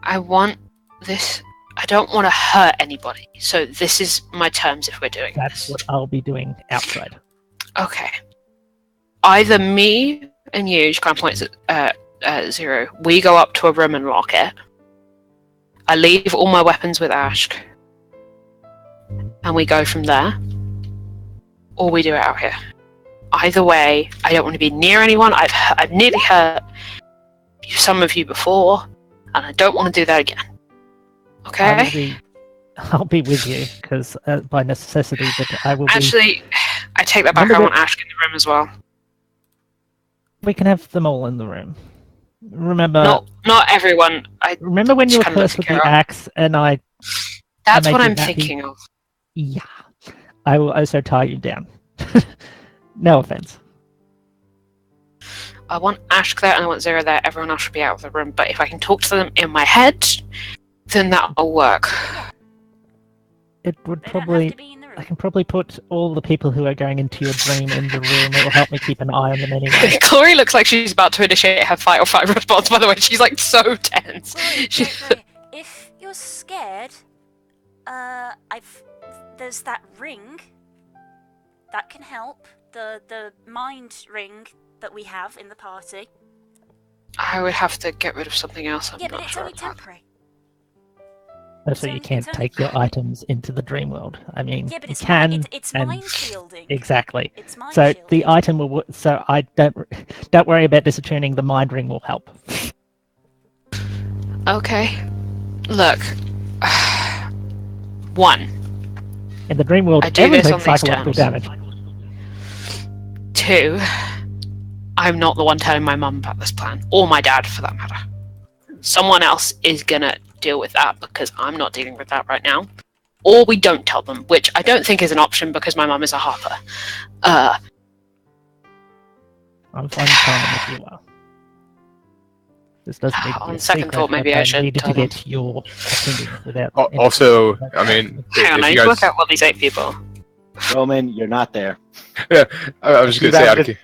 I want this. I don't want to hurt anybody. So this is my terms if we're doing That's this. what I'll be doing outside. Okay. Either me and you, she kind of points at Zero, we go up to a room and lock it. I leave all my weapons with Ashk. And we go from there. Or we do it out here. Either way, I don't want to be near anyone. I've nearly hurt some of you before, and I don't want to do that again. Okay? I'll be with you because by necessity, but I will. Actually, I take that back. I Remember want Ashk in the room as well. We can have them all in the room. Remember? Not everyone. Remember when you were just kinda cursed with look the at axe, and That's made what you I'm happy. thinking of. Yeah, I will also tie you down. No offense. I want Ashk there and I want Zero there. Everyone else should be out of the room. But if I can talk to them in my head, then that'll work. It would They don't probably. have to be in the room. I can probably put all the people who are going into your dream in the room. It will help me keep an eye on them anyway. Chloe looks like she's about to initiate her fight or flight response, by the way. She's like so tense. She- Right. If you're scared, there's that ring that can help. The mind ring that we have in the party. I would have to get rid of something else. I'm Yeah, but not it's sure only about. temporary. So you It's can't only- take your items into the dream world. I mean, Yeah, but you it's can. it's and- mind shielding. Exactly. It's mind So shielding. the item will. So I don't worry about disattuning. The mind ring will help. Okay. Look. One. In the dream world, I do this everything on these psychological terms. damage. Two. I'm not the one telling my mum about this plan, or my dad for that matter. Someone else is gonna deal with that because I'm not dealing with that right now. Or we don't tell them, which I don't think is an option because my mum is a harper. I'm fine telling them if you are. This doesn't need to be On a second secret, thought, maybe but I should needed tell to them. get your opinion without. Also, I mean, Hang on, if I you need to guys, work out what these 8 people. Roman, you're not there. yeah, I was just gonna say,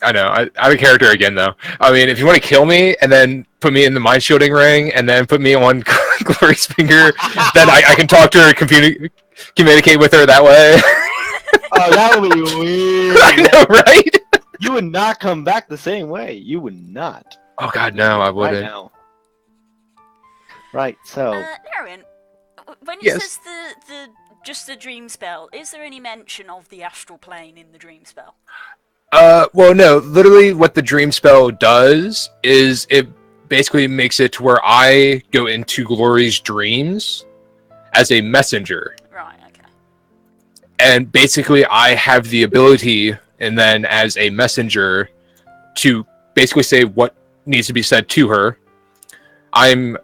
I know, I have a character again though. I mean, if you want to kill me and then put me in the mind shielding ring and then put me on Glory's finger, then I can talk to her, communicate with her that way. Oh, that would be weird. I know, right? You would not come back the same way. You would not. Oh God, no, I Right wouldn't. now. Right. So. Aaron, when it Yes. says the just the dream spell, is there any mention of the astral plane in the dream spell? Well, no. Literally, what the dream spell does is it basically makes it to where I go into Glory's dreams as a messenger, Right. Okay. and basically I have the ability, and then as a messenger, to basically say what needs to be said to her. I'm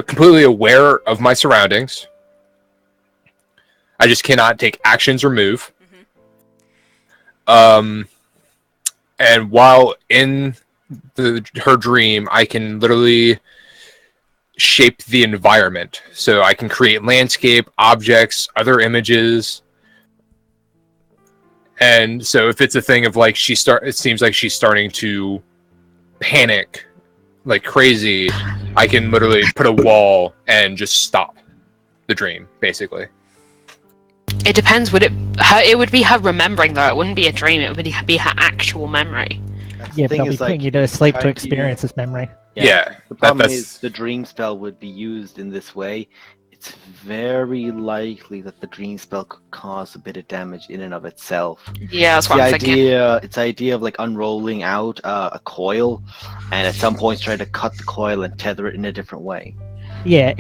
completely aware of my surroundings. I just cannot take actions or move. And while in her dream, I can literally shape the environment. So I can create landscape, objects, other images. And so if it's a thing of like it seems like she's starting to panic like crazy, I can literally put a wall and just stop the dream, basically. It depends. It would be her remembering though. It wouldn't be a dream. It would be her actual memory. Yeah, but thing I'll be is, like, putting you to sleep to trying experience this memory. Yeah. The problem that's- is the dream spell would be used in this way. It's very likely that the dream spell could cause a bit of damage in and of itself. Yeah, that's what I'm thinking. It's the idea of like unrolling out a coil, and at some point try to cut the coil and tether it in a different way. Yeah,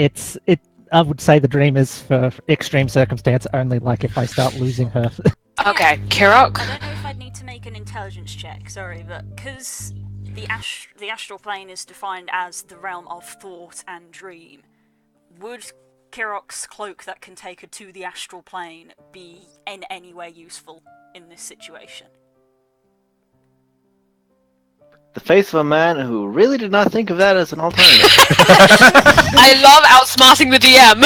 I would say the dream is for extreme circumstance only, like if I start losing her. Okay, Kirok. I don't know if I'd need to make make an intelligence check. Sorry, but because the astral plane is defined as the realm of thought and dream, would Kirok's cloak that can take her to the astral plane be in any way useful in this situation? The face of a man who really did not think of that as an alternative. I love outsmarting the DM.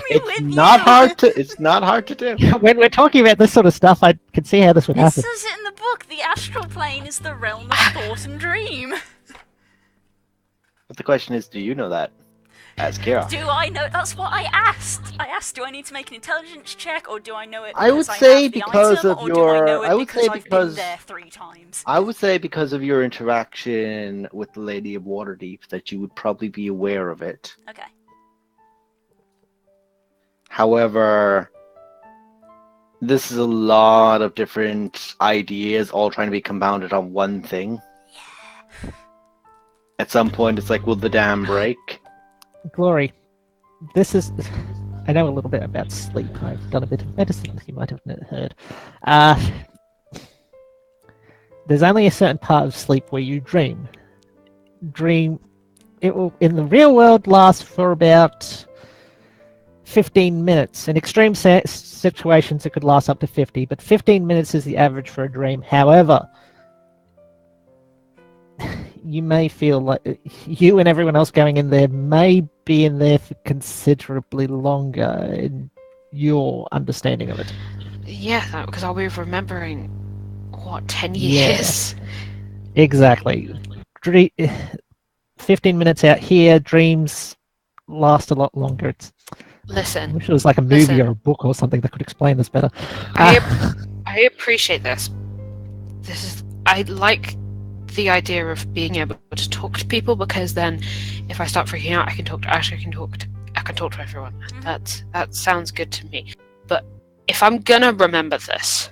It's not hard to. It's not hard to do. When we're talking about this sort of stuff, I can see how this would It happen. says it in the book. The astral plane is the realm of thought and dream. But the question is, do you know that? As Kira. Do I know? That's what I asked. I asked, do I need to make an intelligence check, or do I know it? I would because say have the because item, of or do I know your- it I would because say I've because- been there 3 times. I would say because of your interaction with the Lady of Waterdeep that you would probably be aware of it. Okay. However, this is a lot of different ideas all trying to be compounded on one thing. At some point, it's like, will the dam break? Glory, this is... I know a little bit about sleep. I've done a bit of medicine, you might have heard. There's only a certain part of sleep where you dream. It will, in the real world, last for about 15 minutes. In extreme situations, it could last up to 50, but 15 minutes is the average for a dream. However, you may feel like you and everyone else going in there may be in there for considerably longer in your understanding of it. Yeah, because I'll be remembering, what, 10 Yeah. years? Exactly. 15 minutes out here, dreams last a lot longer. I Listen, wish it was like a movie Listen. or a book or something that could explain this better. I appreciate this. I like the idea of being able to talk to people, because then if I start freaking out, I can talk to Ash, I can talk to everyone. That sounds good to me. But if I'm gonna remember this,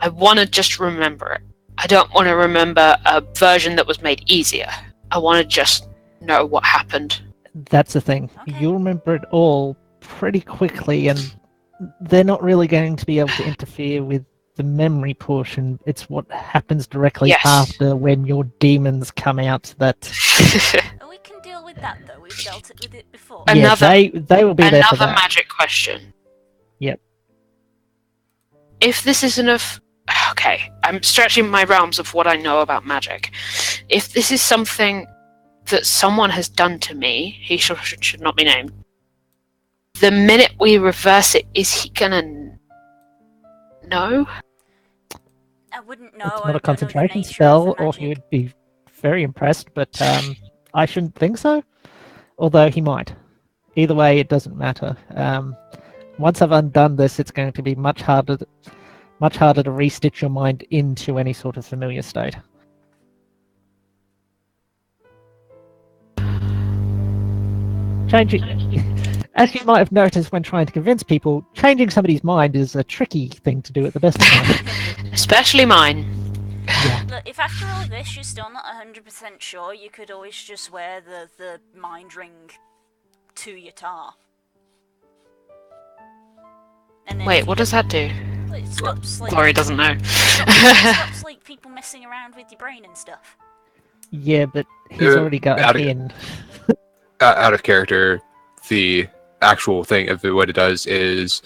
I want to just remember it. I don't want to remember a version that was made easier. I want to just know what happened. That's the thing. Okay. You'll remember it all pretty quickly, and they're not really going to be able to interfere with the memory portion. It's what happens directly Yes. after when your demons come out that We can deal with that though. We've dealt with it before. And- yeah, Another- they will be there for Another that. magic question. Yep. If this isn't okay, I'm stretching my realms of what I know about magic. If this is something that someone has done to me, he should not be named. The minute we reverse it, is he gonna know? I wouldn't know. It's I not don't a know the concentration nature of spell, the or he magic. would be very impressed, but I shouldn't think so. Although he might. Either way, it doesn't matter. Once I've undone this, it's going to be much harder to restitch your mind into any sort of familiar state. Changing, as you might have noticed when trying to convince people, changing somebody's mind is a tricky thing to do at the best of times. Especially mine. Look, if after all this you're still not 100% sure, you could always just wear the mind ring to your tar. And then Wait, if what you does that do? It stops, like, Glory doesn't know. stops like people messing around with your brain and stuff. Yeah, but he's already got out a of- pin. Out of character, the actual thing of what it does is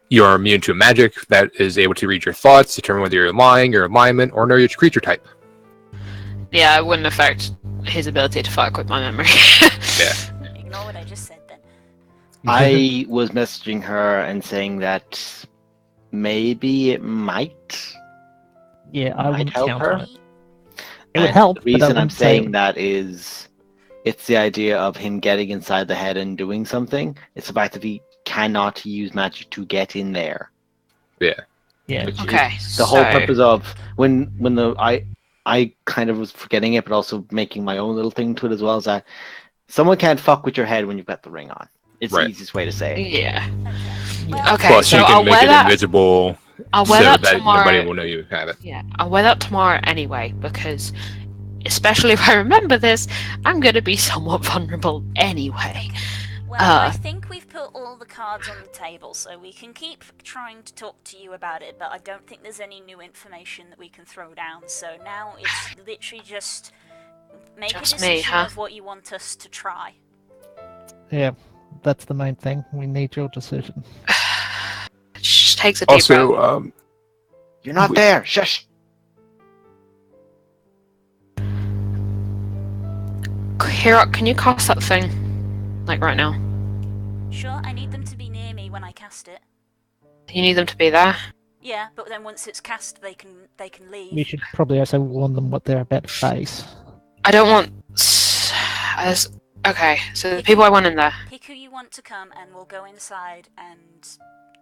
you are immune to a magic that is able to read your thoughts, determine whether you're lying, your alignment, or know your creature type. Yeah, it wouldn't affect his ability to fuck with my memory. Yeah. Ignore what I just said then. I was messaging her and saying that maybe it might. Yeah, I Might wouldn't help count her. on it. It would And help. The but I reason I'm wouldn't say- saying that is it's the idea of him getting inside the head and doing something. It's the fact that he cannot use magic to get in there. Yeah. Which is Okay, the whole so- purpose of when I kind of was forgetting it, but also making my own little thing to it as well, is that someone can't fuck with your head when you've got the ring on. It's Right. the easiest way to say it. Yeah. Well, Okay, Plus, so you can I'll make wear it that. invisible I'll so wear that that tomorrow. nobody will know you have it. Yeah, I'll wear that tomorrow anyway, because especially if I remember this, I'm going to be somewhat vulnerable anyway. Well, I think we've put all the cards on the table, so we can keep trying to talk to you about it, but I don't think there's any new information that we can throw down, so now it's literally just make Just a decision me, huh? of what you want us to try. Yeah, that's the main thing. We need your decision. She just takes a deep breath. Also, You're not there. Shush. Hirok, can you cast that thing? Like right now. Sure, I need them to be near me when I cast it. You need them to be there. Yeah, but then once it's cast, they can leave. We should probably also warn them what they're about to face. I don't want... Okay, so the people I want in there. Pick who you want to come, and we'll go inside and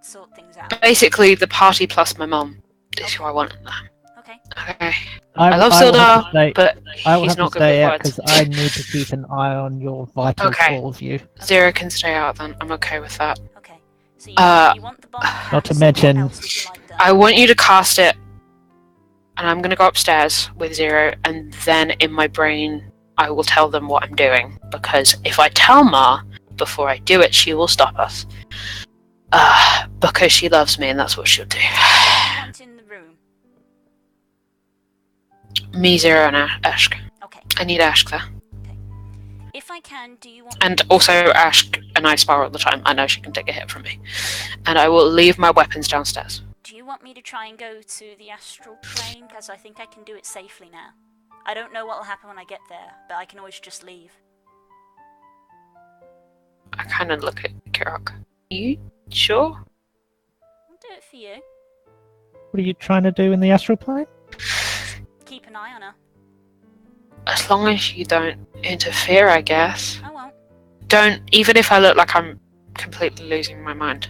sort things out. Basically, the party plus my mum is who I want in there. Okay. Okay. I love Sildar, but I will he's have to not good stay with out words. because I need to keep an eye on your vitals, Okay. all of you. Zero can stay out then. I'm okay with that. Okay. So you want the bomb Not to cast, mention- what else would you like done? I want you to cast it, and I'm gonna go upstairs with Zero, and then in my brain, I will tell them what I'm doing. Because if I tell Ma before I do it, she will stop us. Because she loves me, and that's what she'll do. What do you want in the room? Me, Zero, and Ashk. Okay. I need Ashk there. If I can, do you want... And also Ashk and I spar all the time. I know she can take a hit from me. And I will leave my weapons downstairs. Do you want me to try and go to the astral plane? Because I think I can do it safely now. I don't know what will happen when I get there, but I can always just leave. I kind of look at Kirok. You sure? I'll do it for you. What are you trying to do in the astral plane? Keep an eye on her. As long as you don't interfere, I guess. I won't. Don't, even if I look like I'm completely losing my mind.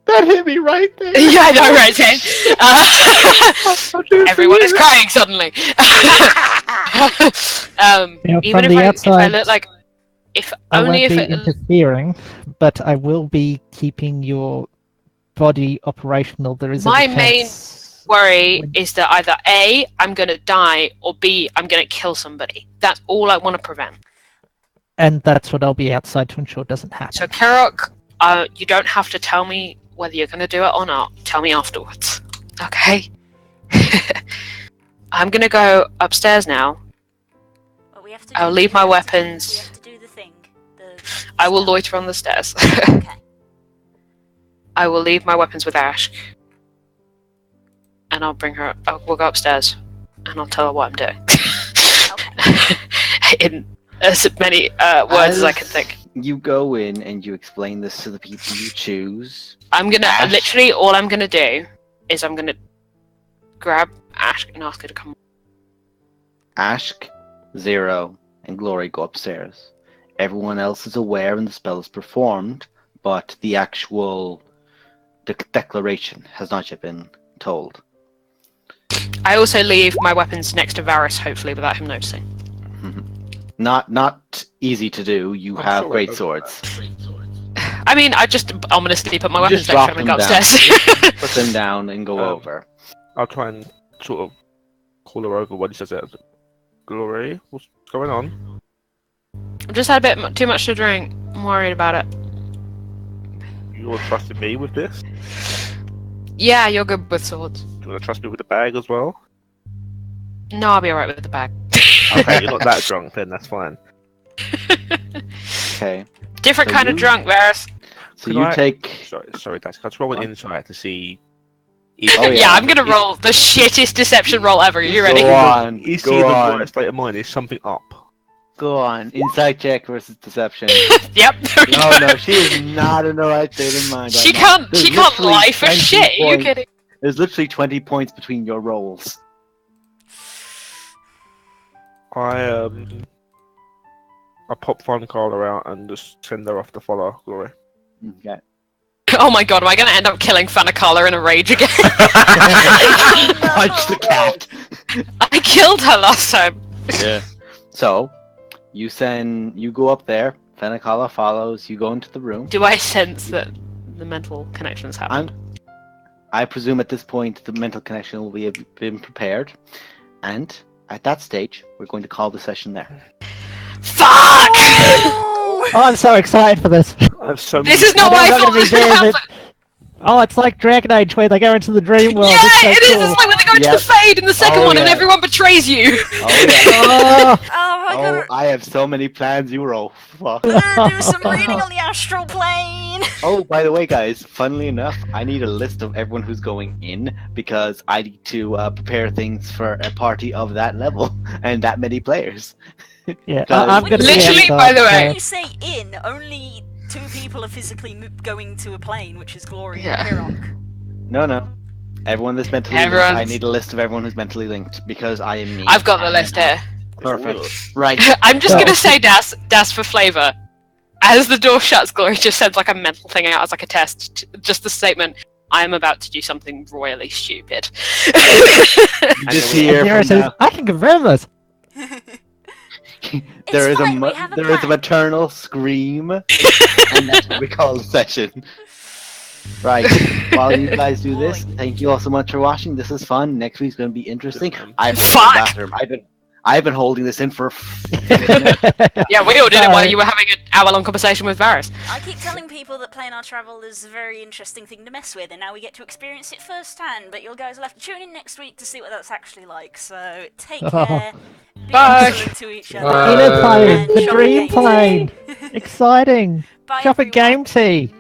That hit me right there. Yeah, I know, right, Zane? Everyone is crying suddenly. Even from if the I outside, look like... I Only won't if be it... interfering, but I will be keeping your body operational. There is My a defense. worry is that either A, I'm going to die, or B, I'm going to kill somebody. That's all I want to prevent. And that's what I'll be outside to ensure doesn't happen. So, Kirok, you don't have to tell me whether you're going to do it or not. Tell me afterwards. Okay? I'm going to go upstairs now. Well, we have to I'll do- leave we my have to do- weapons. We have to do the thing. I will loiter on the stairs. Okay. I will leave my weapons with Ash. And I'll bring her... we'll go upstairs. And I'll tell her what I'm doing. Okay. In as many words as I can think. You go in and you explain this to the people you choose. I'm gonna... Ash? Literally, all I'm gonna do is I'm gonna grab Ash and ask her to come. Ashk, Zero, and Glory go upstairs. Everyone else is aware when the spell is performed, but the actual declaration has not yet been told. I also leave my weapons next to Varys, hopefully, without him noticing. Not easy to do. You I'm have sure great it- swords. I mean, I just ominously put my You weapons just next to drop him and go them down. upstairs. Put them down and go over. I'll try and sort of call her over when he says it. Glory, what's going on? I've just had a bit too much to drink. I'm worried about it. You're trusting me with this? Yeah, you're good with swords. Do you want to trust me with the bag as well? No, I'll be alright with the bag. Okay, you're not that drunk then, that's fine. Okay. Different So kind of you- drunk, Varys. So Could you I- take. Sorry, Dax. Can I roll an insight to see? Oh, yeah. Yeah, I'm gonna roll the shittest deception roll ever. Are you ready? Go on. Is Go he in the on. right state of mind? Is something up? Go on. Insight check versus deception. Yep. No, she is not in the right state of mind. She right now. can't. There's She can't literally lie for 20 shit. Are you points. kidding? There's literally 20 points between your rolls. I pop Fun Carla out and just send her off to follow Glory. Okay. Oh my god, am I gonna end up killing Fanakala in a rage again? Punch the cat. I killed her last time. Yeah. So, you go up there. Fenacala follows. You go into the room. Do I sense that the mental connections happen? I presume at this point the mental connection will be been prepared, and at that stage we're going to call the session there. Fuck! Oh, I'm so excited for this. have so This many is not I what I know I'm thought gonna be was going to doing it. happen. Oh, it's like Dragon Age where they go into the dream world. Yeah, It's so it is. cool. It's like when they go into Yep. the Fade in the second Oh, one and yeah. everyone betrays you. Oh yeah. Oh, Oh, I Oh, gotta, I have so many plans, Euro. Fuck. I gotta do some reading on the astral plane. Oh, by the way, guys, funnily enough, I need a list of everyone who's going in because I need to prepare things for a party of that level and that many players. yeah. Guys, I'm gonna be Literally, outside, by the way. When you say in, only 2 people are physically going to a plane, which is Glory Yeah. and Pirok. No. Everyone that's mentally linked. Everyone's- I need a list of everyone who's mentally linked because I am me. I've got the and list here. Perfect. Right. I'm just Well- gonna say Das for flavour. As the door shuts, Glory just sends like a mental thing out as like a test. Just the statement, I am about to do something royally stupid. Just here Zero from says, now, I can confirm this. there is fine, a we have a there is a plan. maternal scream, and that's what we call the session. Right. While you guys do this, thank you all so much for watching. This is fun. Next week's going to be interesting. I've been to the Fuck! bathroom. I've been holding this in for. Yeah, we all did it while you were having an hour-long conversation with Varys. I keep telling people that Planar Travel is a very interesting thing to mess with, and now we get to experience it firsthand, but you guys will have to tune in next week to see what that's actually like. So, take care. Be Bye. excellent to each other. Bye. Inner plane, and the shop dream at plane. Game Tea. Exciting. Bye, Shop at everyone. Game Tea.